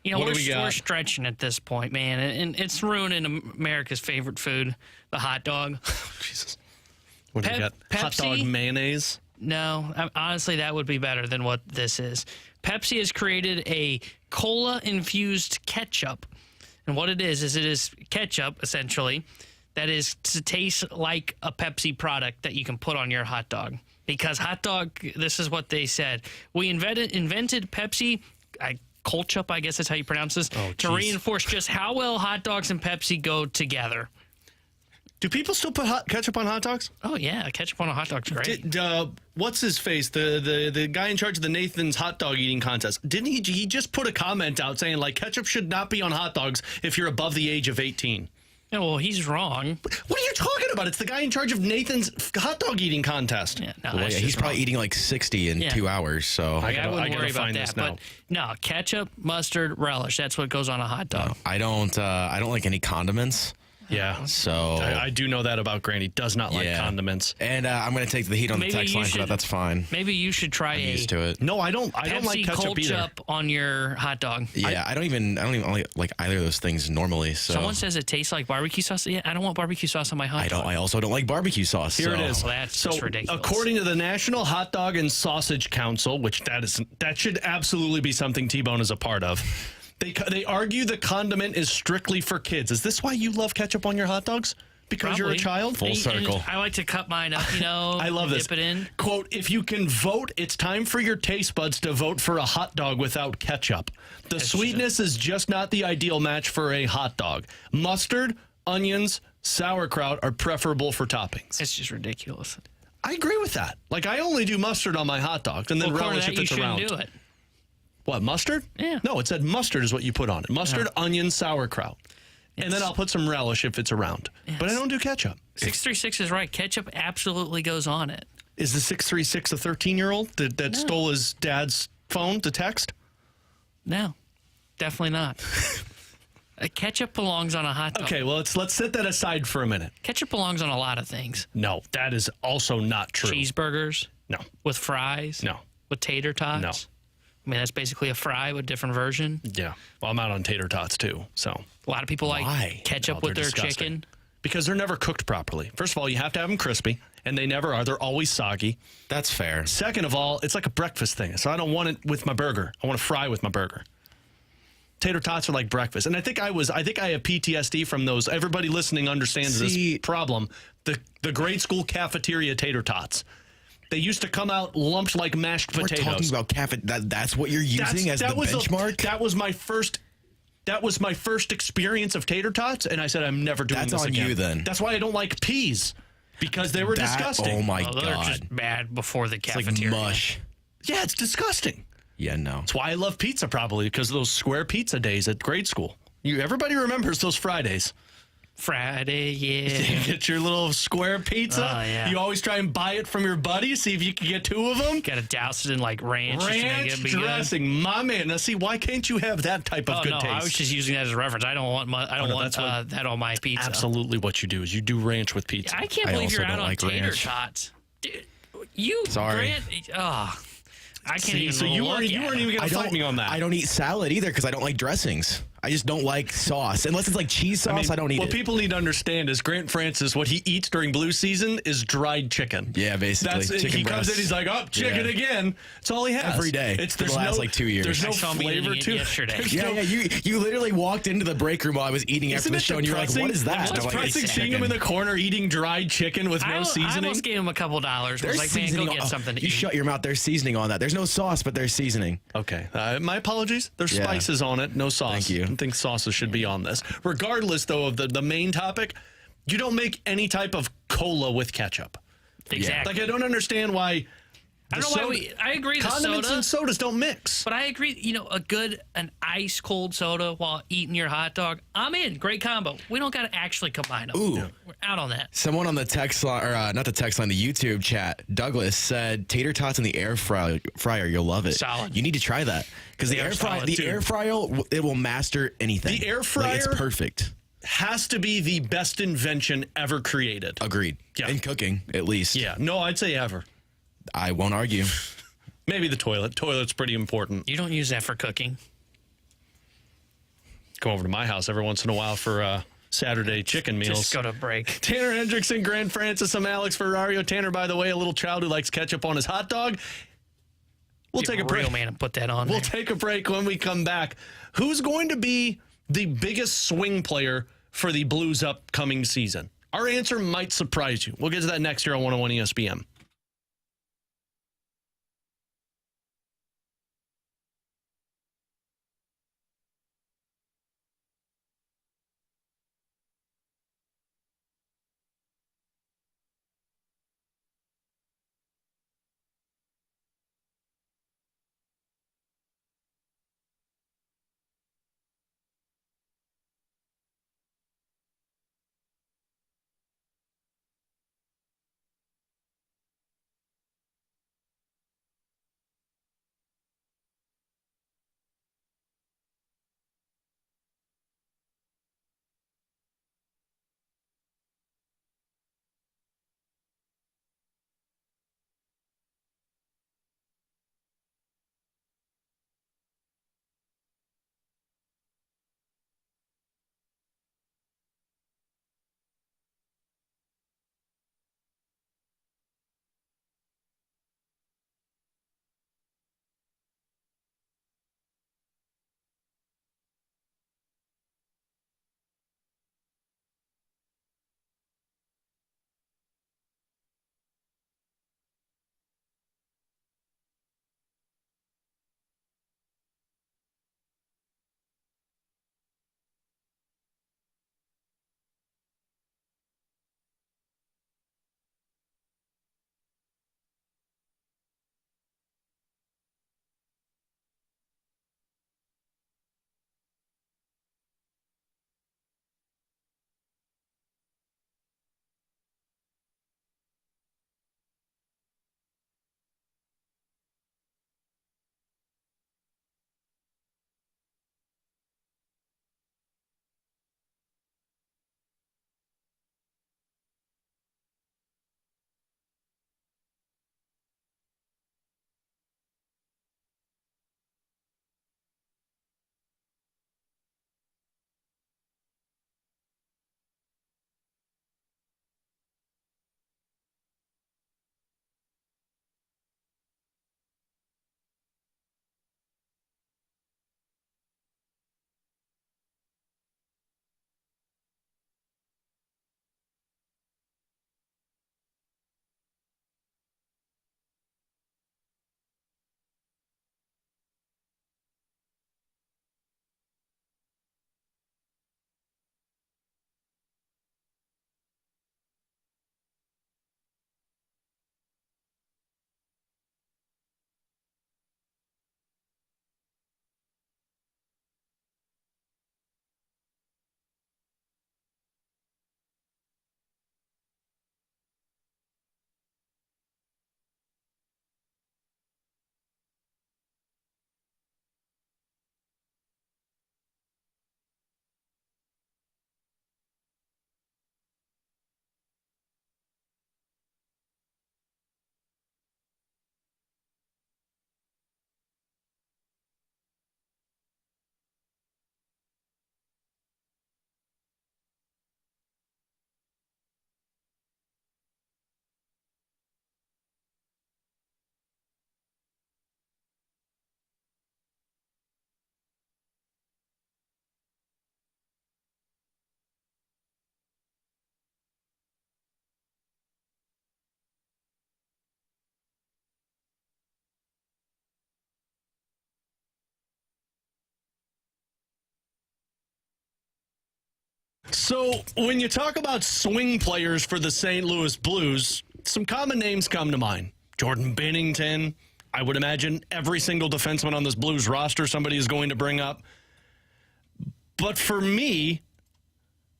do we got? we're stretching at this point, man. And it's ruining America's favorite food, the hot dog. Jesus. What do you got? Hot dog Pepsi? mayonnaise? No, honestly, that would be better than what this is. Pepsi has created a cola-infused ketchup. And what it is ketchup, essentially, that is to taste like a Pepsi product that you can put on your hot dog. Because hot dog, this is what they said. We invented Pepsi, Kolchup, I guess that's how you pronounce this, to reinforce just how well hot dogs and Pepsi go together. Do people still put ketchup on hot dogs? Oh, yeah, ketchup on a hot dog's great. What's his face? The guy in charge of the Nathan's hot dog eating contest. Didn't he just put a comment out saying, like, ketchup should not be on hot dogs if you're above the age of 18? Yeah, well, he's wrong. What are you talking about? It's the guy in charge of Nathan's hot dog eating contest. Yeah, no, Well, yeah, he's probably eating like 60 in 2 hours. So I wouldn't worry about that. But no, ketchup, mustard, relish. That's what goes on a hot dog. I don't like any condiments. Yeah. So I do know that about Granny. Does not like condiments. And I'm going to take the heat on the text line for that. That's fine. Maybe you should try I'm used to it. No, I don't like ketchup either. Ketchup on your hot dog. Yeah, I don't even like either of those things normally. So someone says it tastes like barbecue sauce. Yeah, I don't want barbecue sauce on my hot dog. I also don't like barbecue sauce. Here it is. Well, that's just ridiculous. According to the National Hot Dog and Sausage Council, which that should absolutely be something T-Bone is a part of. They argue the condiment is strictly for kids. Is this why you love ketchup on your hot dogs? Because you're a child? Full circle. I like to cut mine up, I love this. Dip it in. Quote, if you can vote, it's time for your taste buds to vote for a hot dog without ketchup. The sweetness is just not the ideal match for a hot dog. Mustard, onions, sauerkraut are preferable for toppings. It's just ridiculous. I agree with that. Like, I only do mustard on my hot dogs, and then relish if it's around. You shouldn't do it. What, mustard? Yeah. No, it said mustard is what you put on it. Mustard, onion, sauerkraut. And then I'll put some relish if it's around. Yes. But I don't do ketchup. 636 is right. Ketchup absolutely goes on it. Is the 636 a 13-year-old that stole his dad's phone to text? No, definitely not. Ketchup belongs on a hot dog. Okay, well, let's set that aside for a minute. Ketchup belongs on a lot of things. No, that is also not true. Cheeseburgers? No. With fries? No. With tater tots? No. I mean, that's basically a fry with a different version. Yeah. Well, I'm out on tater tots, too. So a lot of people like ketchup with their disgusting. chicken. Because they're never cooked properly. First of all, you have to have them crispy, and they never are. They're always soggy. That's fair. Second of all, it's like a breakfast thing. So I don't want it with my burger. I want to fry with my burger. Tater tots are like breakfast. And I think I have PTSD from those. Everybody listening understands this problem. The grade school cafeteria tater tots. They used to come out lumped like mashed potatoes. We're talking about that's what you're using as the benchmark? That was my first experience of tater tots, and I said I'm never doing this again. That's on you then. That's why I don't like peas, because they were disgusting. Oh my God. They're just bad before the cafeteria. It's like mush. Yeah, it's disgusting. Yeah, no. That's why I love pizza, probably, because of those square pizza days at grade school. Everybody remembers those Fridays. Friday, yeah. You get your little square pizza. Oh, yeah. You always try and buy it from your buddy, see if you can get 2 of them. Got to douse it in like ranch. Ranch dressing, my man. Now, see, why can't you have that type of good taste? I was just using that as a reference. I don't want that on my pizza. Absolutely, what you do is you do ranch with pizza. I can't believe you're out on tater ranch. tots. Dude, Sorry. I can't even. So you weren't even going to fight me on that. I don't eat salad either because I don't like dressings. I just don't like sauce. Unless it's like cheese sauce, I don't eat it. What people need to understand is Grant Francis, what he eats during Blue Season is dried chicken. Yeah, basically. He comes in, he's like, chicken again. That's all he has. Every day. There's for the last like 2 years. There's no flavor to it. Yesterday. You literally walked into the break room while I was eating after the show, and you were like, what is that? It's depressing seeing him in the corner eating dried chicken with no seasoning. I almost gave him a couple $. I was like, man, go get something to eat. You shut your mouth. There's seasoning on that. There's no sauce, but there's seasoning. Okay. My apologies. There's spices on it, no sauce. Thank you. I don't think sauces should be on this. Regardless, though, of the main topic, you don't make any type of cola with ketchup. Exactly. Like, I don't understand why I don't know why I agree the condiments soda. and sodas don't mix. But I agree, an ice cold soda while eating your hot dog. I'm in. Great combo. We don't got to actually combine them. Ooh. We're out on that. Someone on the text line, or not the text line, the YouTube chat, Douglas said, tater tots in the air fryer, you'll love it. Solid. You need to try that. Because the air fryer, it will master anything. The air fryer it's perfect. Has to be the best invention ever created. Agreed. Yeah. In cooking, at least. Yeah. No, I'd say ever. I won't argue. Maybe the toilet. Toilet's pretty important. You don't use that for cooking. Come over to my house every once in a while for Saturday chicken meals. Just go to break. Tanner Hendrickson, Grant Francis, I'm Alex Ferrario. Tanner, by the way, a little child who likes ketchup on his hot dog. We'll take a break. Real man and put that on. We'll take a break when we come back. Who's going to be the biggest swing player for the Blues upcoming season? Our answer might surprise you. We'll get to that next year on 101 ESPN. So when you talk about swing players for the St. Louis Blues, some common names come to mind. Jordan Binnington. I would imagine every single defenseman on this Blues roster somebody is going to bring up. But for me,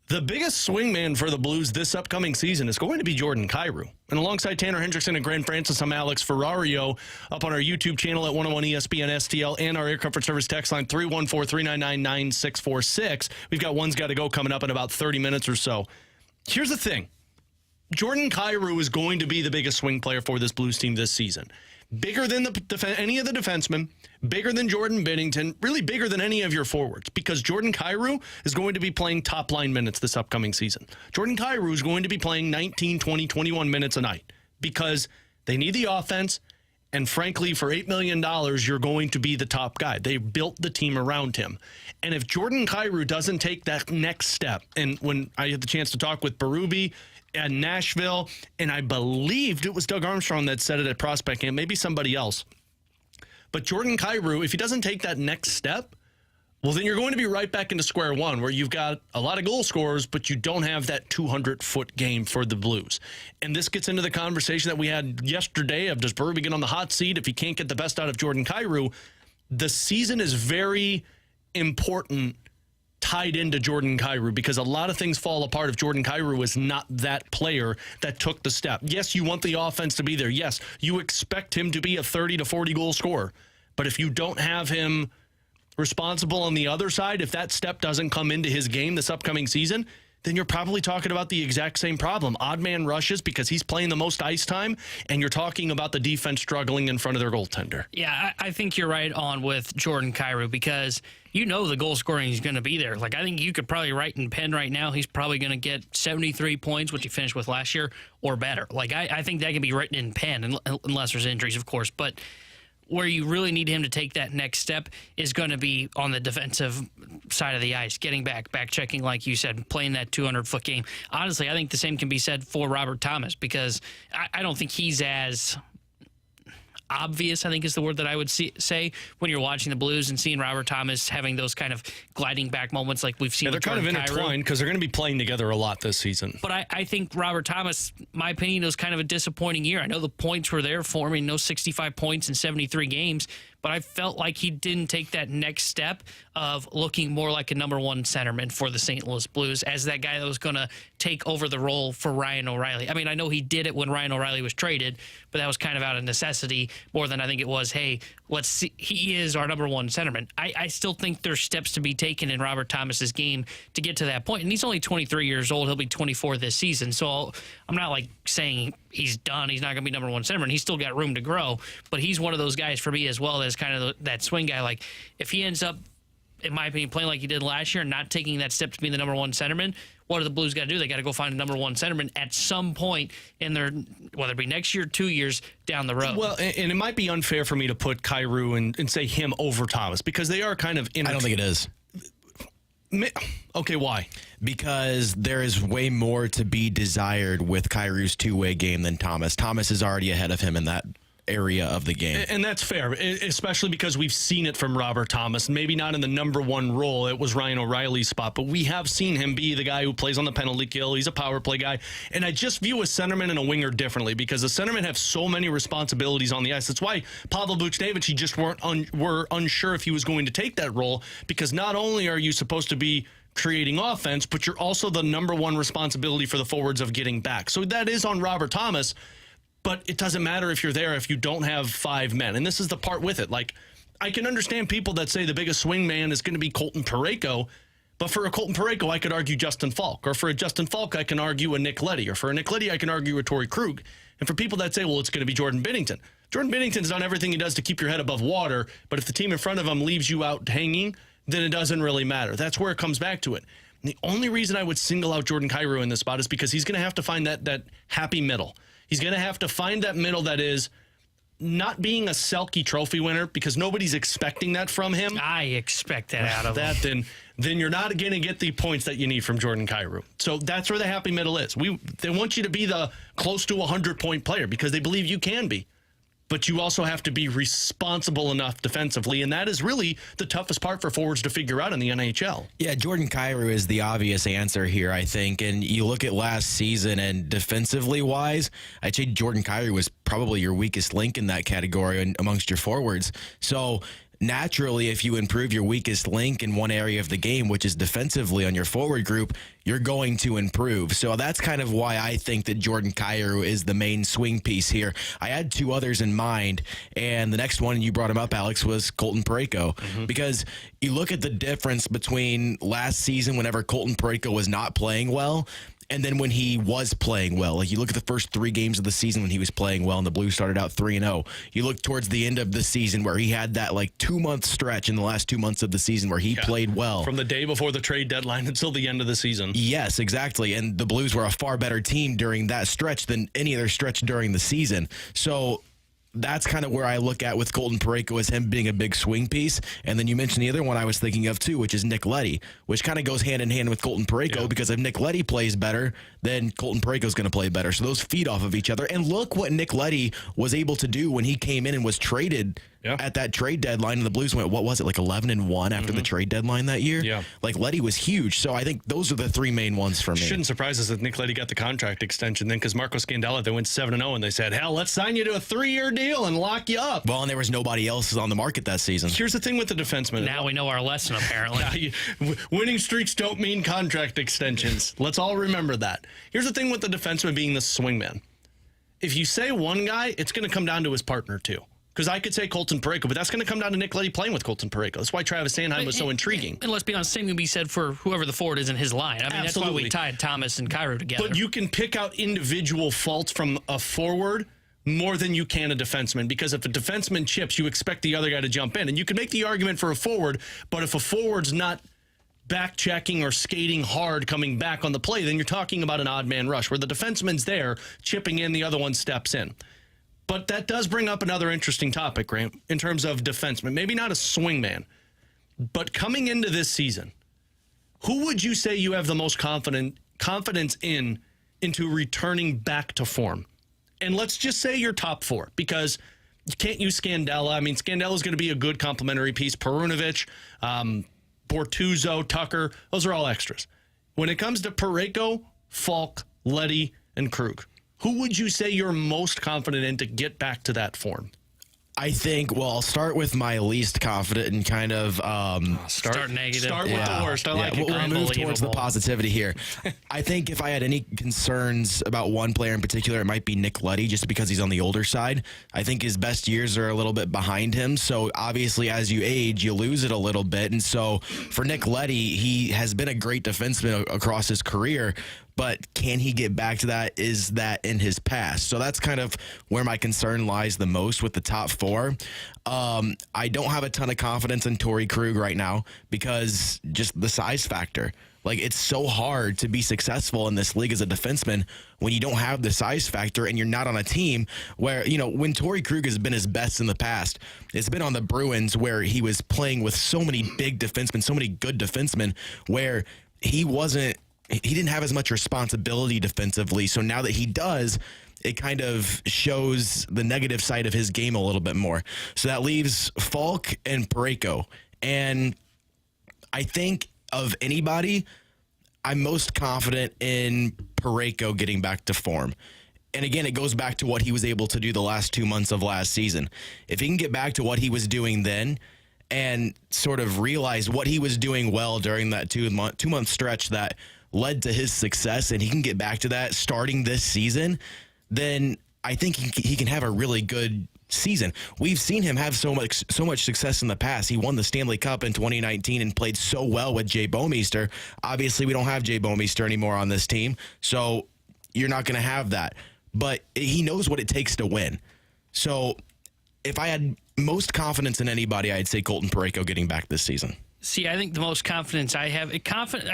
the biggest swingman for the Blues this upcoming season is going to be Jordan Kyrou. And alongside Tanner Hendrickson and Grant Francis, I'm Alex Ferrario up on our YouTube channel at 101 ESPN STL and our Air Comfort Service text line 314-399-9646. We've got One's Got to Go coming up in about 30 minutes or so. Here's the thing. Jordan Kyrou is going to be the biggest swing player for this Blues team this season. Bigger than any of the defensemen, bigger than Jordan Binnington, really bigger than any of your forwards, because Jordan Kyrou is going to be playing top-line minutes this upcoming season. Jordan Kyrou is going to be playing 19, 20, 21 minutes a night because they need the offense, and frankly, for $8 million, you're going to be the top guy. They built the team around him. And if Jordan Kyrou doesn't take that next step, and when I had the chance to talk with Berube at Nashville, and I believed it was Doug Armstrong that said it at Prospect Camp, maybe somebody else. But Jordan Kyrou, if he doesn't take that next step, well, then you're going to be right back into square one, where you've got a lot of goal scorers, but you don't have that 200-foot game for the Blues. And this gets into the conversation that we had yesterday of, does Berube get on the hot seat if he can't get the best out of Jordan Kyrou? The season is very important tied into Jordan Kyrou, because a lot of things fall apart if Jordan Kyrou is not that player that took the step. Yes, you want the offense to be there. Yes, you expect him to be a 30 to 40 goal scorer. But if you don't have him responsible on the other side, if that step doesn't come into his game this upcoming season, then you're probably talking about the exact same problem. Odd man rushes because he's playing the most ice time, and you're talking about the defense struggling in front of their goaltender. Yeah, I think you're right on with Jordan Kyrou, because you know the goal scoring is going to be there. Like, I think you could probably write in pen right now, he's probably going to get 73 points, which he finished with last year, or better. Like, I think that can be written in pen, unless there's injuries, of course. But where you really need him to take that next step is going to be on the defensive side of the ice, getting back checking, like you said, playing that 200-foot game. Honestly, I think the same can be said for Robert Thomas, because I don't think he's as obvious, I think is the word that I would say, when you're watching the Blues and seeing Robert Thomas having those kind of gliding back moments like we've seen. Yeah, they're kind of intertwined because they're going to be playing together a lot this season. But I think Robert Thomas, my opinion, was kind of a disappointing year. I know the points were there for him, no 65 points in 73 games, but I felt like he didn't take that next step of looking more like a number one centerman for the St. Louis Blues, as that guy that was going to take over the role for Ryan O'Reilly. I mean, I know he did it when Ryan O'Reilly was traded, but that was kind of out of necessity more than I think it was, hey, let's see, he is our number one centerman. I still think there's steps to be taken in Robert Thomas's game to get to that point. And he's only 23 years old. He'll be 24 this season. So I'm not like saying he's done. He's not going to be number one centerman. He's still got room to grow. But he's one of those guys for me as well, as kind of that swing guy. Like, if he ends up, in my opinion, playing like he did last year and not taking that step to be the number one centerman, what do the Blues got to do? They got to go find a number one centerman at some point in their, whether it be next year, 2 years down the road. Well, and it might be unfair for me to put Kyrou and say him over Thomas, because they are kind of in. I don't think it is. Okay, why? Because there is way more to be desired with Kyrou's two-way game than Thomas. Thomas is already ahead of him in that area of the game. And that's fair, especially because we've seen it from Robert Thomas. Maybe not in the number one role. It was Ryan O'Reilly's spot, but we have seen him be the guy who plays on the penalty kill. He's a power play guy. And I just view a centerman and a winger differently, because the centermen have so many responsibilities on the ice. That's why Pavel Buchnevich, he just were unsure if he was going to take that role, because not only are you supposed to be creating offense, but you're also the number one responsibility for the forwards of getting back. So that is on Robert Thomas. But it doesn't matter if you're there if you don't have five men. And this is the part with it. Like, I can understand people that say the biggest swing man is going to be Colton Parayko, but for a Colton Parayko, I could argue Justin Falk. Or for a Justin Falk, I can argue a Nick Leddy. Or for a Nick Leddy, I can argue a Torrey Krug. And for people that say, well, it's going to be Jordan Binnington. Jordan Binnington's done everything he does to keep your head above water, but if the team in front of him leaves you out hanging, then it doesn't really matter. That's where it comes back to it. And the only reason I would single out Jordan Kyrou in this spot is because he's going to have to find that happy middle. He's going to have to find that middle that is not being a Selke Trophy winner, because nobody's expecting that from him. I expect that out of that. him. Then you're not going to get the points that you need from Jordan Kyrou. So that's where the happy middle is. They want you to be the close to 100-point player because they believe you can be. but you also have to be responsible enough defensively, and that is really the toughest part for forwards to figure out in the NHL. Yeah, Jordan Kyrou is the obvious answer here, I think. And you look at last season, and defensively wise, I'd say Jordan Kyrou was probably your weakest link in that category amongst your forwards. So naturally, if you improve your weakest link in one area of the game, which is defensively on your forward group, you're going to improve. So that's kind of why I think that Jordan Kyrou is the main swing piece here. I had two others in mind, and the next one, you brought him up, Alex, was Colton Parayko. Because you look at the difference between last season whenever Colton Parayko was not playing well, and then when he was playing well. Like, you look at the first 3 games of the season when he was playing well and the Blues started out 3-0. You look towards the end of the season where he had that 2-month stretch in the last 2 months of the season where he played well. From the day before the trade deadline until the end of the season. Yes, exactly. And the Blues were a far better team during that stretch than any other stretch during the season. So that's kind of where I look at with Colton Parayko as him being a big swing piece. And then you mentioned the other one I was thinking of too, which is Nick Leddy, which kind of goes hand in hand with Colton Parayko because if Nick Leddy plays better, then Colton Parayko is going to play better. So those feed off of each other. And look what Nick Leddy was able to do when he came in and was traded at that trade deadline, and the Blues went, 11-1 after the trade deadline that year? Yeah. Leddy was huge. So I think those are the 3 main ones for me. Shouldn't surprise us that Nick Leddy got the contract extension then, because Marco Scandella, they went 7-0, and they said, hell, let's sign you to a 3-year deal and lock you up. Well, and there was nobody else on the market that season. Here's the thing with the defenseman. Now we know our lesson, apparently. Winning streaks don't mean contract extensions. Let's all remember that. Here's the thing with the defenseman being the swingman. If you say one guy, it's going to come down to his partner, too. Because I could say Colton Parayko, but that's going to come down to Nick Leddy playing with Colton Parayko. That's why Travis Sanheim was so intriguing. And let's be honest, same can be said for whoever the forward is in his line. I mean, that's why we tied Thomas and Kyrou together. But you can pick out individual faults from a forward more than you can a defenseman, because if a defenseman chips, you expect the other guy to jump in. And you can make the argument for a forward, but if a forward's not back-checking or skating hard coming back on the play, then you're talking about an odd man rush, where the defenseman's there, chipping in, the other one steps in. But that does bring up another interesting topic, Grant, in terms of defenseman. Maybe not a swingman, but coming into this season, who would you say you have the most confidence into returning back to form? And let's just say your top 4, because you can't use Scandella. I mean, Scandella's going to be a good complementary piece. Perunovic, Bortuzzo, Tucker, those are all extras. When it comes to Parayko, Falk, Leddy, and Krug, who would you say you're most confident in to get back to that form? I think, well, I'll start with my least confident and kind of start negative. Start with the worst. I like it. We'll move towards the positivity here. I think if I had any concerns about one player in particular, it might be Nick Leddy, just because he's on the older side. I think his best years are a little bit behind him. So obviously, as you age, you lose it a little bit. And so for Nick Leddy, he has been a great defenseman across his career. But can he get back to that? Is that in his past? So that's kind of where my concern lies the most with the top 4. I don't have a ton of confidence in Torrey Krug right now because just the size factor. Like, it's so hard to be successful in this league as a defenseman when you don't have the size factor and you're not on a team where, when Torrey Krug has been his best in the past, it's been on the Bruins where he was playing with so many big defensemen, so many good defensemen, where he didn't have as much responsibility defensively. So now that he does, it kind of shows the negative side of his game a little bit more. So that leaves Falk and Parayko. And I think of anybody, I'm most confident in Parayko getting back to form. And again, it goes back to what he was able to do the last 2 months of last season. If he can get back to what he was doing then and sort of realize what he was doing well during that 2-month stretch that led to his success, and he can get back to that starting this season, then I think he can have a really good season. We've seen him have so much success in the past. He won the Stanley Cup in 2019 and played so well with Jay Bouwmeester. Obviously, we don't have Jay Bouwmeester anymore on this team, so you're not going to have that. But he knows what it takes to win. So if I had most confidence in anybody, I'd say Colton Parayko getting back this season. See, I think the most confidence I have, I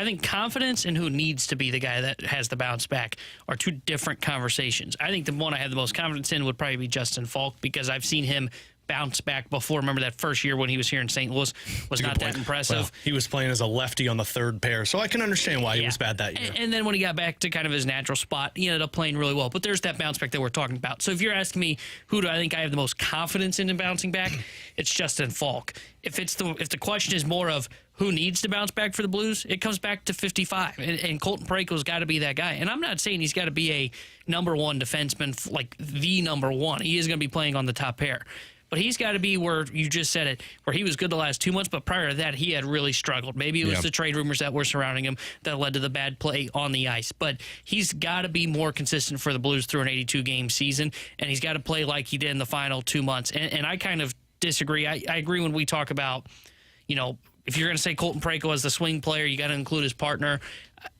think confidence in who needs to be the guy that has the bounce back are 2 different conversations. I think the one I have the most confidence in would probably be Justin Falk, because I've seen him bounce back before. Remember that first year when he was here in St. Louis was not that impressive. Well, he was playing as a lefty on the third pair, so I can understand why he was bad that year. And then when he got back to kind of his natural spot, he ended up playing really well. But there's that bounce back that we're talking about. So if you're asking me who do I think I have the most confidence in bouncing back, it's Justin Falk. If the question is more of who needs to bounce back for the Blues, it comes back to 55. And Colton Parayko's got to be that guy. And I'm not saying he's got to be a number one defenseman, like the number one. He is going to be playing on the top pair. But he's got to be where you just said it, where he was good the last 2 months, but prior to that, he had really struggled. Maybe it was the trade rumors that were surrounding him that led to the bad play on the ice. But he's got to be more consistent for the Blues through an 82-game season, and he's got to play like he did in the final 2 months. And I kind of disagree. I agree when we talk about, if you're going to say Colton Parayko as the swing player, you got to include his partner.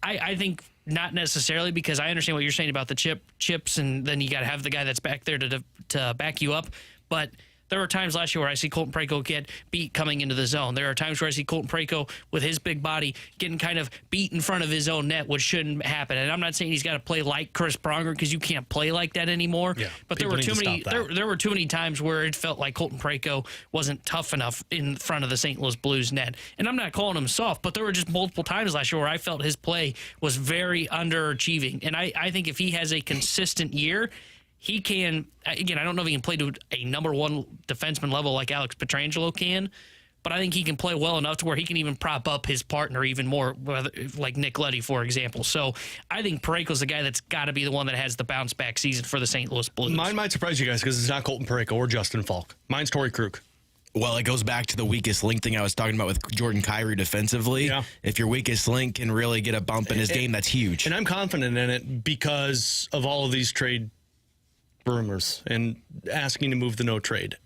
I think not necessarily, because I understand what you're saying about the chips, and then you got to have the guy that's back there to back you up. But there were times last year where I see Colton Parayko get beat coming into the zone. There are times where I see Colton Parayko with his big body getting kind of beat in front of his own net, which shouldn't happen. And I'm not saying he's got to play like Chris Pronger, because you can't play like that anymore. Yeah, but there were too many times where it felt like Colton Parayko wasn't tough enough in front of the St. Louis Blues net. And I'm not calling him soft, but there were just multiple times last year where I felt his play was very underachieving. And I think if he has a consistent year, he can, again, I don't know if he can play to a number one defenseman level like Alex Pietrangelo can, but I think he can play well enough to where he can even prop up his partner even more, like Nick Leddy, for example. So I think Parayko's the guy that's got to be the one that has the bounce back season for the St. Louis Blues. Mine might surprise you guys because it's not Colton Parayko or Justin Falk. Mine's Torrey Krug. Well, it goes back to the weakest link thing I was talking about with Jordan Kyrou defensively. Yeah. If your weakest link can really get a bump in his game, that's huge. And I'm confident in it because of all of these trade rumors and asking to move the no trade.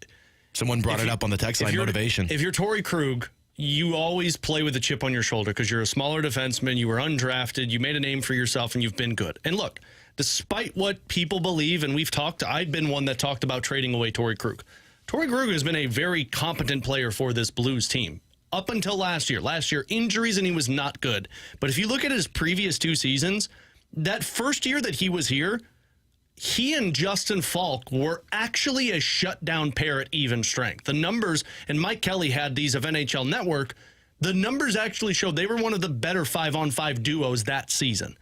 Someone brought it up on the text line, motivation. If you're Torrey Krug, you always play with a chip on your shoulder because you're a smaller defenseman, you were undrafted, you made a name for yourself, and you've been good. And look, despite what people believe, and I've been one that talked about trading away Torrey Krug. Torrey Krug has been a very competent player for this Blues team up until last year. Last year, injuries, and he was not good. But if you look at his previous 2 seasons, that first year that he was here, he and Justin Falk were actually a shutdown pair at even strength. The numbers, and Mike Kelly had these of NHL Network, the numbers actually showed they were one of the better 5-on-5 duos that season.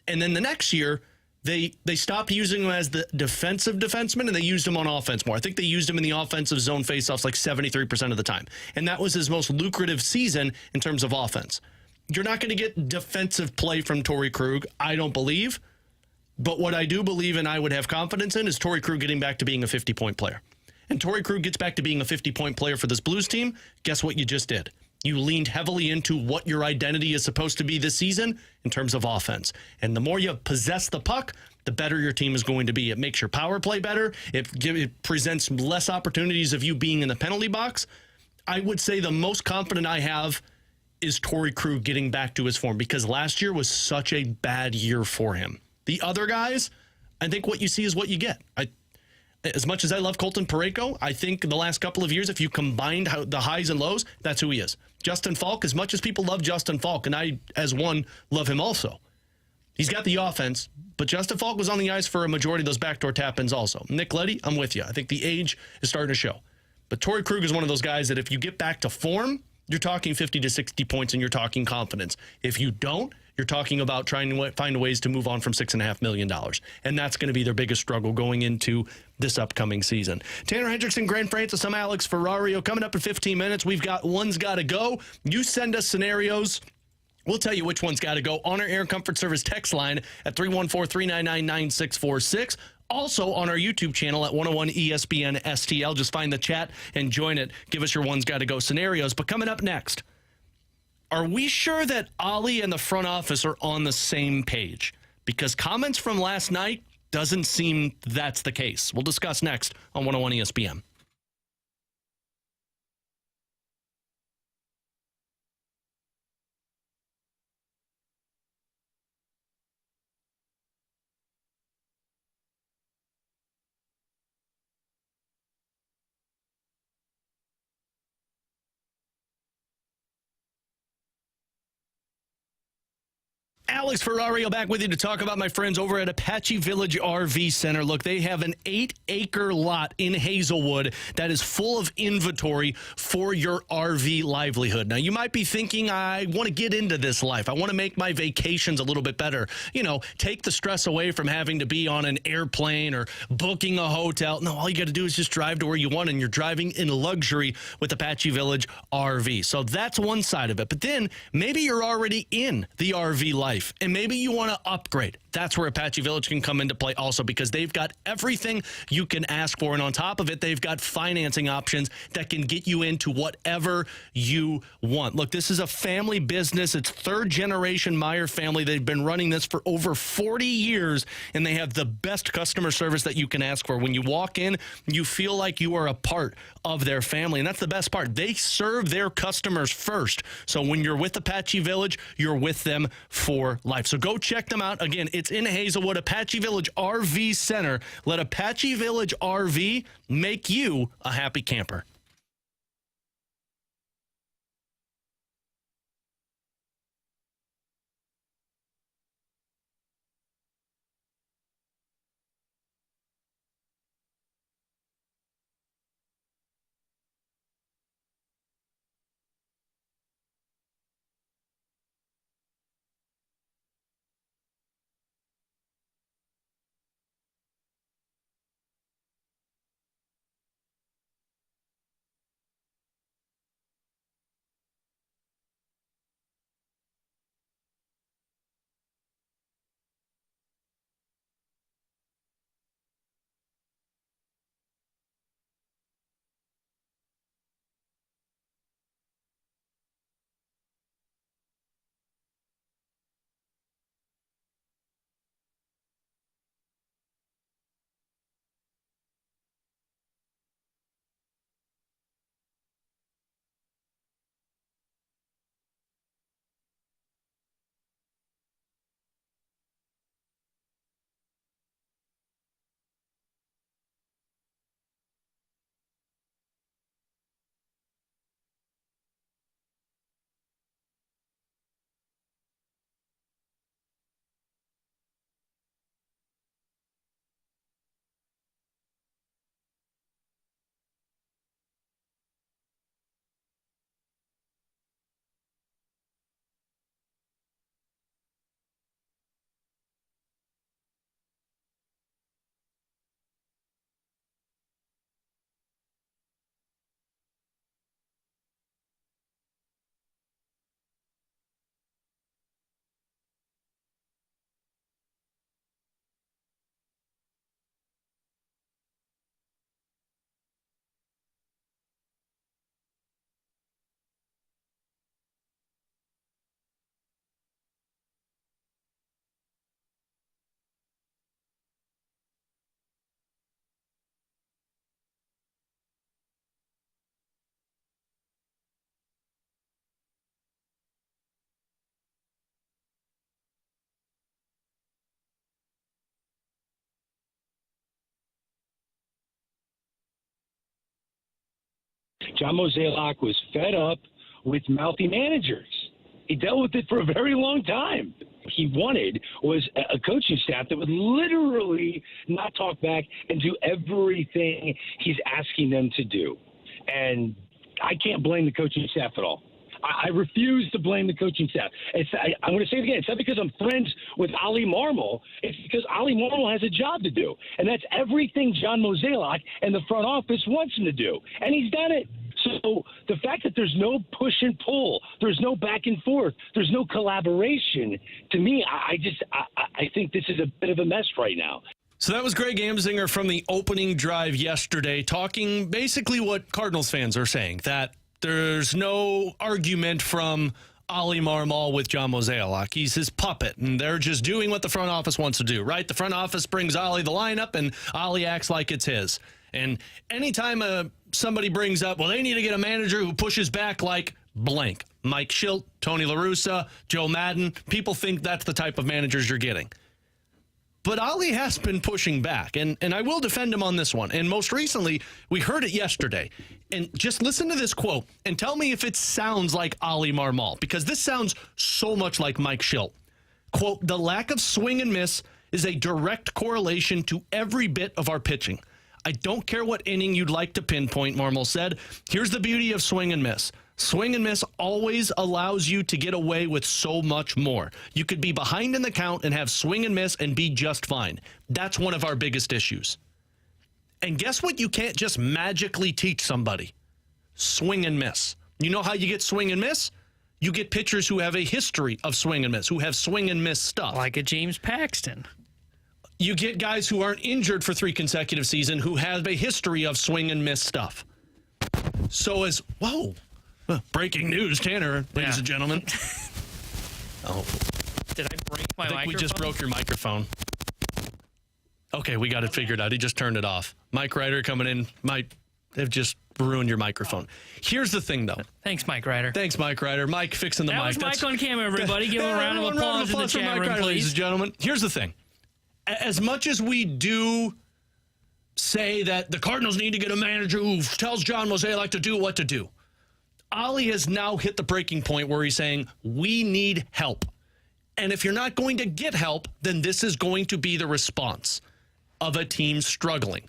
And then the next year, they stopped using him as the defensive defenseman, and they used him on offense more. I think they used him in the offensive zone faceoffs like 73% of the time. And that was his most lucrative season in terms of offense. You're not going to get defensive play from Torrey Krug, I don't believe. But what I do believe and I would have confidence in is Torrey Krug getting back to being a 50-point player. And Torrey Krug gets back to being a 50-point player for this Blues team. Guess what you just did? You leaned heavily into what your identity is supposed to be this season in terms of offense. And the more you possess the puck, the better your team is going to be. It makes your power play better. It presents less opportunities of you being in the penalty box. I would say the most confident I have is Torrey Krug getting back to his form because last year was such a bad year for him. The other guys, I think what you see is what you get. As much as I love Colton Parayko, I think the last couple of years, if you combined the highs and lows, that's who he is. Justin Falk, as much as people love Justin Falk, and I, as one, love him also. He's got the offense, but Justin Falk was on the ice for a majority of those backdoor tap-ins also. Nick Leddy, I'm with you. I think the age is starting to show. But Torrey Krug is one of those guys that if you get back to form, you're talking 50 to 60 points and you're talking confidence. If you don't, you're talking about trying to find ways to move on from $6.5 million. And that's going to be their biggest struggle going into this upcoming season. Tanner Hendrickson, Grant Francis, I'm Alex Ferrario. Coming up in 15 minutes, we've got One's Gotta Go. You send us scenarios. We'll tell you which one's got to go on our Air Comfort Service text line at 314-399-9646. Also on our YouTube channel at 101 ESPN STL. Just find the chat and join it. Give us your One's Gotta Go scenarios. But coming up next, are we sure that Ollie and the front office are on the same page? Because comments from last night doesn't seem that's the case. We'll discuss next on 101 ESPN. Alex Ferrario back with you to talk about my friends over at Apache Village RV Center. Look, they have an 8-acre lot in Hazelwood that is full of inventory for your RV livelihood. Now, you might be thinking, I want to get into this life. I want to make my vacations a little bit better. You know, take the stress away from having to be on an airplane or booking a hotel. No, all you got to do is just drive to where you want, and you're driving in luxury with Apache Village RV. So that's one side of it. But then maybe you're already in the RV life, and maybe you want to upgrade. That's where Apache Village can come into play also, because they've got everything you can ask for. And on top of it, they've got financing options that can get you into whatever you want. Look, this is a family business. It's third generation Meyer family. They've been running this for over 40 years, and they have the best customer service that you can ask for. When you walk in, you feel like you are a part of their family. And that's the best part. They serve their customers first. So when you're with Apache Village, you're with them for life. So go check them out. Again, it's in Hazelwood, Apache Village RV Center. Let Apache Village RV make you a happy camper. John Mozeliak was fed up with mouthy managers. He dealt with it for a very long time. What he wanted was a coaching staff that would literally not talk back and do everything he's asking them to do. And I can't blame the coaching staff at all. I refuse to blame the coaching staff. I'm going to say it again. It's not because I'm friends with Ollie Marmol. It's because Ollie Marmol has a job to do. And that's everything John Mozeliak and the front office wants him to do. And he's done it. So the fact that there's no push and pull, there's no back and forth, there's no collaboration, to me, I think this is a bit of a mess right now. So that was Greg Amsinger from the opening drive yesterday, talking basically what Cardinals fans are saying, that there's no argument from Ollie Marmol with John Mozeliak. He's his puppet, and they're just doing what the front office wants to do, right? The front office brings Ollie the lineup, and Ollie acts like it's his. And anytime somebody brings up, well, they need to get a manager who pushes back like blank, Mike Schilt, Tony La Russa, Joe Madden, people think that's the type of managers you're getting. But Ollie has been pushing back, and I will defend him on this one. And most recently, we heard it yesterday. And just listen to this quote and tell me if it sounds like Ollie Marmol, because this sounds so much like Mike Schilt. Quote, the lack of swing and miss is a direct correlation to every bit of our pitching. I don't care what inning you'd like to pinpoint, Marmol said. Here's the beauty of swing and miss. Swing and miss always allows you to get away with so much more. You could be behind in the count and have swing and miss and be just fine. That's one of our biggest issues. And guess what? You can't just magically teach somebody. Swing and miss. You know how you get swing and miss? You get pitchers who have a history of swing and miss, who have swing and miss stuff. Like a James Paxton. You get guys who aren't injured for 3 consecutive seasons who have a history of swing and miss stuff. So breaking news, Tanner, ladies and gentlemen. Oh. Did I break my microphone? We just broke your microphone. Okay, we got it figured out. He just turned it off. Mike Ryder coming in might have just ruined your microphone. Here's the thing, though. Thanks, Mike Ryder. Thanks, Mike Ryder. Mike fixing the mic. That was Mike on camera, everybody. Give him a round of applause in the chat room, please. Ladies and gentlemen. Here's the thing. As much as we do say that the Cardinals need to get a manager who tells John Mozeliak to do what to do, Ollie has now hit the breaking point where he's saying, we need help. And if you're not going to get help, then this is going to be the response of a team struggling.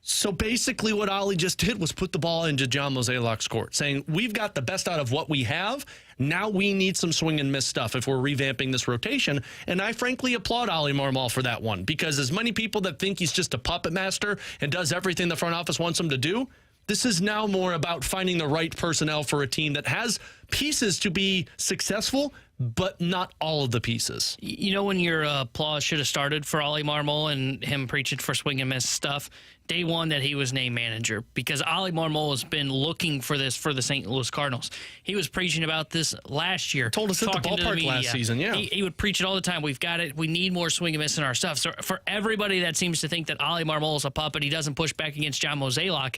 So basically what Ollie just did was put the ball into John Mozeliak's court, saying, we've got the best out of what we have. Now we need some swing and miss stuff if we're revamping this rotation. And I frankly applaud Ollie Marmol for that one, because as many people that think he's just a puppet master and does everything the front office wants him to do, this is now more about finding the right personnel for a team that has pieces to be successful, but not all of the pieces. You know when your applause should have started for Ollie Marmol and him preaching for swing and miss stuff? Day one that he was named manager, because Ollie Marmol has been looking for this for the St. Louis Cardinals. He was preaching about this last year. Told us at the ballpark last season, yeah. He would preach it all the time. We've got it. We need more swing and miss in our stuff. So for everybody that seems to think that Ollie Marmol is a puppet, he doesn't push back against John Mozeliak,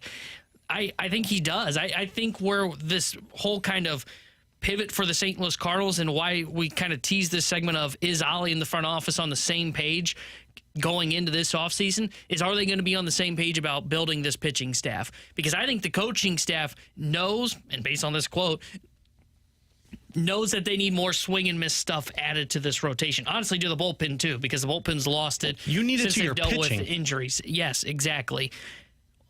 I think he does. I think where this whole kind of pivot for the St. Louis Cardinals and why we kind of tease this segment of, is Ollie in the front office on the same page going into this offseason, is are they going to be on the same page about building this pitching staff? Because I think the coaching staff knows, and based on this quote, knows that they need more swing and miss stuff added to this rotation. Honestly, to the bullpen too, because the bullpen's lost it. You need it since to your dealt pitching. with injuries. Yes, exactly.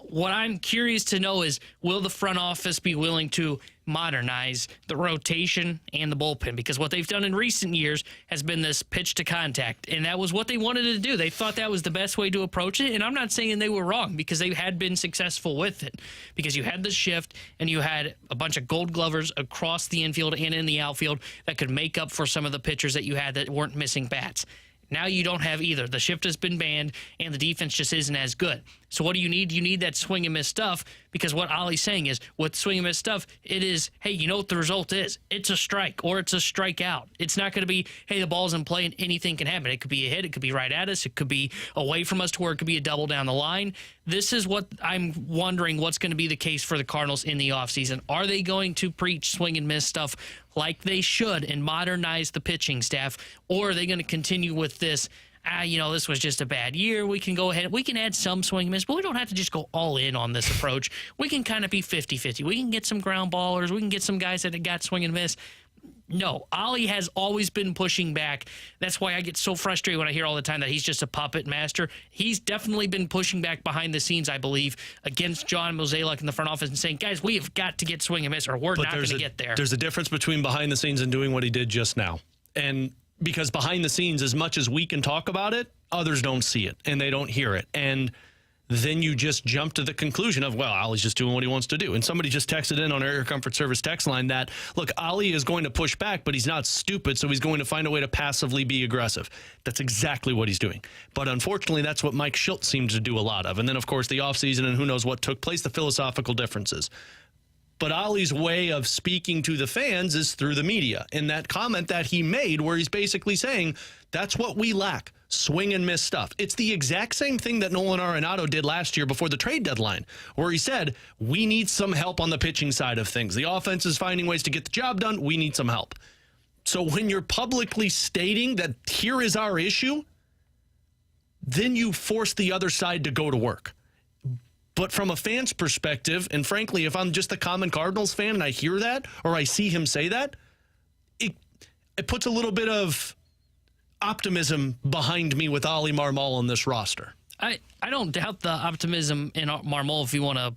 What I'm curious to know is, will the front office be willing to modernize the rotation and the bullpen? Because what they've done in recent years has been this pitch to contact, and that was what they wanted to do. They thought that was the best way to approach it, and I'm not saying they were wrong, because they had been successful with it. Because you had the shift, and you had a bunch of gold glovers across the infield and in the outfield that could make up for some of the pitchers that you had that weren't missing bats. Now you don't have either. The shift has been banned, and the defense just isn't as good. So what do you need? You need that swing and miss stuff, because what Ollie's saying is, with swing and miss stuff, it is, hey, you know what the result is? It's a strike, or it's a strikeout. It's not going to be, hey, the ball's in play and anything can happen. It could be a hit. It could be right at us. It could be away from us to where it could be a double down the line. This is what I'm wondering what's going to be the case for the Cardinals in the offseason. Are they going to preach swing and miss stuff like they should and modernize the pitching staff, or are they going to continue with this, this was just a bad year. We can go ahead. We can add some swing and miss, but we don't have to just go all in on this approach. We can kind of be 50-50. We can get some ground ballers. We can get some guys that have got swing and miss. No, Ollie has always been pushing back. That's why I get so frustrated when I hear all the time that he's just a puppet master. He's definitely been pushing back behind the scenes, I believe, against John Mozeliak in the front office and saying, guys, we have got to get swing and miss, or we're not going to get there. There's a difference between behind the scenes and doing what he did just now. And because behind the scenes, as much as we can talk about it, others don't see it and they don't hear it. And then you just jump to the conclusion of, well, Ollie's just doing what he wants to do. And somebody just texted in on our Air Comfort Service text line that, look, Ollie is going to push back, but he's not stupid, so he's going to find a way to passively be aggressive. That's exactly what he's doing. But unfortunately, that's what Mike Schultz seemed to do a lot of. And then, of course, the offseason and who knows what took place, the philosophical differences. But Ollie's way of speaking to the fans is through the media. And that comment that he made where he's basically saying, that's what we lack. Swing and miss stuff. It's the exact same thing that Nolan Arenado did last year before the trade deadline, where he said, we need some help on the pitching side of things. The offense is finding ways to get the job done. We need some help. So when you're publicly stating that here is our issue, then you force the other side to go to work. But from a fan's perspective, and frankly, if I'm just a common Cardinals fan and I hear that, or I see him say that, it puts a little bit of optimism behind me with Ollie Marmol on this roster. I don't doubt the optimism in Marmol if you want to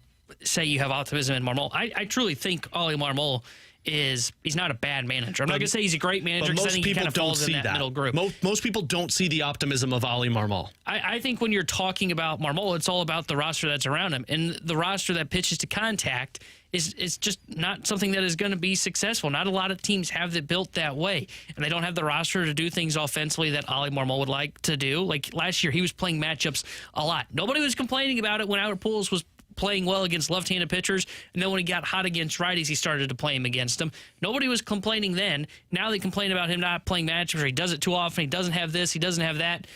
say you have optimism in Marmol. I truly think Ollie Marmol he's not a bad manager. I'm not going to say he's a great manager because I think he kind of falls in that middle group. Most people don't see the optimism of Ollie Marmol. I think when you're talking about Marmol, it's all about the roster that's around him. And the roster that pitches to contact is just not something that is going to be successful. Not a lot of teams have it built that way. And they don't have the roster to do things offensively that Ollie Marmol would like to do. Like last year, he was playing matchups a lot. Nobody was complaining about it when Albert Pujols was playing well against left-handed pitchers, and then when he got hot against righties, he started to play him against them. Nobody was complaining then. Now they complain about him not playing matchups, or he does it too often, he doesn't have this, he doesn't have that.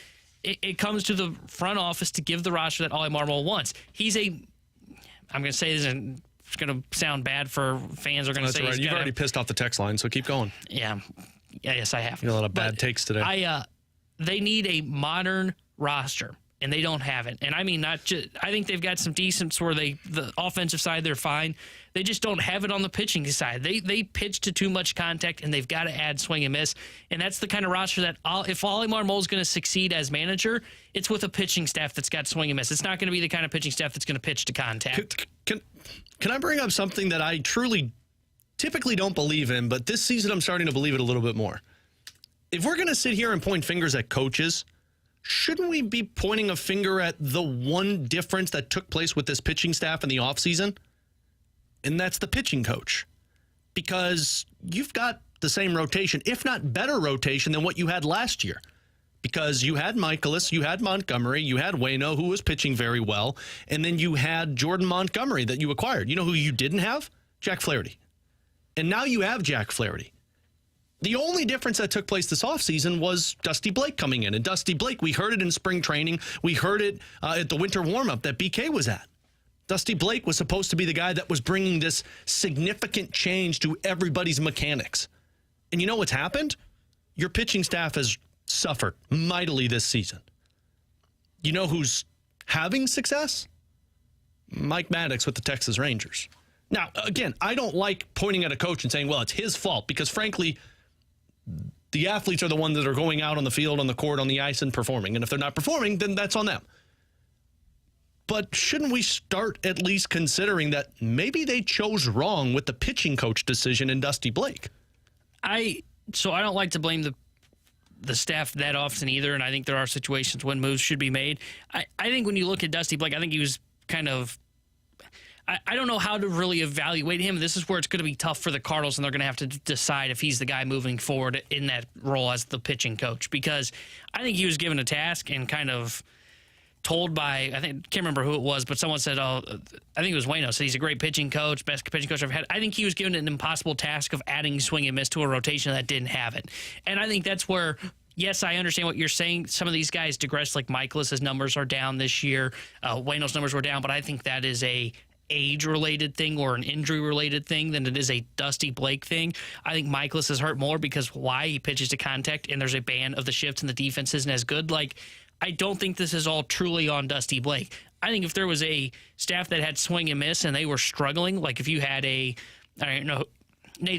It comes to the front office to give the roster that Ollie Marmol wants. I'm going to say this, and it's going to sound bad for fans. Are going to say right. You've already pissed off the text line, so keep going. Yeah. Yes, I have. You know, a lot of bad takes today. They need a modern roster. And they don't have it. And I mean, not just. I think they've got some decents where the offensive side, they're fine. They just don't have it on the pitching side. They pitch to too much contact, and they've got to add swing and miss. And that's the kind of roster that if Ollie Marmol is going to succeed as manager, it's with a pitching staff that's got swing and miss. It's not going to be the kind of pitching staff that's going to pitch to contact. Can I bring up something that I typically don't believe in, but this season I'm starting to believe it a little bit more. If we're going to sit here and point fingers at coaches, shouldn't we be pointing a finger at the one difference that took place with this pitching staff in the offseason? And that's the pitching coach. Because you've got the same rotation, if not better rotation than what you had last year. Because you had Michaelis, you had Montgomery, you had Waino, who was pitching very well, and then you had Jordan Montgomery that you acquired. You know who you didn't have? Jack Flaherty. And now you have Jack Flaherty. The only difference that took place this offseason was Dusty Blake coming in. And Dusty Blake, we heard it in spring training. We heard it at the winter warm-up that BK was at. Dusty Blake was supposed to be the guy that was bringing this significant change to everybody's mechanics. And you know what's happened? Your pitching staff has suffered mightily this season. You know who's having success? Mike Maddox with the Texas Rangers. Now, again, I don't like pointing at a coach and saying, well, it's his fault, because frankly, the athletes are the ones that are going out on the field, on the court, on the ice, and performing. And if they're not performing, then that's on them. But shouldn't we start at least considering that maybe they chose wrong with the pitching coach decision in Dusty Blake? So I don't like to blame the staff that often either, and I think there are situations when moves should be made. I think when you look at Dusty Blake, I think he was kind of... I don't know how to really evaluate him. This is where it's going to be tough for the Cardinals, and they're going to have to decide if he's the guy moving forward in that role as the pitching coach, because I think he was given a task and kind of told by, can't remember who it was, but someone said, I think it was Waino, said he's a great pitching coach, best pitching coach I've had. I think he was given an impossible task of adding swing and miss to a rotation that didn't have it. And I think that's where... Yes, I understand what you're saying. Some of these guys digress, like Michaelis' numbers are down this year. Waino's numbers were down, but I think that is a age-related thing or an injury-related thing than it is a Dusty Blake thing. I think Michaelis is hurt more because he pitches to contact, and there's a ban of the shifts, and the defense isn't as good. I don't think this is all truly on Dusty Blake. I think if there was a staff that had swing and miss and they were struggling, like if you had Nathan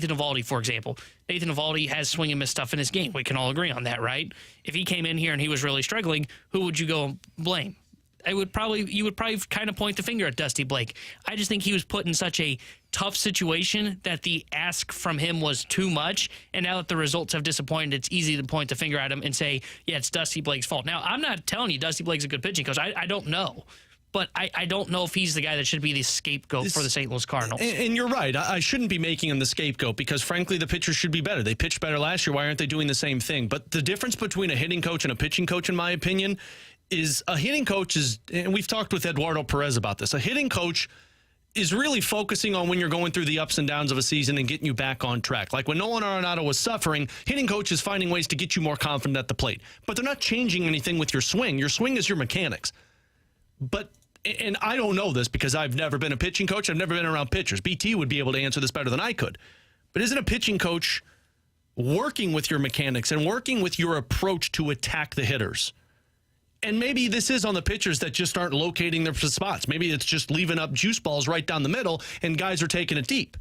Eovaldi, for example. Nathan Eovaldi has swing and miss stuff in his game. We can all agree on that, right? If he came in here and he was really struggling, who would you go blame? You would probably kind of point the finger at Dusty Blake. I just think he was put in such a tough situation that the ask from him was too much, and now that the results have disappointed, it's easy to point the finger at him and say, yeah, it's Dusty Blake's fault. Now, I'm not telling you Dusty Blake's a good pitching coach. I don't know. But I don't know if he's the guy that should be the scapegoat for the St. Louis Cardinals. And you're right. I shouldn't be making him the scapegoat because, frankly, the pitchers should be better. They pitched better last year. Why aren't they doing the same thing? But the difference between a hitting coach and a pitching coach, in my opinion, is a hitting coach is, and we've talked with Eduardo Perez about this, a hitting coach is really focusing on when you're going through the ups and downs of a season and getting you back on track. Like when Nolan Arenado was suffering, hitting coach is finding ways to get you more confident at the plate. But they're not changing anything with your swing. Your swing is your mechanics. And I don't know this because I've never been a pitching coach. I've never been around pitchers. BT would be able to answer this better than I could. But isn't a pitching coach working with your mechanics and working with your approach to attack the hitters? And maybe this is on the pitchers that just aren't locating their spots. Maybe it's just leaving up juice balls right down the middle and guys are taking it deep.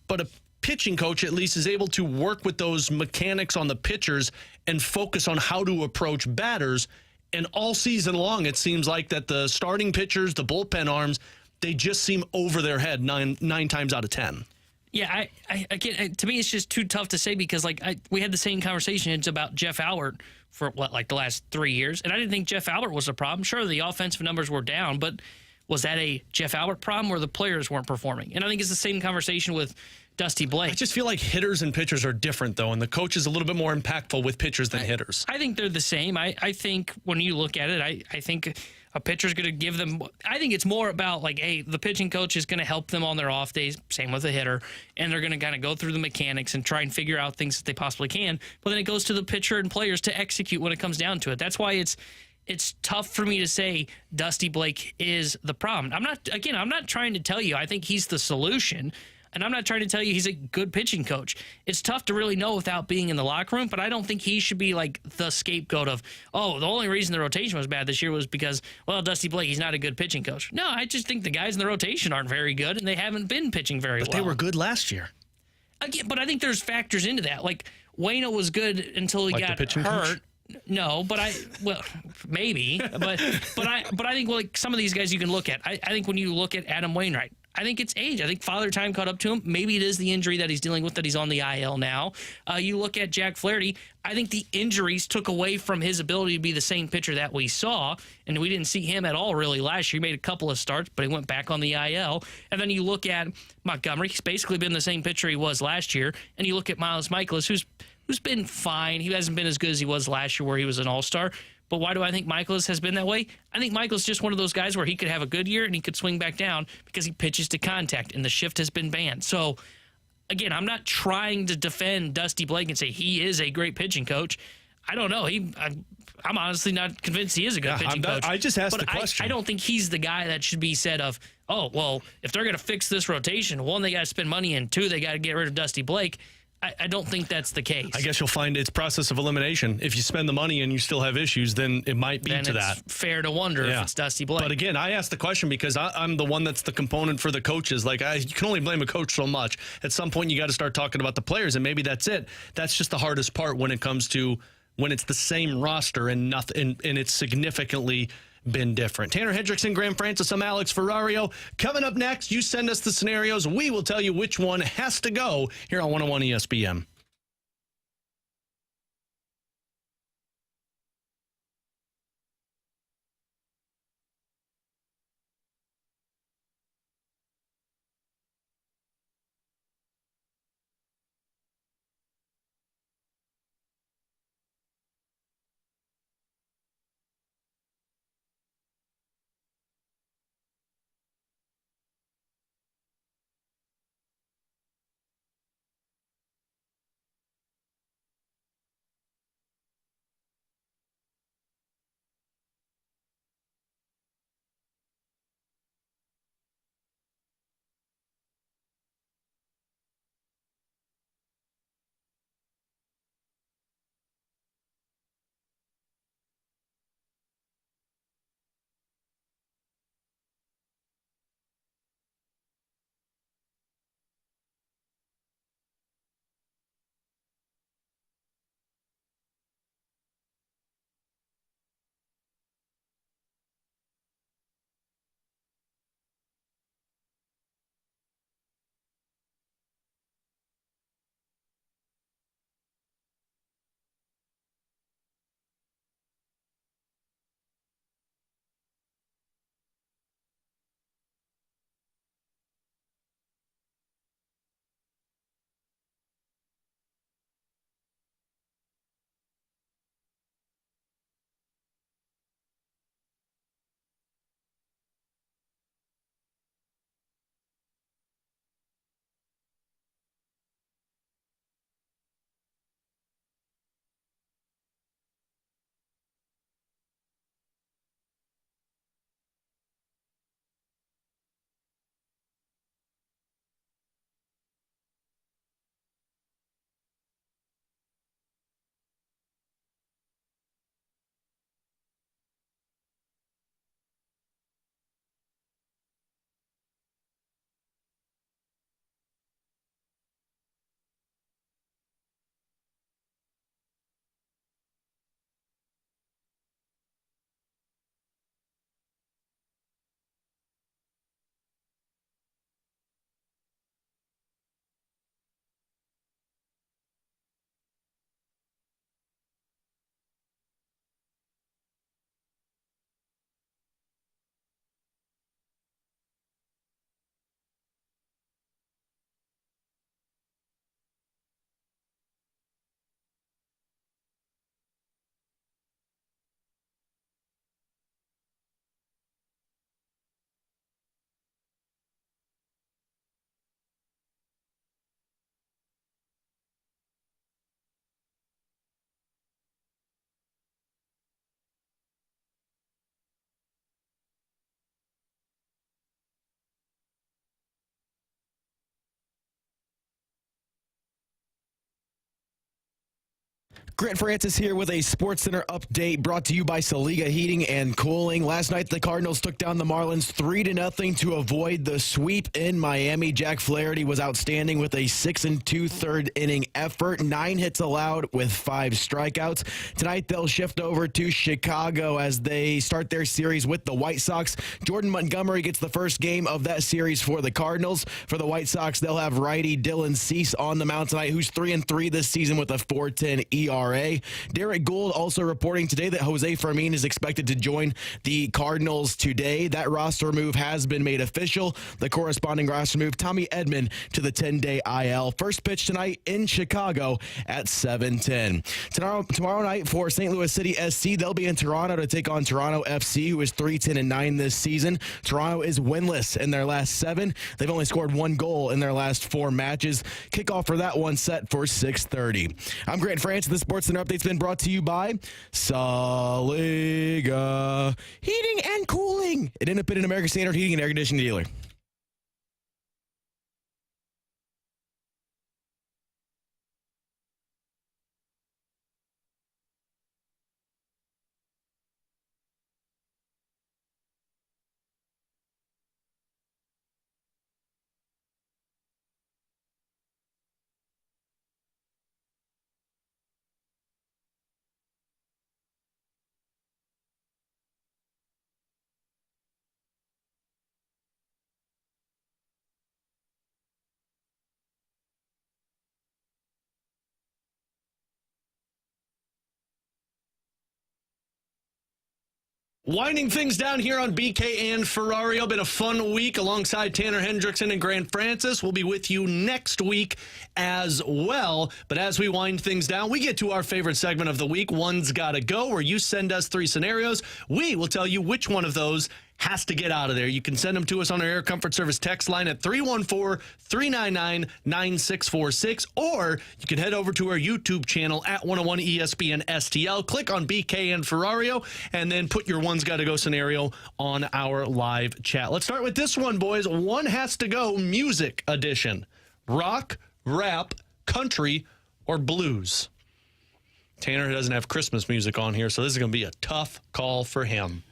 But a pitching coach at least is able to work with those mechanics on the pitchers and focus on how to approach batters. And all season long, it seems like that the starting pitchers, the bullpen arms, they just seem over their head nine times out of 10. Yeah, I again, to me, it's just too tough to say because we had the same conversation. It's about Jeff Albert for the last 3 years, and I didn't think Jeff Albert was a problem. Sure, the offensive numbers were down, but was that a Jeff Albert problem where the players weren't performing? And I think it's the same conversation with Dusty Blake. I just feel like hitters and pitchers are different, though, and the coach is a little bit more impactful with pitchers than hitters. I think they're the same. I think when you look at it, I think a pitcher's going to give them – I think it's more about, hey, the pitching coach is going to help them on their off days, same with the hitter, and they're going to kind of go through the mechanics and try and figure out things that they possibly can. But then it goes to the pitcher and players to execute when it comes down to it. That's why it's tough for me to say Dusty Blake is the problem. I'm not trying to tell you I think he's the solution, and I'm not trying to tell you he's a good pitching coach. It's tough to really know without being in the locker room, but I don't think he should be the scapegoat of, the only reason the rotation was bad this year was because, Dusty Blake, he's not a good pitching coach. No, I just think the guys in the rotation aren't very good, and they haven't been pitching very well. But they were good last year. Again, but I think there's factors into that. Wayno was good until he got hurt. Coach? No, but maybe, but I think some of these guys you can look at. I think when you look at Adam Wainwright, I think it's age. I think Father Time caught up to him. Maybe it is the injury that he's dealing with, that he's on the IL now. You look at Jack Flaherty. I think the injuries took away from his ability to be the same pitcher that we saw, and we didn't see him at all really last year. He made a couple of starts, but he went back on the IL. And then you look at Montgomery. He's basically been the same pitcher he was last year. And you look at Miles Mikolas, who's been fine. He hasn't been as good as he was last year where he was an all-star. But why do I think Mikolas has been that way? I think Mikolas is just one of those guys where he could have a good year and he could swing back down because he pitches to contact and the shift has been banned. So, again, I'm not trying to defend Dusty Blake and say he is a great pitching coach. I don't know. I'm honestly not convinced he is a good pitching coach. I just asked the question. I don't think he's the guy that should be said of, if they're going to fix this rotation, one, they got to spend money, and two, they got to get rid of Dusty Blake. I don't think that's the case. I guess you'll find it's process of elimination. If you spend the money and you still have issues, then it might be to that. It's fair to wonder if it's Dusty Blake. But again, I asked the question because I'm the one that's the component for the coaches. You can only blame a coach so much. At some point, you got to start talking about the players, and maybe that's it. That's just the hardest part when it comes to when it's the same roster and nothing, and it's significantly been different. Tanner Hendrickson, Graham Francis, I'm Alex Ferrario. Coming up next, you send us the scenarios. We will tell you which one has to go here on 101 ESPN. Grant Francis here with a SportsCenter update brought to you by Saliga Heating and Cooling. Last night, the Cardinals took down the Marlins 3-0 to avoid the sweep in Miami. Jack Flaherty was outstanding with a 6 2/3 inning effort, 9 hits allowed with 5 strikeouts. Tonight, they'll shift over to Chicago as they start their series with the White Sox. Jordan Montgomery gets the first game of that series for the Cardinals. For the White Sox, they'll have righty Dylan Cease on the mound tonight, who's 3-3 this season with a 4.10 ERA. Derek Gould also reporting today that Jose Fermin is expected to join the Cardinals today. That roster move has been made official. The corresponding roster move, Tommy Edman to the 10-day IL. First pitch tonight in Chicago at 7:10. Tomorrow night for St. Louis City SC, they'll be in Toronto to take on Toronto FC, who is 3-10-9 this season. Toronto is winless in their last 7. They've only scored 1 goal in their last 4 matches. Kickoff for that one set for 6:30. I'm Grant Francis. The SportsCenter update's been brought to you by Saliga Heating and Cooling, an independent American Standard heating and air conditioning dealer. Winding things down here on BK and Ferrario. Been a fun week alongside Tanner Hendrickson and Grant Francis. We'll be with you next week as well. But as we wind things down, we get to our favorite segment of the week, One's Gotta Go, where you send us 3 scenarios. We will tell you which one of those has to get out of there. You can send them to us on our Air Comfort Service text line at 314-399-9646, or you can head over to our YouTube channel at 101 ESPN STL. Click on BK and Ferrario, and then put your One's Gotta Go scenario on our live chat. Let's start with this one, boys. One has to go music edition. Rock, rap, country, or blues? Tanner doesn't have Christmas music on here, so this is going to be a tough call for him.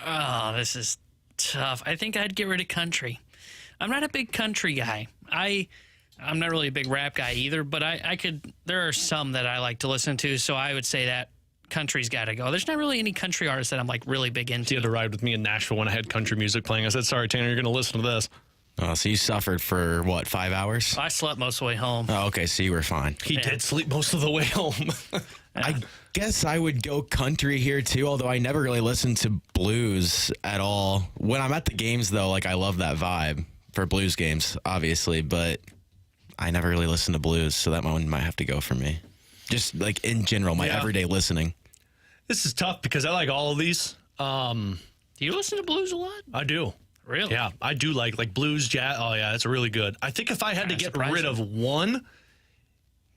Oh, this is tough. I think I'd get rid of country. I'm not a big country guy. I'm not really a big rap guy either, but I could. There are some that I like to listen to, so I would say that country's got to go. There's not really any country artists that I'm like really big into. You had to ride with me in Nashville when I had country music playing. I said, "Sorry, Tanner, you're going to listen to this." Oh, so you suffered for, 5 hours? I slept most of the way home. Oh, okay, so you were fine. He did sleep most of the way home. I guess I would go country here, too, although I never really listened to blues at all. When I'm at the games, though, I love that vibe for blues games, obviously, but I never really listened to blues, so that one might have to go for me. Just, in general, my everyday listening. This is tough because I like all of these. Do you listen to blues a lot? I do. Really? Yeah, I do like blues, jazz. Oh, yeah, it's really good. I think if I had to get rid of one,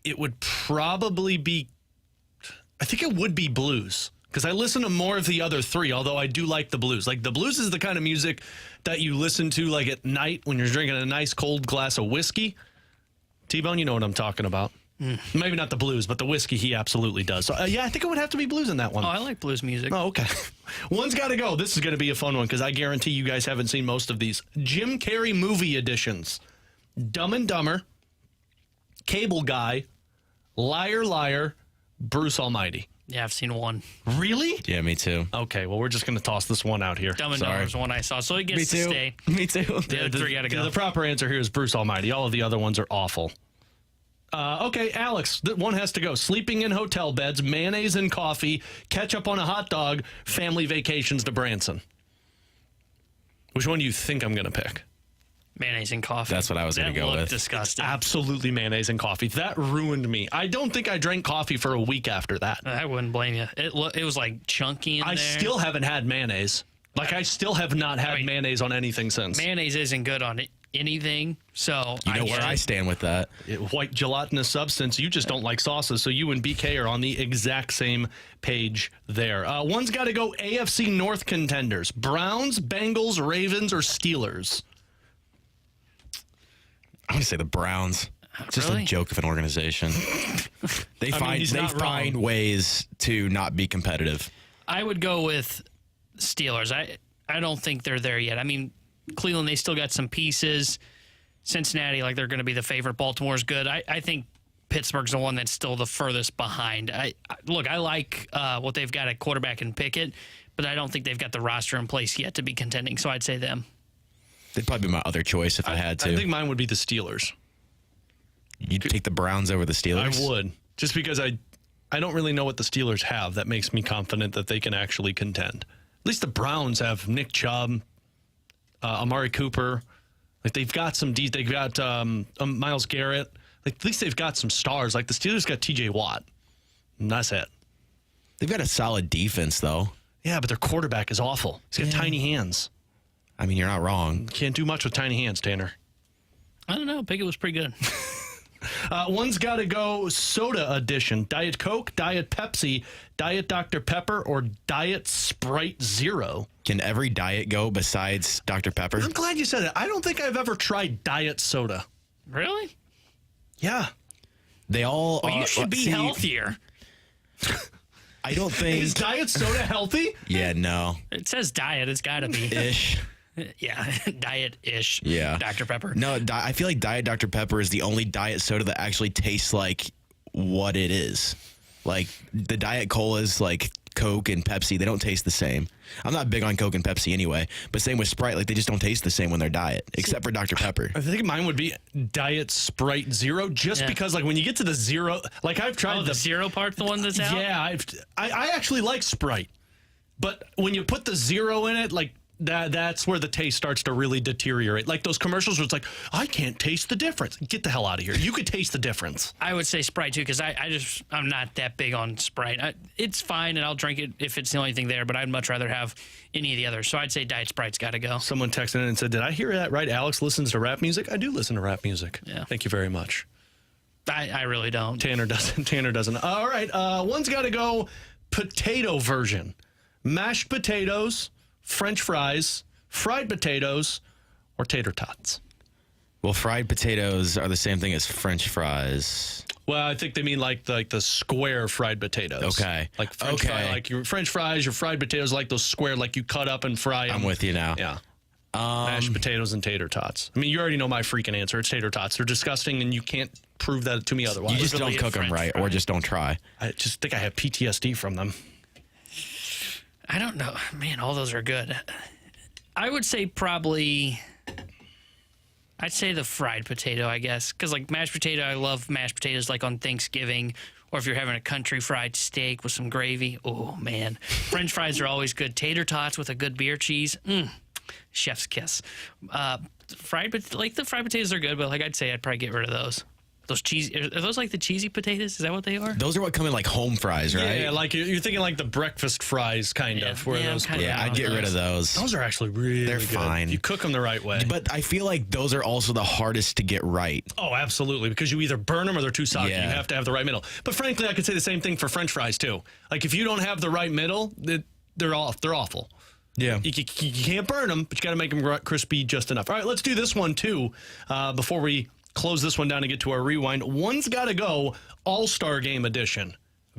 it would probably be, I think it would be blues. Because I listen to more of the other 3, although I do like the blues. The blues is the kind of music that you listen to, at night when you're drinking a nice cold glass of whiskey. T-Bone, you know what I'm talking about. Maybe not the blues, but the whiskey, he absolutely does. So, yeah, I think it would have to be blues in that one. Oh, I like blues music. Oh, okay. One's got to go. This is going to be a fun one because I guarantee you guys haven't seen most of these. Jim Carrey movie editions. Dumb and Dumber, Cable Guy, Liar Liar, Bruce Almighty. Yeah, I've seen one. Really? Yeah, me too. Okay, well, we're just going to toss this one out here. Dumb and Dumber was the one I saw, so it gets to stay. Me too. The other 3 got to go. The proper answer here is Bruce Almighty. All of the other ones are awful. Okay, Alex, one has to go. Sleeping in hotel beds, mayonnaise and coffee, ketchup on a hot dog, family vacations to Branson. Which one do you think I'm going to pick? Mayonnaise and coffee. That's what I was going to go with. Disgusting. Absolutely mayonnaise and coffee. That ruined me. I don't think I drank coffee for a week after that. I wouldn't blame you. It was chunky in there. I still haven't had mayonnaise. I still have not had mayonnaise on anything since. Mayonnaise isn't good on anything, so you know where I stand with that. White gelatinous substance. You just don't like sauces, so you and BK are on the exact same page there. One's got to go AFC North contenders. Browns, Bengals, Ravens, or Steelers? I'm going to say the Browns. It's just Really? a joke of an organization. They find ways to not be competitive. I would go with Steelers. I don't think they're there yet. I mean, Cleveland, they still got some pieces. Cincinnati, like they're going to be the favorite. Baltimore's good. I think Pittsburgh's the one that's still the furthest behind. I like what they've got at quarterback and Pickett, but I don't think they've got the roster in place yet to be contending. So I'd say them. They'd probably be my other choice if I had to. I think mine would be the Steelers. You'd take the Browns over the Steelers? I would, just because I don't really know what the Steelers have that makes me confident that they can actually contend. At least the Browns have Nick Chubb, Amari Cooper. Like they've got some. They've got Myles Garrett. Like at least they've got some stars. Like the Steelers got T.J. Watt. And that's it. They've got a solid defense, though. Yeah, but their quarterback is awful. He's got tiny hands. I mean, you're not wrong. Can't do much with tiny hands, Tanner. I don't know. Pickett was pretty good. One's got to go soda edition. Diet Coke, Diet Pepsi, Diet Dr. Pepper, or Diet Sprite Zero. Can every diet go besides Dr. Pepper? I'm glad you said it. I don't think I've ever tried diet soda. Really? Yeah. They all Well, you should be healthier. I don't think. Is diet soda healthy? Yeah, no. It says diet. It's got to be. Ish. Yeah, diet-ish. Yeah. Dr. Pepper. No, I feel like Diet Dr. Pepper is the only diet soda that actually tastes like what it is. Like the Diet Colas, like Coke and Pepsi, they don't taste the same. I'm not big on Coke and Pepsi anyway, but same with Sprite. Like they just don't taste the same when they're diet, except for Dr. Pepper. I think mine would be Diet Sprite Zero, just because like when you get to the zero, like I've tried the zero part, the one that's out? Yeah, I actually like Sprite, but when you put the zero in it, like that's where the taste starts to really deteriorate. Like those commercials where it's like, I can't taste the difference. Get the hell out of here. You could taste the difference. I would say Sprite too, because I'm not that big on Sprite. It's fine, and I'll drink it if it's the only thing there, but I'd much rather have any of the others. So I'd say Diet Sprite's got to go. Someone texted in and said, did I hear that right? Alex listens to rap music? I do listen to rap music. Yeah. Thank you very much. I really don't. Tanner doesn't. All right. One's got to go potato version. Mashed potatoes, French fries, fried potatoes, or tater tots. Well, fried potatoes are the same thing as French fries. Well, I think they mean like the square fried potatoes. Okay. Like French fry, like your French fries, your fried potatoes, like those square, like you cut up and fry them. I'm with you now. Yeah. Mashed potatoes and tater tots. I mean, you already know my freaking answer. It's tater tots. They're disgusting, and you can't prove that to me otherwise. You just don't cook them right, or just don't try. I just think I have PTSD from them. I don't know. Man, all those are good. I would say I'd say the fried potato, I guess. Because, like, mashed potato, I love mashed potatoes, like, on Thanksgiving. Or if you're having a country fried steak with some gravy. Oh, man. French fries are always good. Tater tots with a good beer cheese. Chef's kiss. The fried potatoes are good, but, like, I'd say I'd probably get rid of those. Those cheesy, are those like the cheesy potatoes? Is that what they are? Those are what come in like home fries, right? Yeah, like you're thinking like the breakfast fries kind of. Where those I'd get rid of those. Those are actually really They're good. fine. You cook them the right way. But I feel like those are also the hardest to get right. Oh, absolutely, because you either burn them or they're too soggy. Yeah. You have to have the right middle. But frankly, I could say the same thing for French fries too. Like if you don't have the right middle, they're awful. Yeah. You can't burn them, but you got to make them crispy just enough. All right, let's do this one too before we close this one down and get to our rewind. One's got to go All-Star Game edition.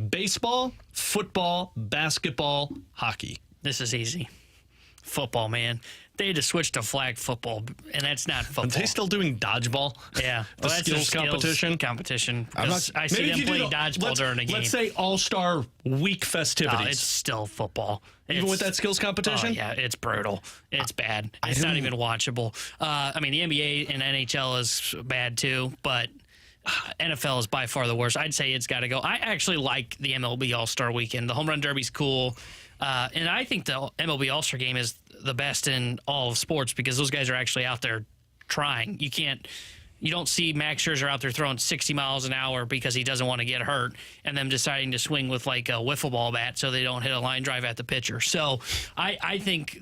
Baseball, football, basketball, hockey. This is easy. Football, man. They had to switch to flag football, and that's not football. Are they still doing dodgeball? Yeah. The Well, that's their skills competition? I see them play dodgeball during a game. Let's say All-Star Week festivities. It's still football. Even with that skills competition? Oh, yeah, it's brutal. It's bad. It's not even watchable. I mean, the NBA and NHL is bad too, but NFL is by far the worst. I'd say it's got to go. I actually like the MLB All-Star Weekend. The Home Run Derby's cool. And I think the MLB All-Star Game is the best in all of sports because those guys are actually out there trying. You don't see Max Scherzer out there throwing 60 miles an hour because he doesn't want to get hurt and them deciding to swing with like a wiffle ball bat so they don't hit a line drive at the pitcher. So I think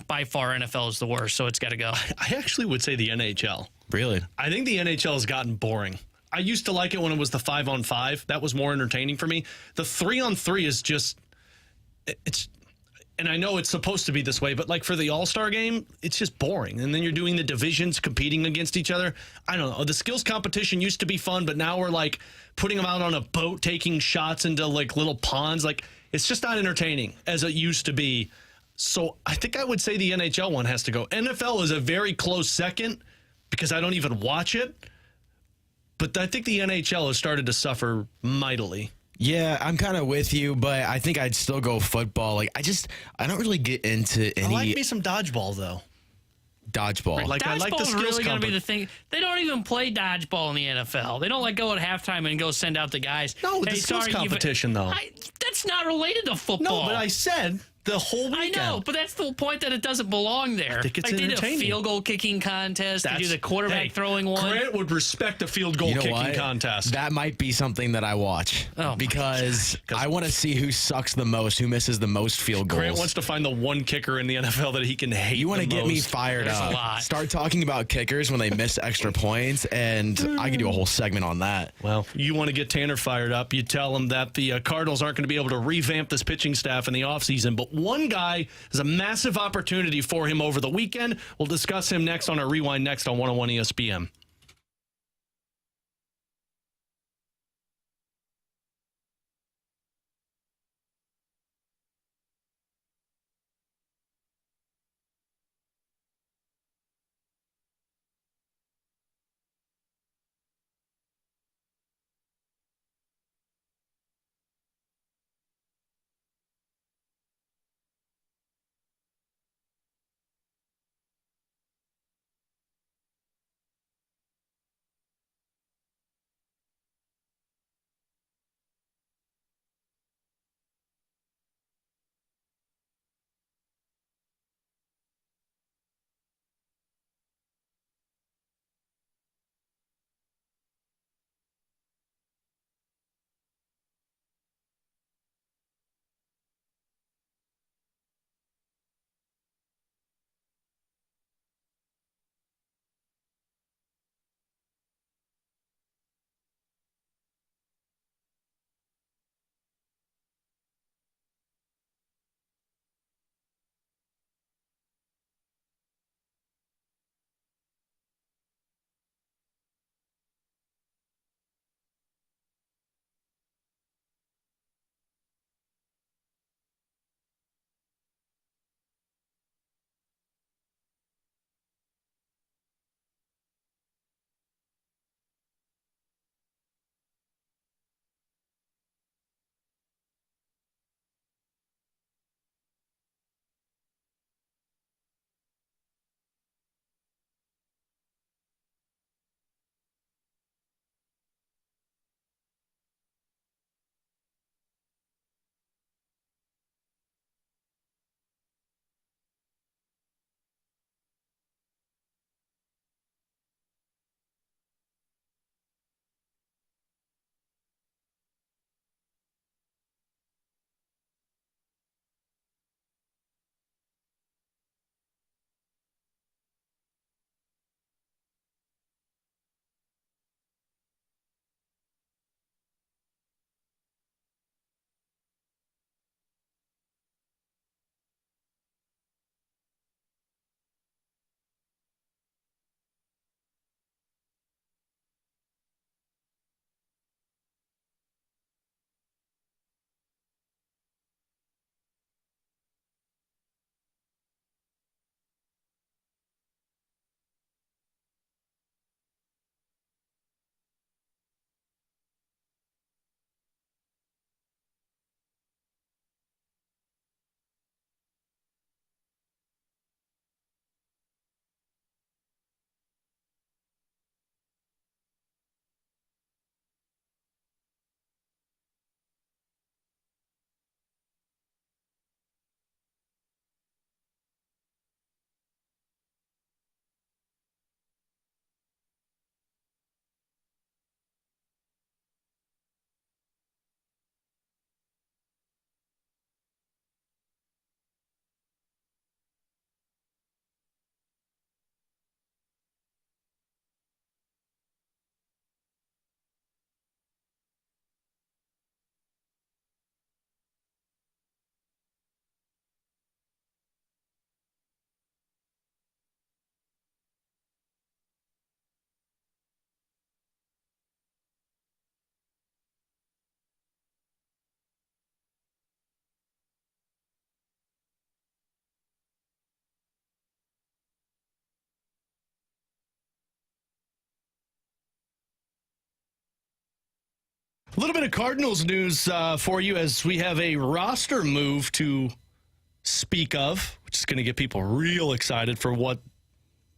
by far NFL is the worst, so it's got to go. I actually would say the NHL. Really? I think the NHL has gotten boring. I used to like it when it was the 5-on-5. That was more entertaining for me. The 3-on-3 is just and I know it's supposed to be this way, but like for the All-Star game, it's just boring. And then you're doing the divisions competing against each other. I don't know. The skills competition used to be fun, but now we're like putting them out on a boat, taking shots into like little ponds. Like it's just not entertaining as it used to be. So I think I would say the NHL one has to go. NFL is a very close second because I don't even watch it. But I think the NHL has started to suffer mightily. Yeah, I'm kind of with you, but I think I'd still go football. Like, I don't really get into any I like me some dodgeball, though. dodgeball. Like, I like the Dodgeball's skills really going to be the thing. They don't even play dodgeball in the NFL. They don't go at halftime and go send out the guys. No, hey, the skills sorry, competition, though. That's not related to football. No, but I said the whole weekend. I know, but that's the point that it doesn't belong there. I think it's they did a entertaining. Field goal kicking contest. They do the quarterback throwing one. Grant would respect a field goal kicking contest. That might be something that I watch because I want to see who sucks the most, who misses the most field goals. Grant wants to find the one kicker in the NFL that he can hate. You want to get most. me fired There's up. a lot. Start talking about kickers when they miss extra points, and I could do a whole segment on that. Well, you want to get Tanner fired up. You tell him that the Cardinals aren't going to be able to revamp this pitching staff in the offseason, but one guy is a massive opportunity for him over the weekend. We'll discuss him next on our Rewind next on 101 ESPN. little bit of Cardinals news for you as we have a roster move to speak of, which is going to get people real excited for what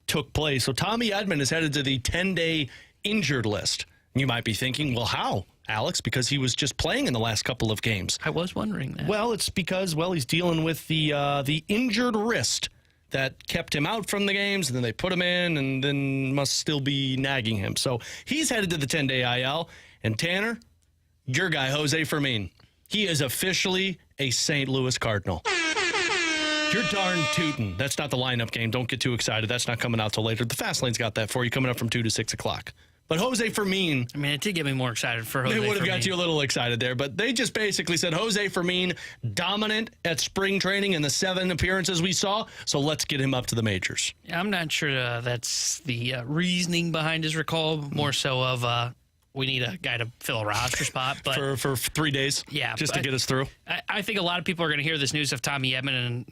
took place. So Tommy Edman is headed to the 10-day injured list. You might be thinking, well, how, Alex? Because he was just playing in the last couple of games. I was wondering that. Well, it's because, he's dealing with the injured wrist that kept him out from the games, and then they put him in, and then must still be nagging him. So he's headed to the 10-day IL. And Tanner, your guy, Jose Fermin, he is officially a St. Louis Cardinal. You're darn tootin'. That's not the lineup game. Don't get too excited. That's not coming out till later. The Fast Lane's got that for you, coming up from 2 to 6 o'clock. But Jose Fermin, I mean, it did get me more excited for Jose they would have Fermin. got you a little excited there, but they just basically said Jose Fermin dominant at spring training in the 7 appearances we saw, so let's get him up to the majors. I'm not sure that's the reasoning behind his recall, more so of we need a guy to fill a roster spot. But For 3 days? Yeah. Just to get us through? I think a lot of people are going to hear this news of Tommy Edman and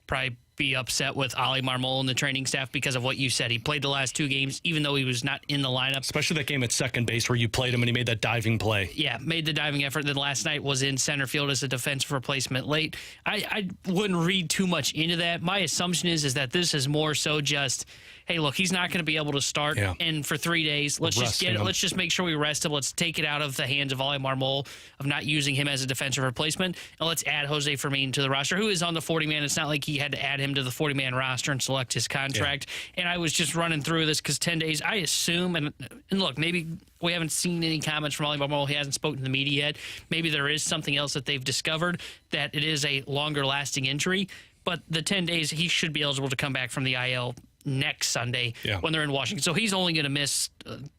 probably be upset with Ali Marmol and the training staff because of what you said. He played the last 2 games, even though he was not in the lineup. Especially that game at second base where you played him and he made that diving play. Yeah, made the diving effort. Then last night was in center field as a defensive replacement late. I wouldn't read too much into that. My assumption is that this is more so just, hey, look, he's not going to be able to start, and for 3 days, let's just make sure we rest him. Let's take it out of the hands of Ali Marmol of not using him as a defensive replacement, and let's add Jose Fermin to the roster, who is on the 40-man. It's not like he had to add him to the 40-man roster and select his contract. And I was just running through this because 10 days, I assume, and look, maybe we haven't seen any comments from Ali Marmol. He hasn't spoken to the media yet. Maybe there is something else that they've discovered, that it is a longer-lasting injury. But the 10 days, he should be eligible to come back from the IL next Sunday when they're in Washington. So he's only going to miss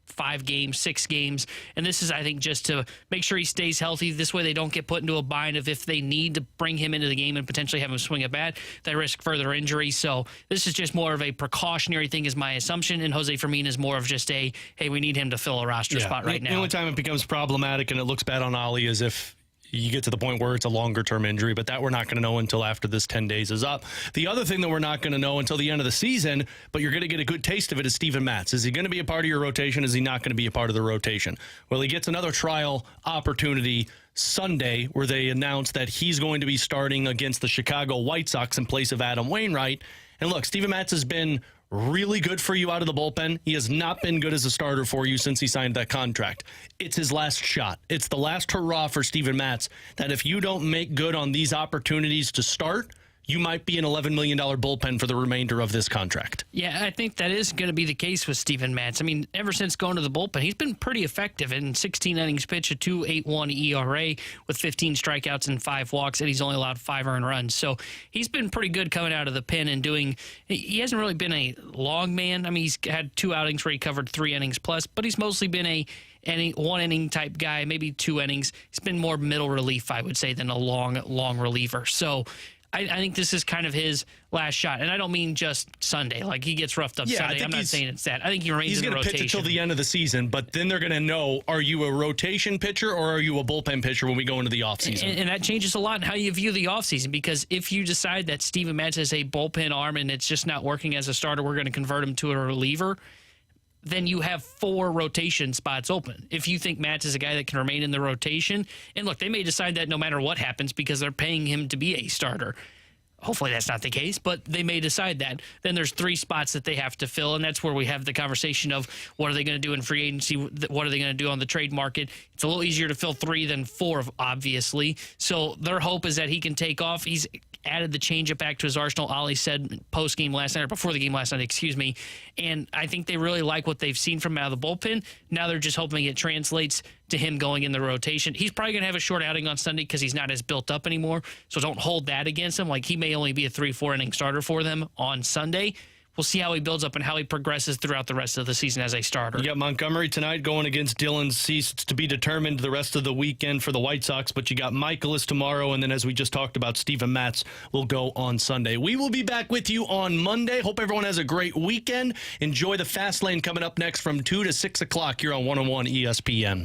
5 games, 6 games. And this is, I think, just to make sure he stays healthy. This way they don't get put into a bind of if they need to bring him into the game and potentially have him swing a bat, they risk further injury. So this is just more of a precautionary thing is my assumption. And Jose Fermin is more of just a, hey, we need him to fill a roster spot right now. The only time it becomes problematic and it looks bad on Ali is if you get to the point where it's a longer-term injury, but that we're not going to know until after this 10 days is up. The other thing that we're not going to know until the end of the season, but you're going to get a good taste of it, is Steven Matz. Is he going to be a part of your rotation? Is he not going to be a part of the rotation? Well, he gets another trial opportunity Sunday where they announce that he's going to be starting against the Chicago White Sox in place of Adam Wainwright. And look, Steven Matz has been really good for you out of the bullpen. He has not been good as a starter for you since he signed that contract. It's his last shot. It's the last hurrah for Steven Matz, that if you don't make good on these opportunities to start, you might be an $11 million bullpen for the remainder of this contract. Yeah, I think that is going to be the case with Steven Matz. I mean, ever since going to the bullpen, he's been pretty effective in 16 innings pitched, a 2.81 ERA with 15 strikeouts and 5 walks, and he's only allowed 5 earned runs. So he's been pretty good coming out of the pen and doing. He hasn't really been a long man. I mean, he's had 2 outings where he covered 3 innings plus, but he's mostly been a 1-inning type guy, maybe 2 innings. He's been more middle relief, I would say, than a long reliever. So I think this is kind of his last shot. And I don't mean just Sunday. Like, he gets roughed up Sunday. I'm not saying it's that. I think he remains in the rotation. He's going to pitch until the end of the season, but then they're going to know, are you a rotation pitcher or are you a bullpen pitcher when we go into the offseason? And that changes a lot in how you view the offseason, because if you decide that Steven Matz is a bullpen arm and it's just not working as a starter, we're going to convert him to a reliever, then you have 4 rotation spots open. If you think Matz is a guy that can remain in the rotation, and look, they may decide that no matter what happens because they're paying him to be a starter. Hopefully that's not the case, but they may decide that. Then there's 3 spots that they have to fill, and that's where we have the conversation of what are they going to do in free agency, what are they going to do on the trade market. It's a little easier to fill 3 than 4, obviously. So their hope is that he can take off. He's added the changeup back to his arsenal, Ollie said post-game last night, or before the game last night, excuse me. And I think they really like what they've seen from him out of the bullpen. Now they're just hoping it translates to him going in the rotation. He's probably going to have a short outing on Sunday because he's not as built up anymore. So don't hold that against him. Like, he may only be a 3-4 inning starter for them on Sunday. We'll see how he builds up and how he progresses throughout the rest of the season as a starter. You got Montgomery tonight going against Dylan Cease. It's to be determined the rest of the weekend for the White Sox, but you got Michaelis tomorrow, and then as we just talked about, Steven Matz will go on Sunday. We will be back with you on Monday. Hope everyone has a great weekend. Enjoy the Fast Lane coming up next from 2 to 6 o'clock here on 101 ESPN.